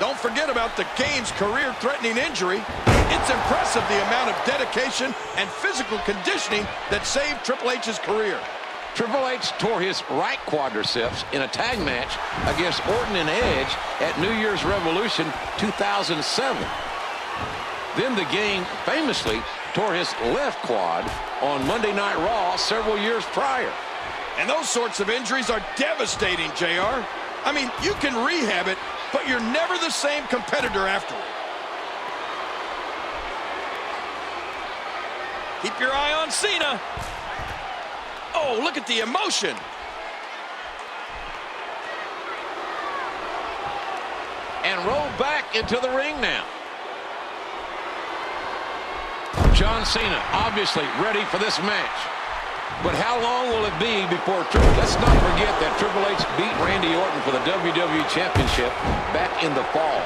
Don't forget about the Game's career-threatening injury. It's impressive the amount of dedication and physical conditioning that saved Triple H's career. Triple H tore his right quadriceps in a tag match against Orton and Edge at New Year's Revolution 2007. Then the Game famously tore his left quad on Monday Night Raw several years prior. And those sorts of injuries are devastating, JR. I mean, you can rehab it, but you're never the same competitor afterward. Keep your eye on Cena. Oh, look at the emotion. And roll back into the ring now. John Cena obviously ready for this match. But how long will it be before let's not forget that Triple H beat Randy Orton for the WWE Championship back in the fall.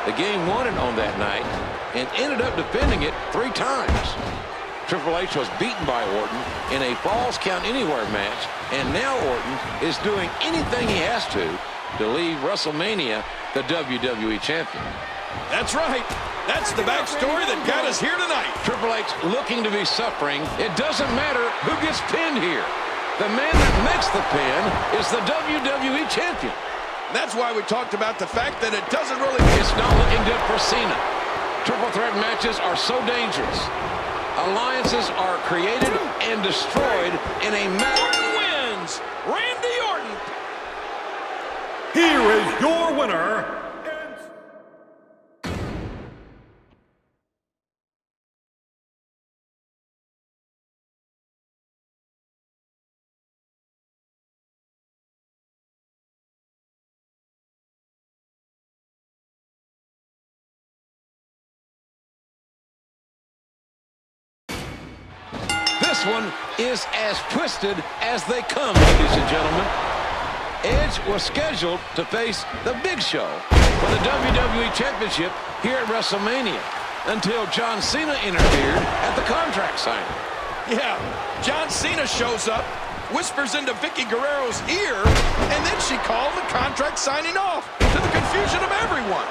The Game won it on that night and ended up defending it 3 times. Triple H was beaten by Orton in a Falls Count Anywhere match, and now Orton is doing anything he has to leave WrestleMania the WWE Champion. That's right. That's the backstory that got us here tonight. Triple H looking to be suffering. It doesn't matter who gets pinned here. The man that makes the pin is the WWE Champion. That's why we talked about the fact that it doesn't really... It's not looking good for Cena. Triple threat matches are so dangerous. Alliances are created and destroyed in a matter... Orton wins! Randy Orton! Here is your winner, This one is as twisted as they come, ladies and gentlemen. Edge was scheduled to face the Big Show for the WWE Championship here at WrestleMania until John Cena interfered at the contract signing. Yeah, John Cena shows up, whispers into Vicky Guerrero's ear, and then she called the contract signing off to the confusion of everyone.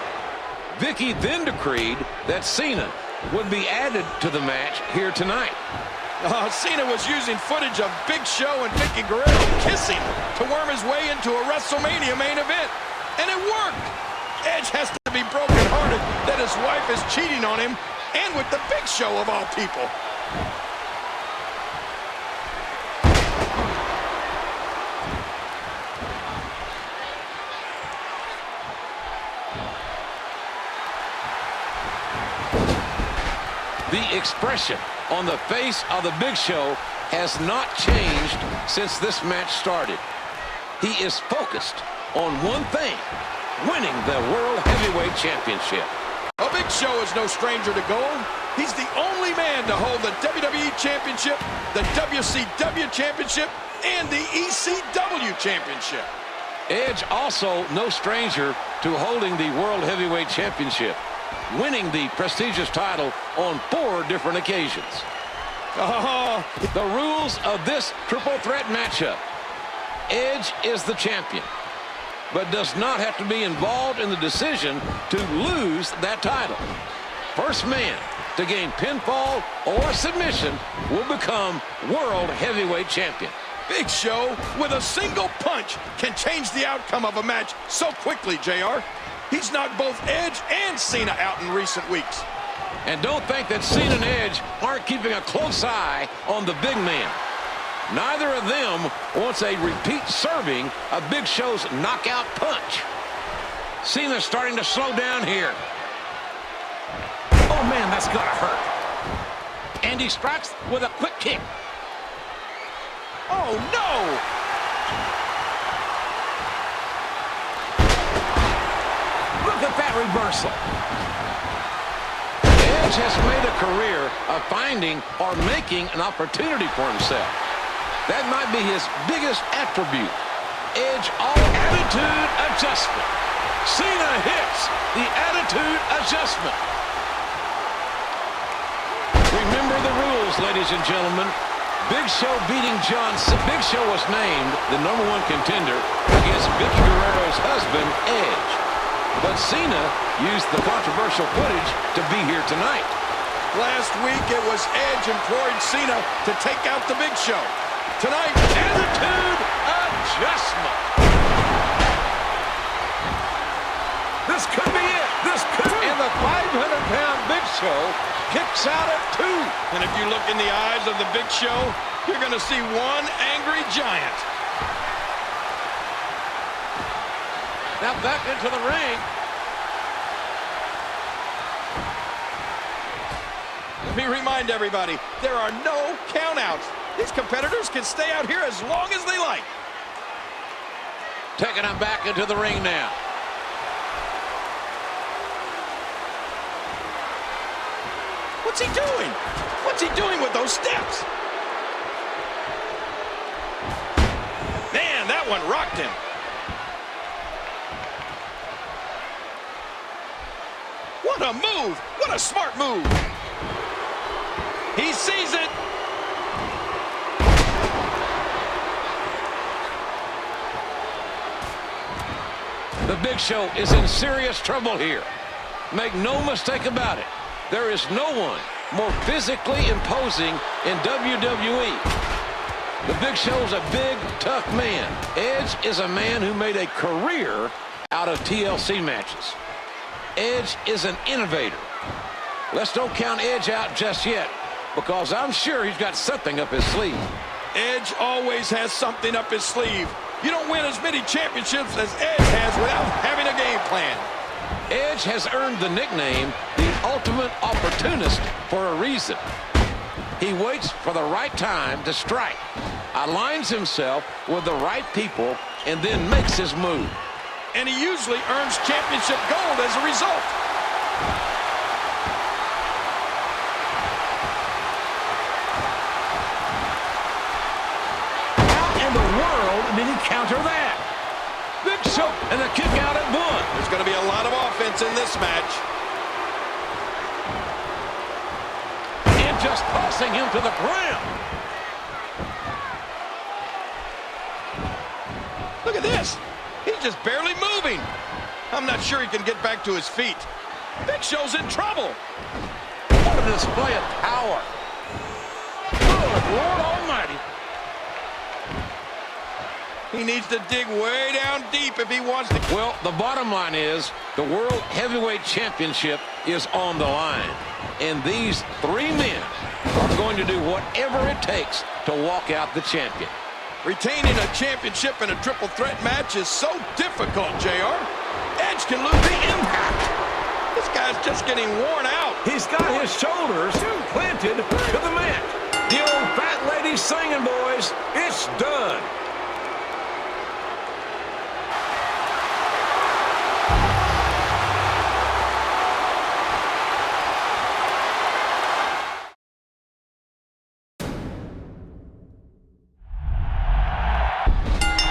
Vicky then decreed that Cena would be added to the match here tonight. Cena was using footage of Big Show and Vicky Guerrero kissing to worm his way into a WrestleMania main event. And it worked. Edge has to be brokenhearted that his wife is cheating on him, and with the Big Show of all people. The expression on the face of the Big Show has not changed since this match started. He is focused on one thing, winning the World Heavyweight Championship. A Big Show is no stranger to gold. He's the only man to hold the WWE Championship, the WCW Championship, and the ECW Championship. Edge also no stranger to holding the World Heavyweight Championship, winning the prestigious title on 4 different occasions. The rules of this triple threat matchup. Edge is the champion, but does not have to be involved in the decision to lose that title. First man to gain pinfall or submission will become World Heavyweight Champion. Big Show, with a single punch, can change the outcome of a match so quickly, JR. He's knocked both Edge and Cena out in recent weeks. And don't think that Cena and Edge aren't keeping a close eye on the big man. Neither of them wants a repeat serving of Big Show's knockout punch. Cena's starting to slow down here. Oh, man, that's gotta hurt. And he strikes with a quick kick. Oh, no! Look at that reversal. Edge has made a career of finding or making an opportunity for himself. That might be his biggest attribute. Edge all attitude adjustment. Cena hits the attitude adjustment. Remember the rules, ladies and gentlemen. Big Show beating John Cena. Big Show was named the #1 contender against Vicky Guerrero's husband, Edge. But Cena used the controversial footage to be here tonight. Last week, it was Edge imploring Cena to take out the Big Show. Tonight, attitude adjustment. This could be it. This could be. And the 500-pound Big Show kicks out at 2. And if you look in the eyes of the Big Show, you're going to see one angry giant. Now back into the ring. Let me remind everybody, there are no countouts. These competitors can stay out here as long as they like. Taking him back into the ring now. What's he doing? What's he doing with those steps? Man, that one rocked him. What a move! What a smart move! He sees it! The Big Show is in serious trouble here. Make no mistake about it. There is no one more physically imposing in WWE. The Big Show's a big, tough man. Edge is a man who made a career out of TLC matches. Edge is an innovator. Let's don't count Edge out just yet, because I'm sure he's got something up his sleeve. Edge always has something up his sleeve. You don't win as many championships as Edge has without having a game plan. Edge has earned the nickname the ultimate opportunist for a reason. He waits for the right time to strike, aligns himself with the right people, and then makes his move. And he usually earns championship gold as a result. How in the world did he counter that? Big Show and a kick out at 1. There's going to be a lot of offense in this match. And just tossing him to the ground. Look at this. He's just barely moving. I'm not sure he can get back to his feet. Big Show's in trouble. What a display of power. Good Lord Almighty. He needs to dig way down deep if he wants to. Well, the bottom line is the World Heavyweight Championship is on the line. And these 3 men are going to do whatever it takes to walk out the champion. Retaining a championship in a triple threat match is so difficult, JR. Edge can lose the impact. This guy's just getting worn out. He's got his shoulders planted to the mat. The old fat lady singing, boys. It's done.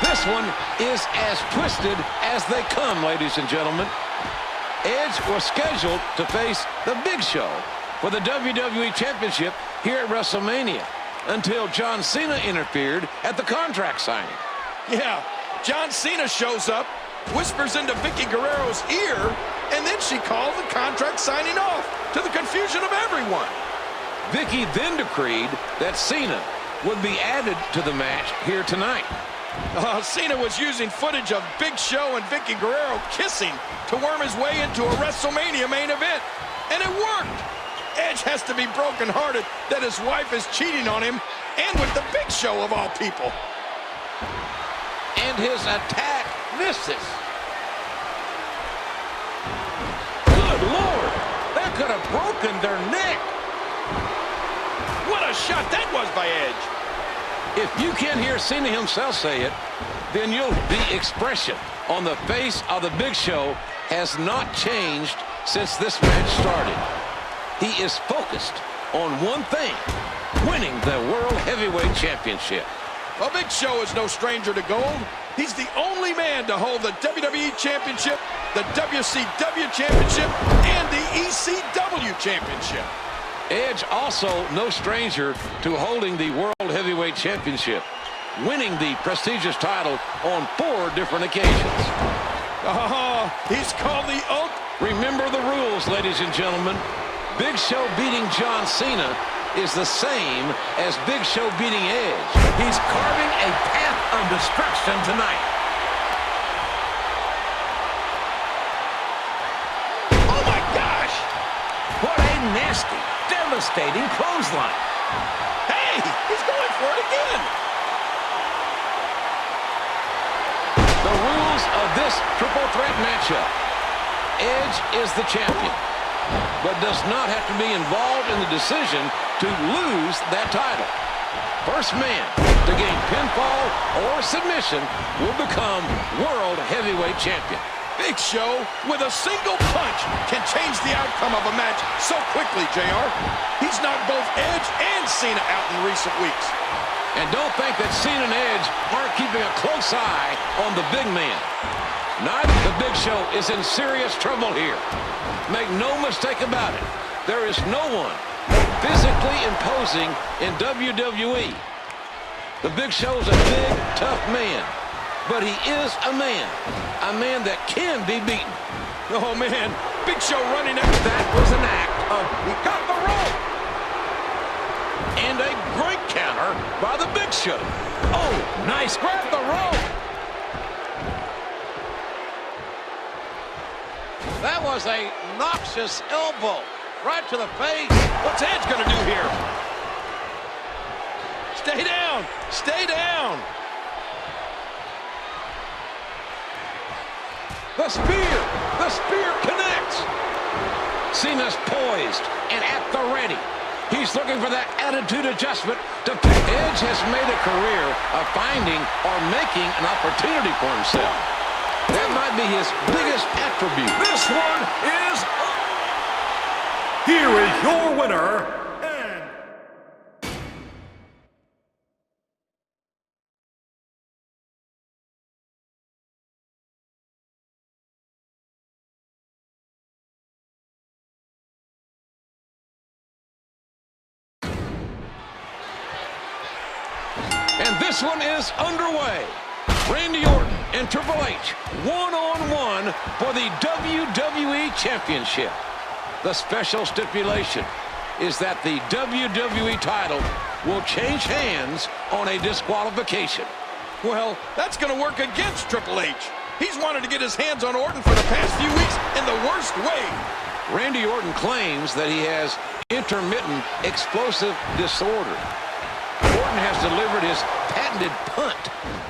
This one is as twisted as they come, ladies and gentlemen. Edge was scheduled to face the Big Show for the WWE Championship here at WrestleMania until John Cena interfered at the contract signing. Yeah, John Cena shows up, whispers into Vicky Guerrero's ear, and then she calls the contract signing off, to the confusion of everyone. Vicky then decreed that Cena would be added to the match here tonight. Cena was using footage of Big Show and Vicky Guerrero kissing to worm his way into a WrestleMania main event. And it worked. Edge has to be brokenhearted that his wife is cheating on him, and with the Big Show of all people. And his attack misses. Good Lord. That could have broken their neck. What a shot that was by Edge. If you can't hear Cena himself say it, then the expression on the face of the Big Show has not changed since this match started. He is focused on one thing, winning the World Heavyweight Championship. Well, Big Show is no stranger to gold. He's the only man to hold the WWE Championship, the WCW Championship, and the ECW Championship. Edge also no stranger to holding the World Heavyweight Championship, winning the prestigious title on 4 different occasions. Oh, he's called the oath. Remember the rules, ladies and gentlemen. Big Show beating John Cena is the same as Big Show beating Edge. He's carving a path of destruction tonight. Oh, my gosh. What a nasty, devastating clothesline. Hey, he's going for it again. The rules of this triple threat matchup. Edge is the champion, but does not have to be involved in the decision to lose that title. First man to gain pinfall or submission will become World Heavyweight Champion. Big Show, with a single punch, can change the outcome of a match so quickly, JR. He's knocked both Edge and Cena out in recent weeks. And don't think that Cena and Edge aren't keeping a close eye on the big man. Neither the Big Show is in serious trouble here. Make no mistake about it. There is no one physically imposing in WWE. The Big Show's a big, tough man. But he is a man that can be beaten. Oh, man. Big Show running out. That was an act of... He got the rope. And a great counter by the Big Show. Oh, nice. Grab the rope. That was a noxious elbow right to the face. What's Edge going to do here? Stay down. Stay down. The spear connects. Cena's poised and at the ready. He's looking for that attitude adjustment to pick. Edge has made a career of finding or making an opportunity for himself. That might be his biggest attribute. This one is... Here is your winner, And this one is underway. Randy Orton and Triple H, one-on-one for the WWE Championship. The special stipulation is that the WWE title will change hands on a disqualification. Well, that's going to work against Triple H. He's wanted to get his hands on Orton for the past few weeks in the worst way. Randy Orton claims that he has intermittent explosive disorder. Orton has delivered his patented punt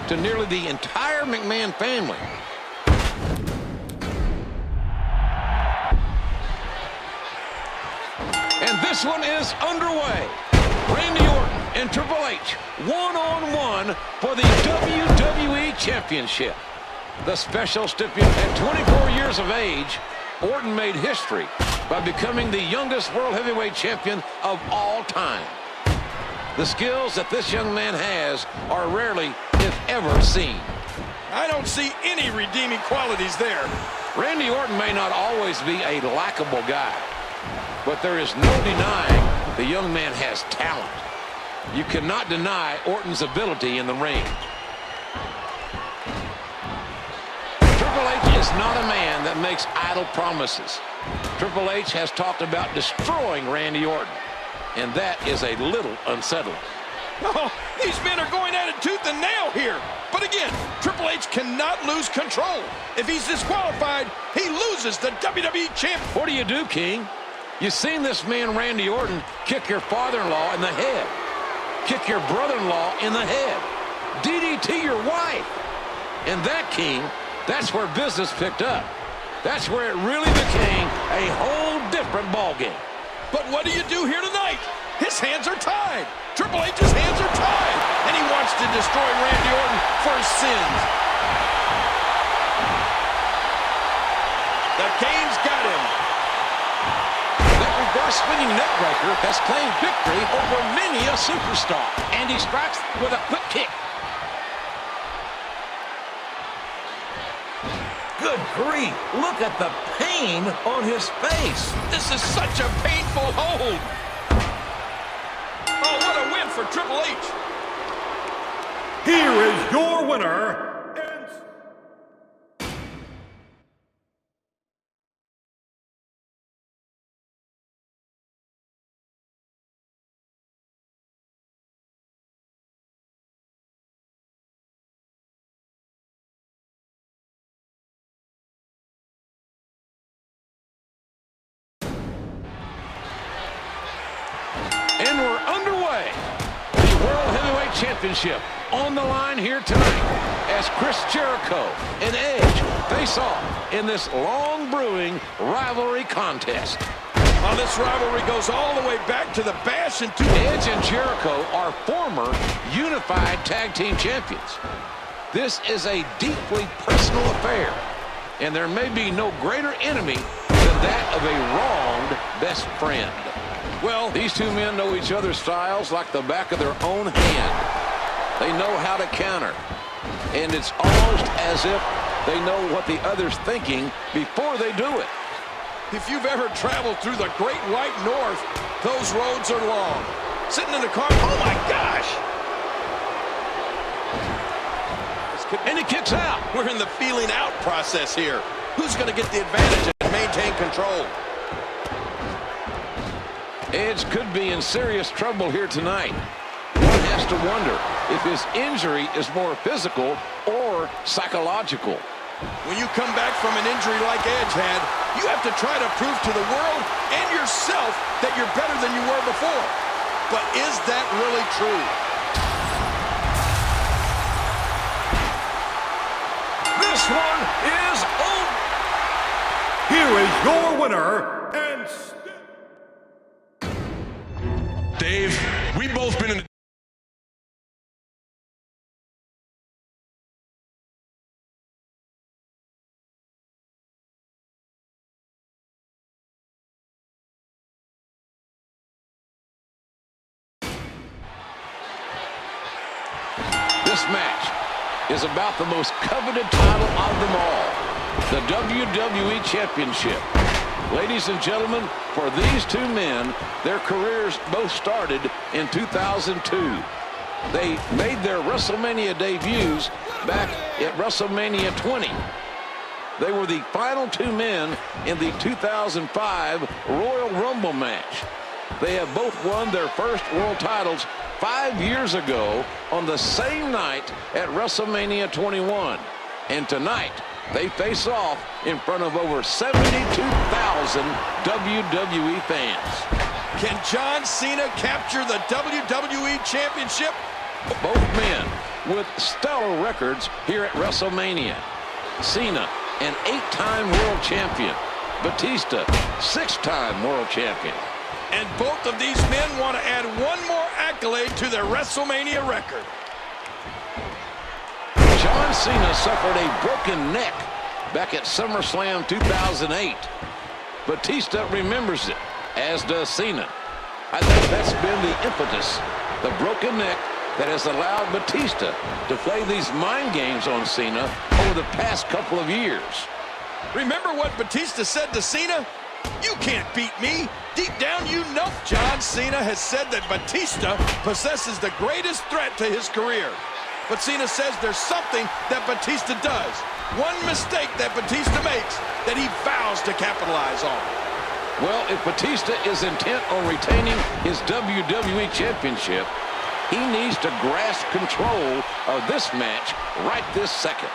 to nearly the entire McMahon family. And this one is underway. Randy Orton and Triple H, one-on-one for the WWE Championship. The special stipulation. At 24 years of age, Orton made history by becoming the youngest World Heavyweight Champion of all time. The skills that this young man has are rarely, if ever, seen. I don't see any redeeming qualities there. Randy Orton may not always be a likable guy, but there is no denying the young man has talent. You cannot deny Orton's ability in the ring. Triple H is not a man that makes idle promises. Triple H has talked about destroying Randy Orton, and that is a little unsettling. Oh, these men are going at it tooth and nail here. But again, Triple H cannot lose control. If he's disqualified, he loses the WWE champ. What do you do, King? You've seen this man, Randy Orton, kick your father-in-law in the head, kick your brother-in-law in the head, DDT your wife. And that, King, that's where business picked up. That's where it really became a whole different ballgame. But what do you do here tonight? His hands are tied. Triple H's hands are tied. And he wants to destroy Randy Orton for his sins. The Cane's got him. That reverse spinning neckbreaker has claimed victory over many a superstar. And he strikes with a quick kick. Good grief. Look at the pain on his face. This is such a painful hold. Triple H. Here is your winner, and And we're underway. The World Heavyweight Championship on the line here tonight as Chris Jericho and Edge face off in this long-brewing rivalry contest. Well, this rivalry goes all the way back to the Bash in Edge and Jericho are former unified tag team champions. This is a deeply personal affair, and there may be no greater enemy than that of a wronged best friend. Well, these two men know each other's styles like the back of their own hand. They know how to counter, and it's almost as if they know what the other's thinking before they do it. If you've ever traveled through the Great White North, those roads are long. Sitting in the car, oh my gosh! And he kicks out. We're in the feeling out process here. Who's going to get the advantage and maintain control? Edge could be in serious trouble here tonight. One has to wonder if his injury is more physical or psychological. When you come back from an injury like Edge had, you have to try to prove to the world and yourself that you're better than you were before. But is that really true? This one is over. here is your winner, and Dave, we both been in the This match is about the most coveted title of them all, the WWE Championship. Ladies and gentlemen, for these two men, their careers both started in 2002. They made their WrestleMania debuts back at WrestleMania 20. They were the final two men in the 2005 Royal Rumble match. They have both won their first world titles 5 years ago on the same night at WrestleMania 21. And tonight, they face off in front of over 72,000 WWE fans. Can John Cena capture the WWE Championship? Both men with stellar records here at WrestleMania. Cena, an 8-time world champion. Batista, 6-time world champion. And both of these men want to add one more accolade to their WrestleMania record. John Cena suffered a broken neck back at SummerSlam 2008. Batista remembers it, as does Cena. I think that's been the impetus, the broken neck that has allowed Batista to play these mind games on Cena over the past couple of years. Remember what Batista said to Cena? You can't beat me. Deep down, you know. John Cena has said that Batista possesses the greatest threat to his career. But Cena says there's something that Batista does. One mistake that Batista makes that he vows to capitalize on. Well, if Batista is intent on retaining his WWE Championship, he needs to grasp control of this match right this second.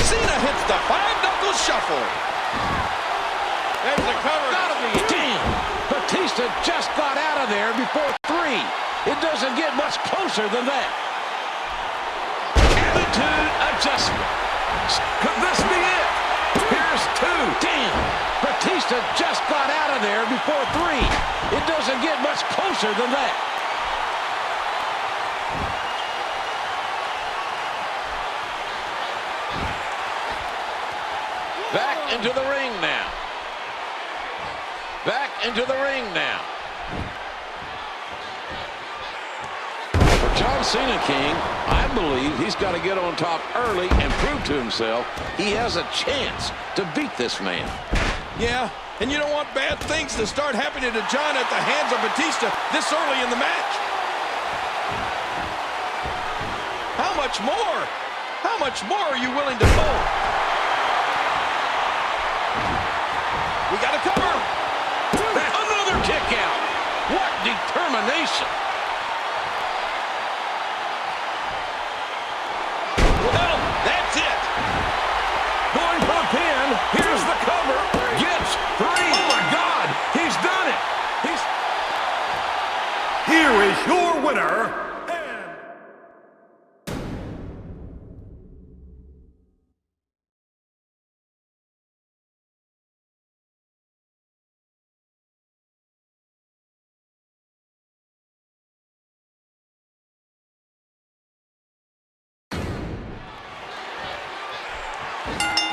Cena hits the five-knuckle shuffle. There's the cover. Gotta be it. Damn! Batista just got out of there before 3. It doesn't get much closer than that. Attitude adjustment. Could this be it? Here's 2. Damn! Batista just got out of there before 3. It doesn't get much closer than that. Back into the ring now. Back into the ring now. For John Cena, King, I believe he's got to get on top early and prove to himself he has a chance to beat this man. Yeah, And you don't want bad things to start happening to John at the hands of Batista this early in the match. How much more? How much more are you willing to pull? We got to cover. Another kick out. What determination. Well, that's it. Going for the pin. Here's the cover. Gets 3. Oh, my God. He's done it. Here is your winner,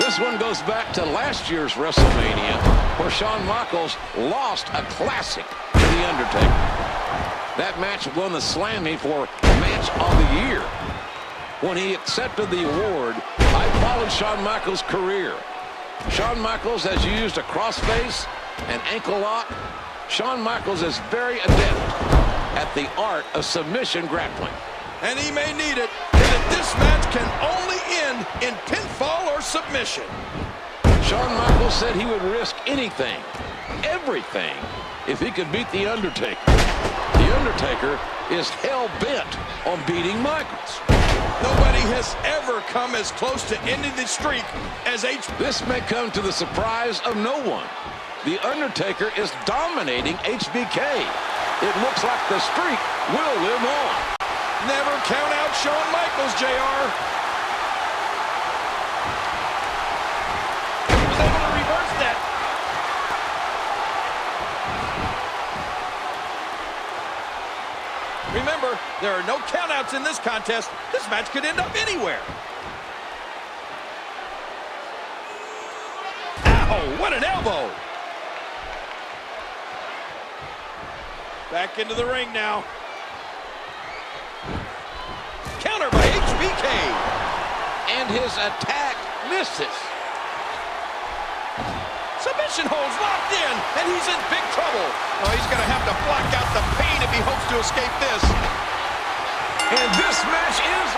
This one goes back to last year's WrestleMania, where Shawn Michaels lost a classic to The Undertaker. That match won the Slammy for Match of the Year. When he accepted the award, I followed Shawn Michaels' career. Shawn Michaels has used a crossface, an ankle lock. Shawn Michaels is very adept at the art of submission grappling. And he may need it, and that this match can only end in pinfall or submission. Shawn Michaels said he would risk anything, everything, if he could beat The Undertaker. The Undertaker is hell-bent on beating Michaels. Nobody has ever come as close to ending the streak as This may come to the surprise of no one. The Undertaker is dominating HBK. It looks like the streak will live on. Never count out Shawn Michaels, JR. He was able to reverse that. Remember, there are no countouts in this contest. This match could end up anywhere. Ow, what an elbow. Back into the ring now. Counter by HBK. And his attack misses. Submission holds locked in, and he's in big trouble. Oh, he's going to have to block out the pain if he hopes to escape this. And this match is...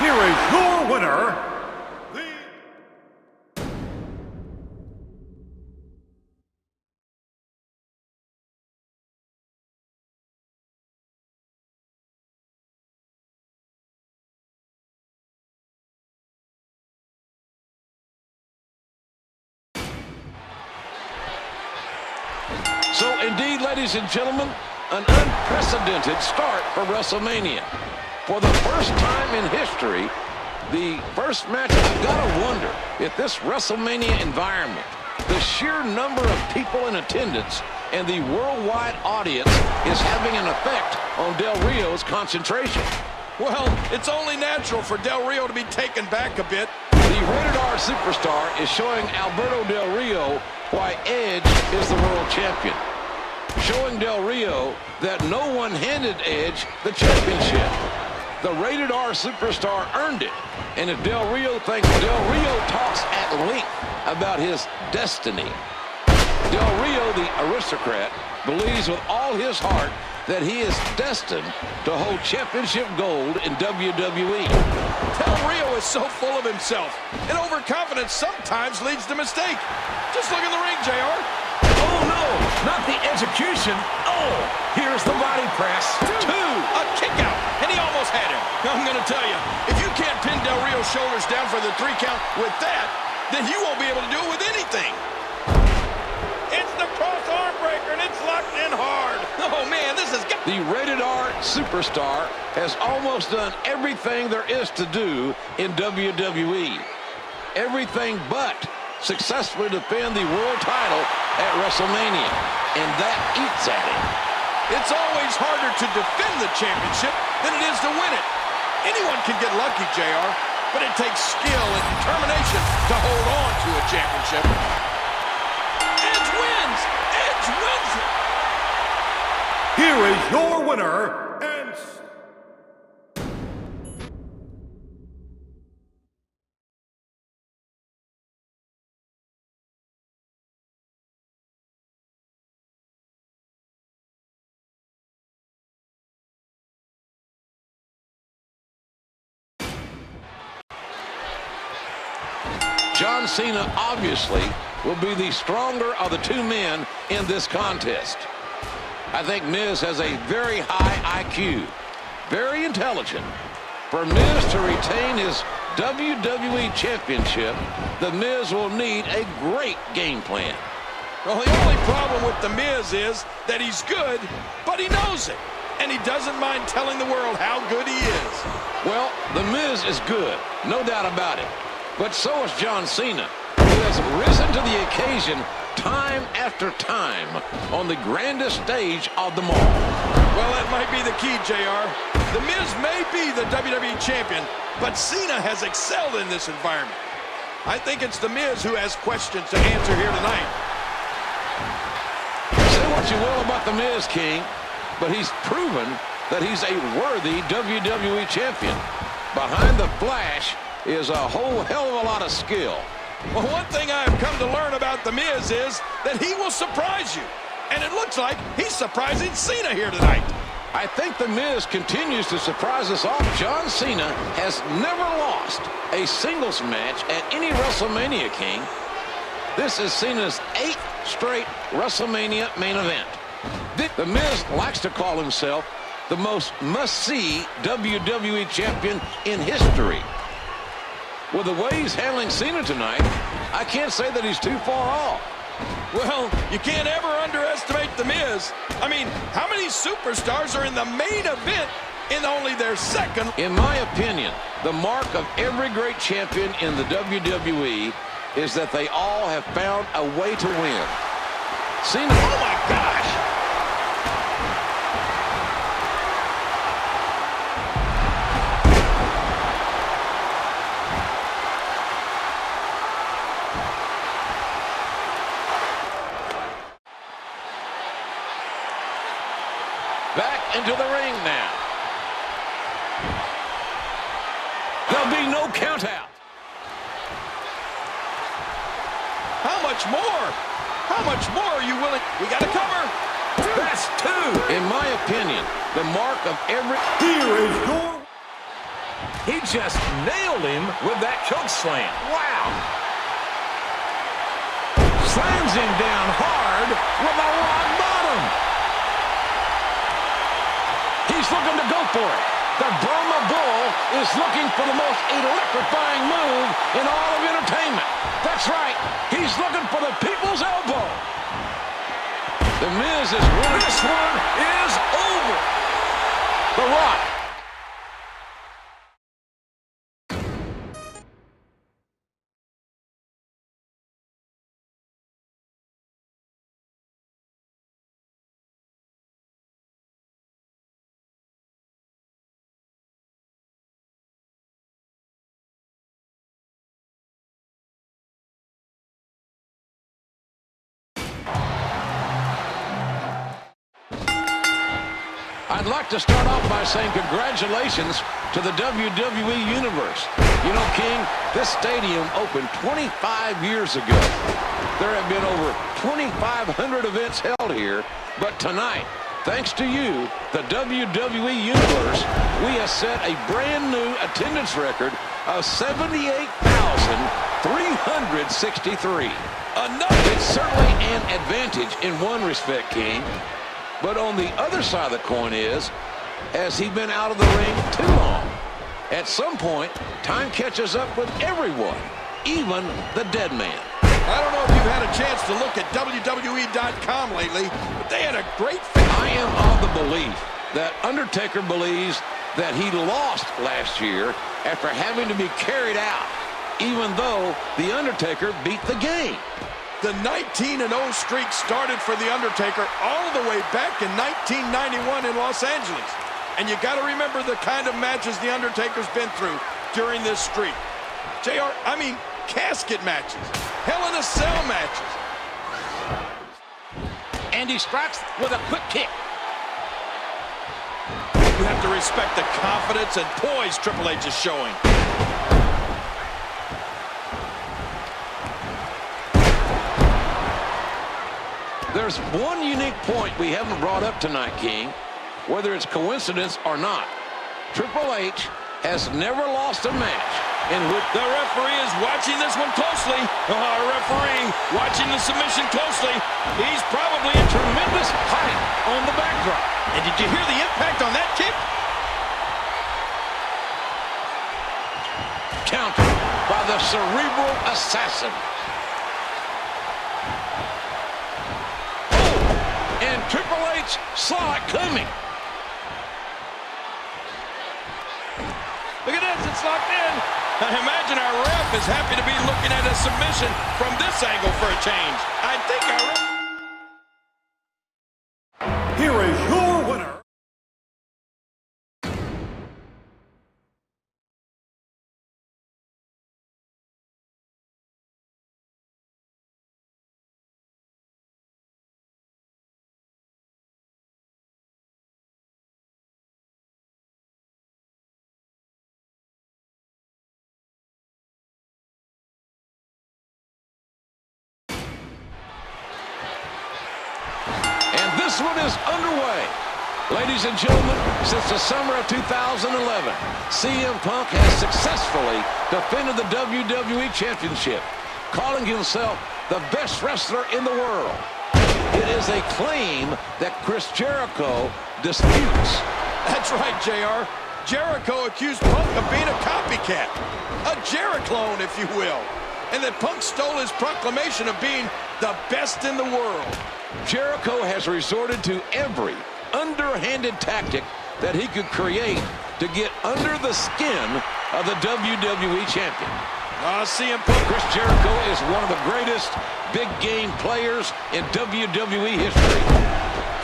here is your winner, So, indeed, ladies and gentlemen, an unprecedented start for WrestleMania. For the first time in history, the first match, I've got to wonder if this WrestleMania environment, the sheer number of people in attendance, and the worldwide audience is having an effect on Del Rio's concentration. Well, it's only natural for Del Rio to be taken back a bit. The Rated R Superstar is showing Alberto Del Rio why Edge is the world champion. Showing Del Rio that no one handed Edge the championship. The Rated R Superstar earned it. And if Del Rio thinks Del Rio talks at length about his destiny, Del Rio, the aristocrat, believes with all his heart that he is destined to hold championship gold in WWE. Del Rio is so full of himself, and overconfidence sometimes leads to mistake. Just look in the ring, JR. Oh, no, not the execution. Oh, here's the body press. Two, a kick out, and he almost had him. I'm going to tell you, if you can't pin Del Rio's shoulders down for the 3 count with that, then you won't be able to do it with anything. It's the cross arm breaker, and it's locked in hard. Oh, man, this is... The Rated R Superstar has almost done everything there is to do in WWE. Everything but successfully defend the world title at WrestleMania. And that eats at him. It's always harder to defend the championship than it is to win it. Anyone can get lucky, JR, but it takes skill and determination to hold on to a championship. Edge wins! Edge wins it! here is your winner, and John Cena obviously will be the stronger of the two men in this contest. I think Miz has a very high IQ, very intelligent. For Miz to retain his WWE Championship, the Miz will need a great game plan. Well, the only problem with the Miz is that he's good, but he knows it. And he doesn't mind telling the world how good he is. Well, the Miz is good, no doubt about it. But so is John Cena, who has risen to the occasion time after time on the grandest stage of them all. Well, that might be the key, JR. The Miz may be the WWE Champion, but Cena has excelled in this environment. I think it's the Miz who has questions to answer here tonight. Say what you will about the Miz, King, but he's proven that he's a worthy WWE Champion. Behind the flash is a whole hell of a lot of skill. Well, one thing I've come to learn about The Miz is that he will surprise you. And it looks like he's surprising Cena here tonight. I think The Miz continues to surprise us all. John Cena has never lost a singles match at any WrestleMania, King. This is Cena's 8th straight WrestleMania main event. The Miz likes to call himself the most must-see WWE champion in history. With the way he's handling Cena tonight, I can't say that he's too far off. Well, you can't ever underestimate The Miz. I mean, how many superstars are in the main event in only their second? In my opinion, the mark of every great champion in the WWE is that they all have found a way to win. Cena, oh my gosh! Back into the ring now. There'll be no count out. How much more? How much more are you willing? We got to cover. That's 2. In my opinion, the mark of every... Here is your... He just nailed him with that choke slam. Wow! Slams him down hard with a rock bottom. He's looking to go for it. The Brahma Bull is looking for the most electrifying move in all of entertainment. That's right. He's looking for the people's elbow. The Miz is winning. This one is over. The Rock. I'd like to start off by saying congratulations to the WWE Universe. You know, King, this stadium opened 25 years ago. There have been over 2,500 events held here, but tonight, thanks to you, the WWE Universe, we have set a brand new attendance record of 78,363. It's certainly an advantage in one respect, King. But on the other side of the coin is, has he been out of the ring too long? At some point, time catches up with everyone, even the dead man. I don't know if you've had a chance to look at WWE.com lately, but they had a great... I am of the belief that Undertaker believes that he lost last year after having to be carried out, even though The Undertaker beat the game. The 19-0 streak started for The Undertaker all the way back in 1991 in Los Angeles. And you got to remember the kind of matches The Undertaker's been through during this streak. JR, I mean, casket matches, Hell in a Cell matches. And he strikes with a quick kick. You have to respect the confidence and poise Triple H is showing. There's one unique point we haven't brought up tonight, King, whether it's coincidence or not. Triple H has never lost a match in which the referee is watching this one closely. Referee watching the submission closely. He's probably in tremendous height on the backdrop. And did you hear the impact on that kick? Countered by the cerebral assassin. Oh, and Triple H saw it coming. Look at this, it's locked in. I imagine our ref is happy to be looking at a submission from this angle for a change. I think our ref... Here is your winner. This one is underway. Ladies and gentlemen, since the summer of 2011, CM Punk has successfully defended the WWE Championship, calling himself the best wrestler in the world. It is a claim that Chris Jericho disputes. That's right, JR. Jericho accused Punk of being a copycat, a Jeri-clone, if you will, and that Punk stole his proclamation of being the best in the world. Jericho has resorted to every underhanded tactic that he could create to get under the skin of the WWE Champion. CM Punk. Chris Jericho is one of the greatest big game players in WWE history.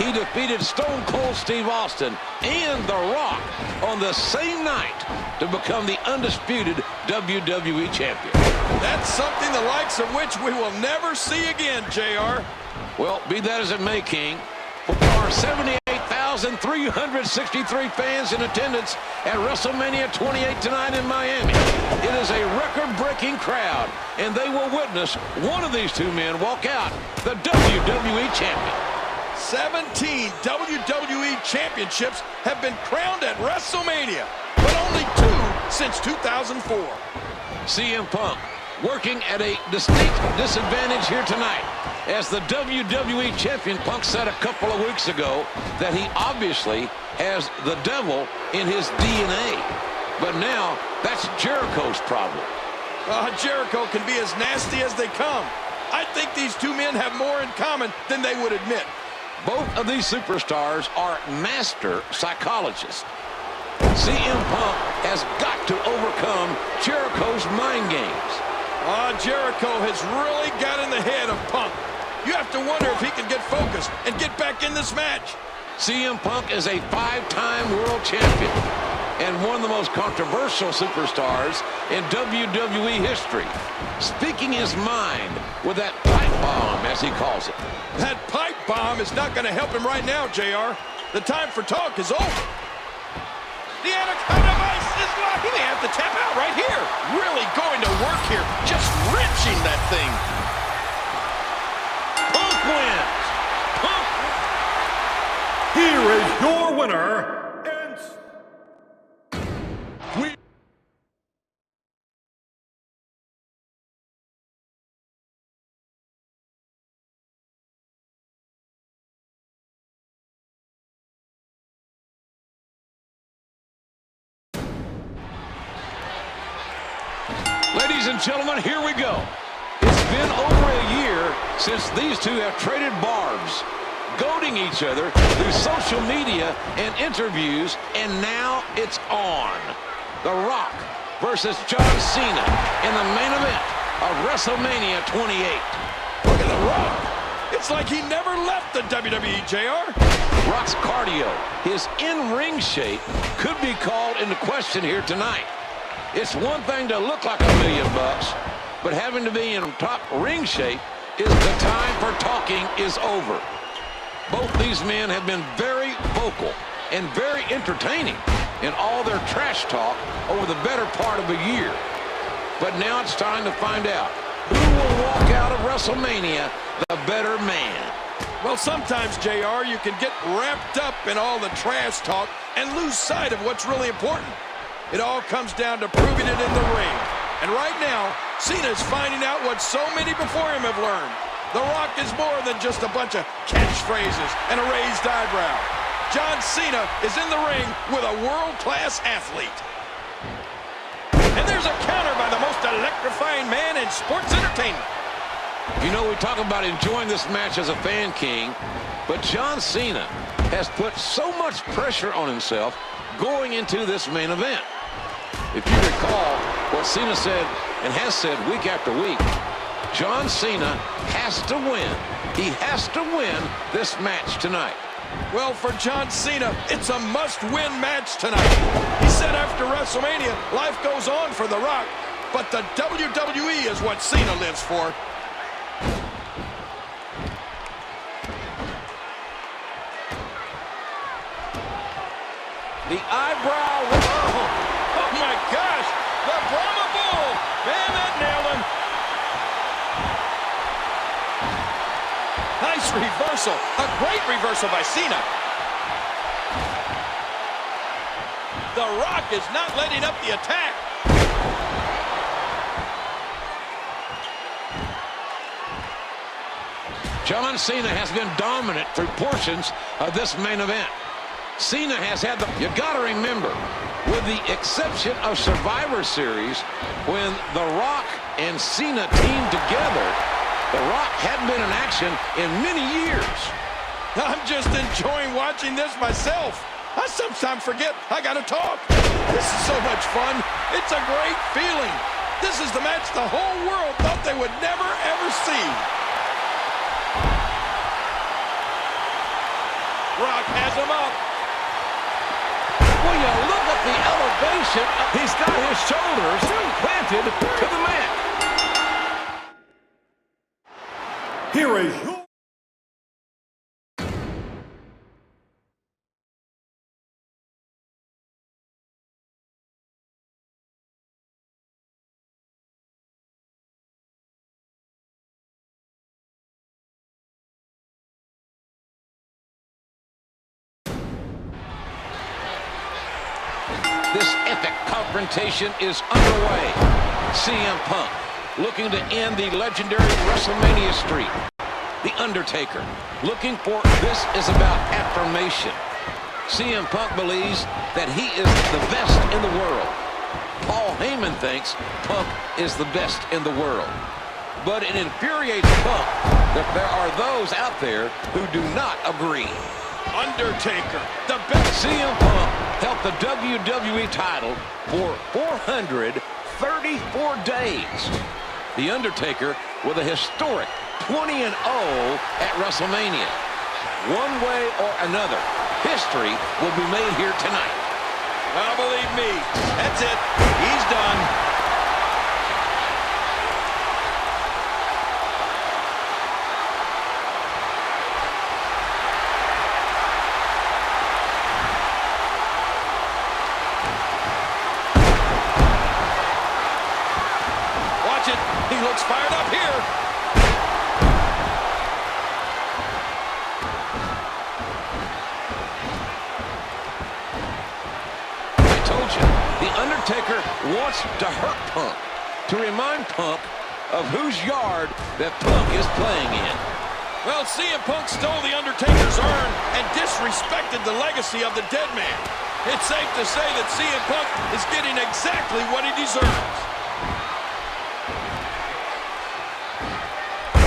He defeated Stone Cold Steve Austin and The Rock on the same night to become the undisputed WWE Champion. That's something the likes of which we will never see again, JR. Well, be that as it may, King, for our 78,363 fans in attendance at WrestleMania 28 tonight in Miami, it is a record-breaking crowd, and they will witness one of these two men walk out the WWE Champion. 17 WWE Championships have been crowned at WrestleMania, but only 2 since 2004. CM Punk working at a distinct disadvantage here tonight. As the WWE Champion, Punk said a couple of weeks ago that he obviously has the devil in his DNA. But now, that's Jericho's problem. Jericho can be as nasty as they come. I think these two men have more in common than they would admit. Both of these superstars are master psychologists. CM Punk has got to overcome Jericho's mind games. Jericho has really got in the head of Punk. You have to wonder if he can get focused and get back in this match. CM Punk is a 5-time world champion and one of the most controversial superstars in WWE history, speaking his mind with that pipe bomb, as he calls it. That pipe bomb is not going to help him right now, JR. The time for talk is over. The Anaconda Vice is locked. He may have to tap out right here. Really going to work here. Just wrenching that thing. Punk wins. Punk. Here is your winner. Ladies and gentlemen, here we go. It's been over a year since these two have traded barbs, goading each other through social media and interviews, and now it's on. The Rock versus John Cena in the main event of WrestleMania 28. Look at The Rock. It's like he never left the WWE, JR. Rock's cardio, his in-ring shape, could be called into question here tonight. It's one thing to look like $1 million, but having to be in top ring shape is the time for talking is over. Both these men have been very vocal and very entertaining in all their trash talk over the better part of a year. But now it's time to find out who will walk out of WrestleMania the better man. Well, sometimes, JR, you can get wrapped up in all the trash talk and lose sight of what's really important. It all comes down to proving it in the ring. And right now, Cena's finding out what so many before him have learned. The Rock is more than just a bunch of catchphrases and a raised eyebrow. John Cena is in the ring with a world-class athlete. And there's a counter by the most electrifying man in sports entertainment. You know, we talk about enjoying this match as a fan, King, but John Cena has put so much pressure on himself going into this main event. If you recall what Cena said and has said week after week, John Cena has to win. He has to win this match tonight. Well, for John Cena, it's a must-win match tonight. He said after WrestleMania, life goes on for The Rock, but the WWE is what Cena lives for. The eyebrow. Oh my gosh! The Brahma Bull! Man, that nailed him! Nice reversal. A great reversal by Cena. The Rock is not letting up the attack. John Cena has been dominant through portions of this main event. Cena has had the... You got to remember, with the exception of Survivor Series, when The Rock and Cena teamed together, The Rock hadn't been in action in many years. I'm just enjoying watching this myself. I sometimes forget I got to talk. This is so much fun. It's a great feeling. This is the match the whole world thought they would never, ever see. Rock has him up. Will you look at the elevation? He's got his shoulders planted to the mat. Here is your... This epic confrontation is underway. CM Punk looking to end the legendary WrestleMania streak. The Undertaker looking for... This is about affirmation. CM Punk believes that he is the best in the world. Paul Heyman thinks Punk is the best in the world. But it infuriates Punk that there are those out there who do not agree. Undertaker, the best. CM Punk held the WWE title for 434 days. The Undertaker with a historic 20-0 at WrestleMania. One way or another, history will be made here tonight. Well, believe me, that's it. He's done. He looks fired up here. I told you, The Undertaker wants to hurt Punk, to remind Punk of whose yard that Punk is playing in. Well, CM Punk stole The Undertaker's urn and disrespected the legacy of the dead man. It's safe to say that CM Punk is getting exactly what he deserves.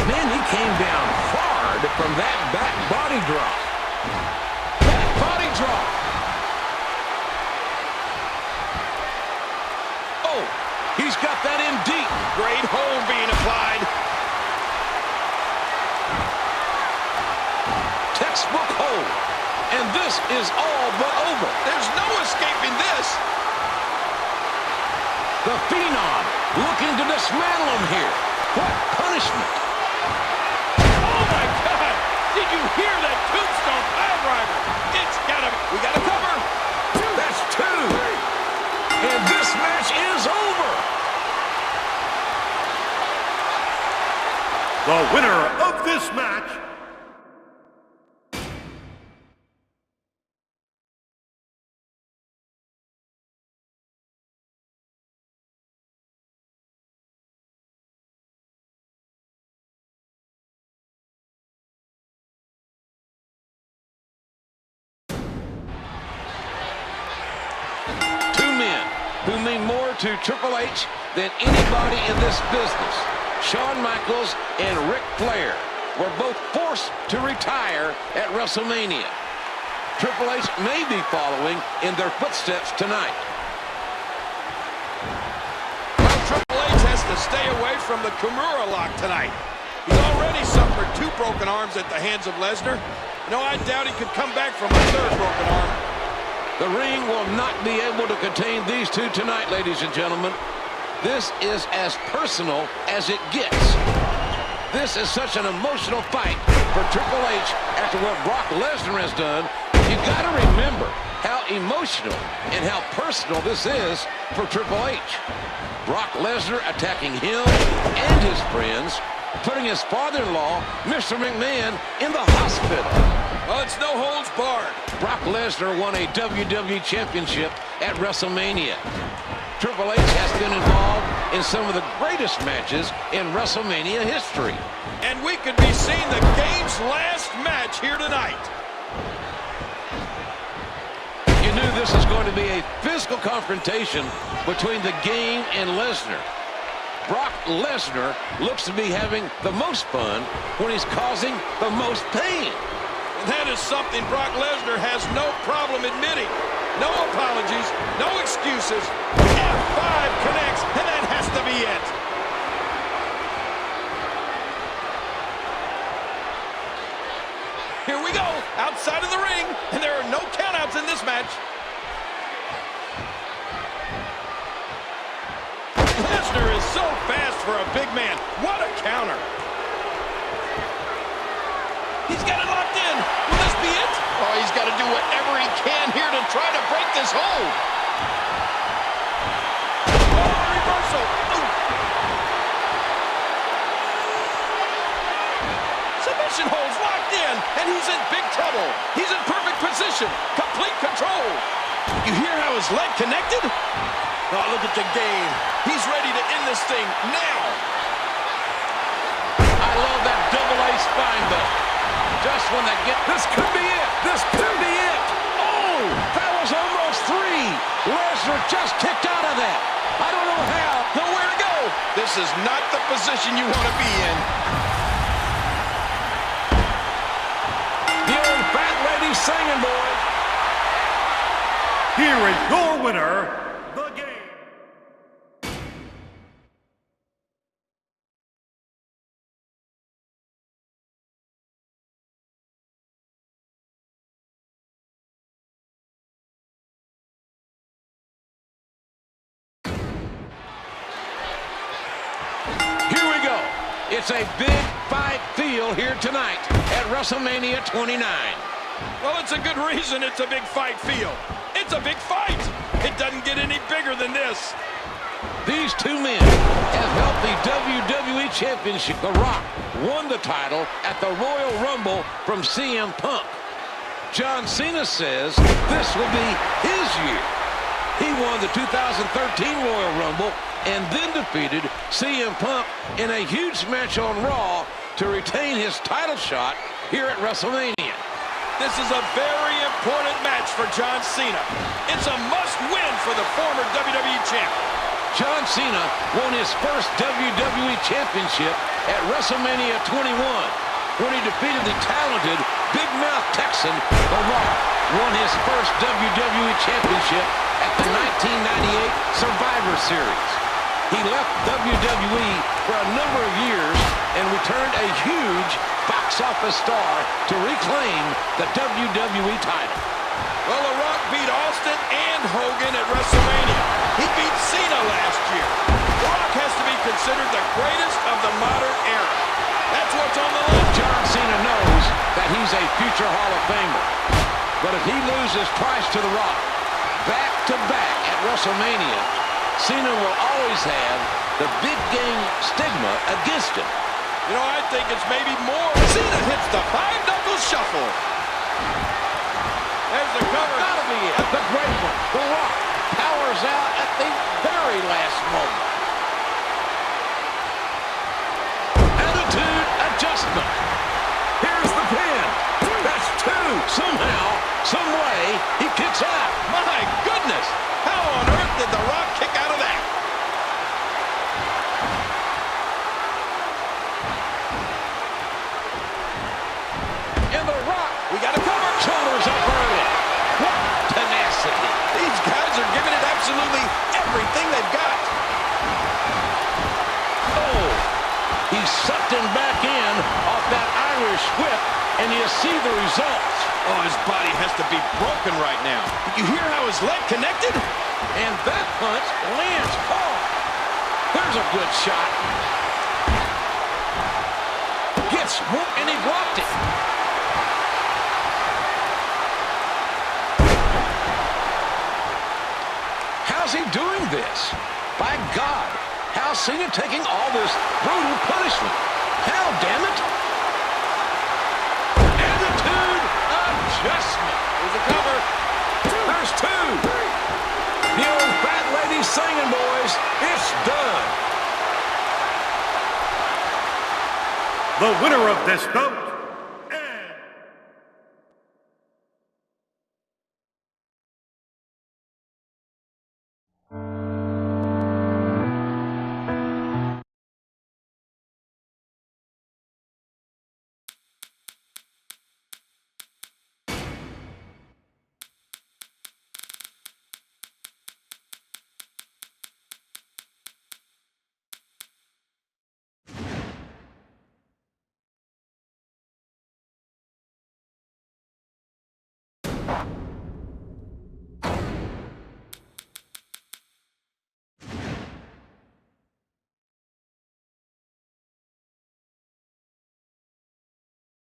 Man, he came down hard from that back body drop. Back body drop. Oh, he's got that in deep. Great hold being applied. Textbook hold. And this is all but over. There's no escaping this. The Phenom looking to dismantle him here. What punishment? Did you hear that tombstone pile driver? It's gotta... We gotta cover. That's two. And this match is over. The winner of this match who mean more to Triple H than anybody in this business. Shawn Michaels and Ric Flair were both forced to retire at WrestleMania. Triple H may be following in their footsteps tonight. Well, Triple H has to stay away from the Kimura lock tonight. He's already suffered 2 broken arms at the hands of Lesnar. No, I doubt he could come back from a 3rd broken arm. The ring will not be able to contain these two tonight, ladies and gentlemen. This is as personal as it gets. This is such an emotional fight for Triple H after what Brock Lesnar has done. You got to remember how emotional and how personal this is for Triple H. Brock Lesnar attacking him and his friends, putting his father-in-law, Mr. McMahon, in the hospital. Well, it's no holds barred. Brock Lesnar won a WWE Championship at WrestleMania. Triple H has been involved in some of the greatest matches in WrestleMania history. And we could be seeing the game's last match here tonight. You knew this was going to be a physical confrontation between the game and Lesnar. Brock Lesnar looks to be having the most fun when he's causing the most pain. That is something Brock Lesnar has no problem admitting. No apologies, no excuses. F5 connects, and that has to be it. Here we go, outside of the ring, and there are no countouts in this match. Lesnar is so fast for a big man. What a counter. He's got it locked in. Will this be it? Oh, he's got to do whatever he can here to try to break this hold. Oh, reversal. Ooh. Submission holds locked in, and he's in big trouble. He's in perfect position. Complete control. You hear how his leg connected? Oh, look at the game. He's ready to end this thing now. I love that double-A spine buster. Just when they get... This could be it. This could be it. Oh, that was almost 3. Lesnar just kicked out of that. I don't know how. Nowhere to go. This is not the position you want to be in. The old fat lady singing, boy. Here is your winner, the game. It's a big fight feel here tonight at WrestleMania 29. Well, it's a good reason it's a big fight feel. It's a big fight. It doesn't get any bigger than this. These two men have held the WWE Championship. The Rock won the title at the Royal Rumble from CM Punk. John Cena says this will be his year. He won the 2013 Royal Rumble and then defeated CM Punk in a huge match on Raw to retain his title shot here at WrestleMania. This is a very important match for John Cena. It's a must-win for the former WWE champ. John Cena won his first WWE Championship at WrestleMania 21 when he defeated the talented Big Mouth Texan, The Rock, won his first WWE Championship at the 1998 Survivor Series. He left WWE for a number of years and returned a huge box office star to reclaim the WWE title. Well, The Rock beat Austin and Hogan at WrestleMania. He beat Cena last year. The Rock has to be considered the greatest of the modern era. That's what's on the line. John Cena knows that he's a future Hall of Famer. But if he loses twice to The Rock, back-to-back at WrestleMania, Cena will always have the big game stigma against him. You know, I think it's maybe more. Cena hits the five-knuckle shuffle. There's the cover. Gotta be it. The great one. The Rock powers out at the very last moment. Attitude adjustment. Here's the pin. That's 2. Somehow, some way, he kicks out. My goodness. How on earth did The Rock kick see the results. Oh, his body has to be broken right now. Did you hear how his leg connected? And that punch lands hard. There's a good shot. Gets one, and he blocked it. How's he doing this? By God, how's Cena taking all this brutal punishment? How, damn it? Attitude adjustment. There's a cover. There's two. The old fat lady singing, boys. It's done. The winner of this bout,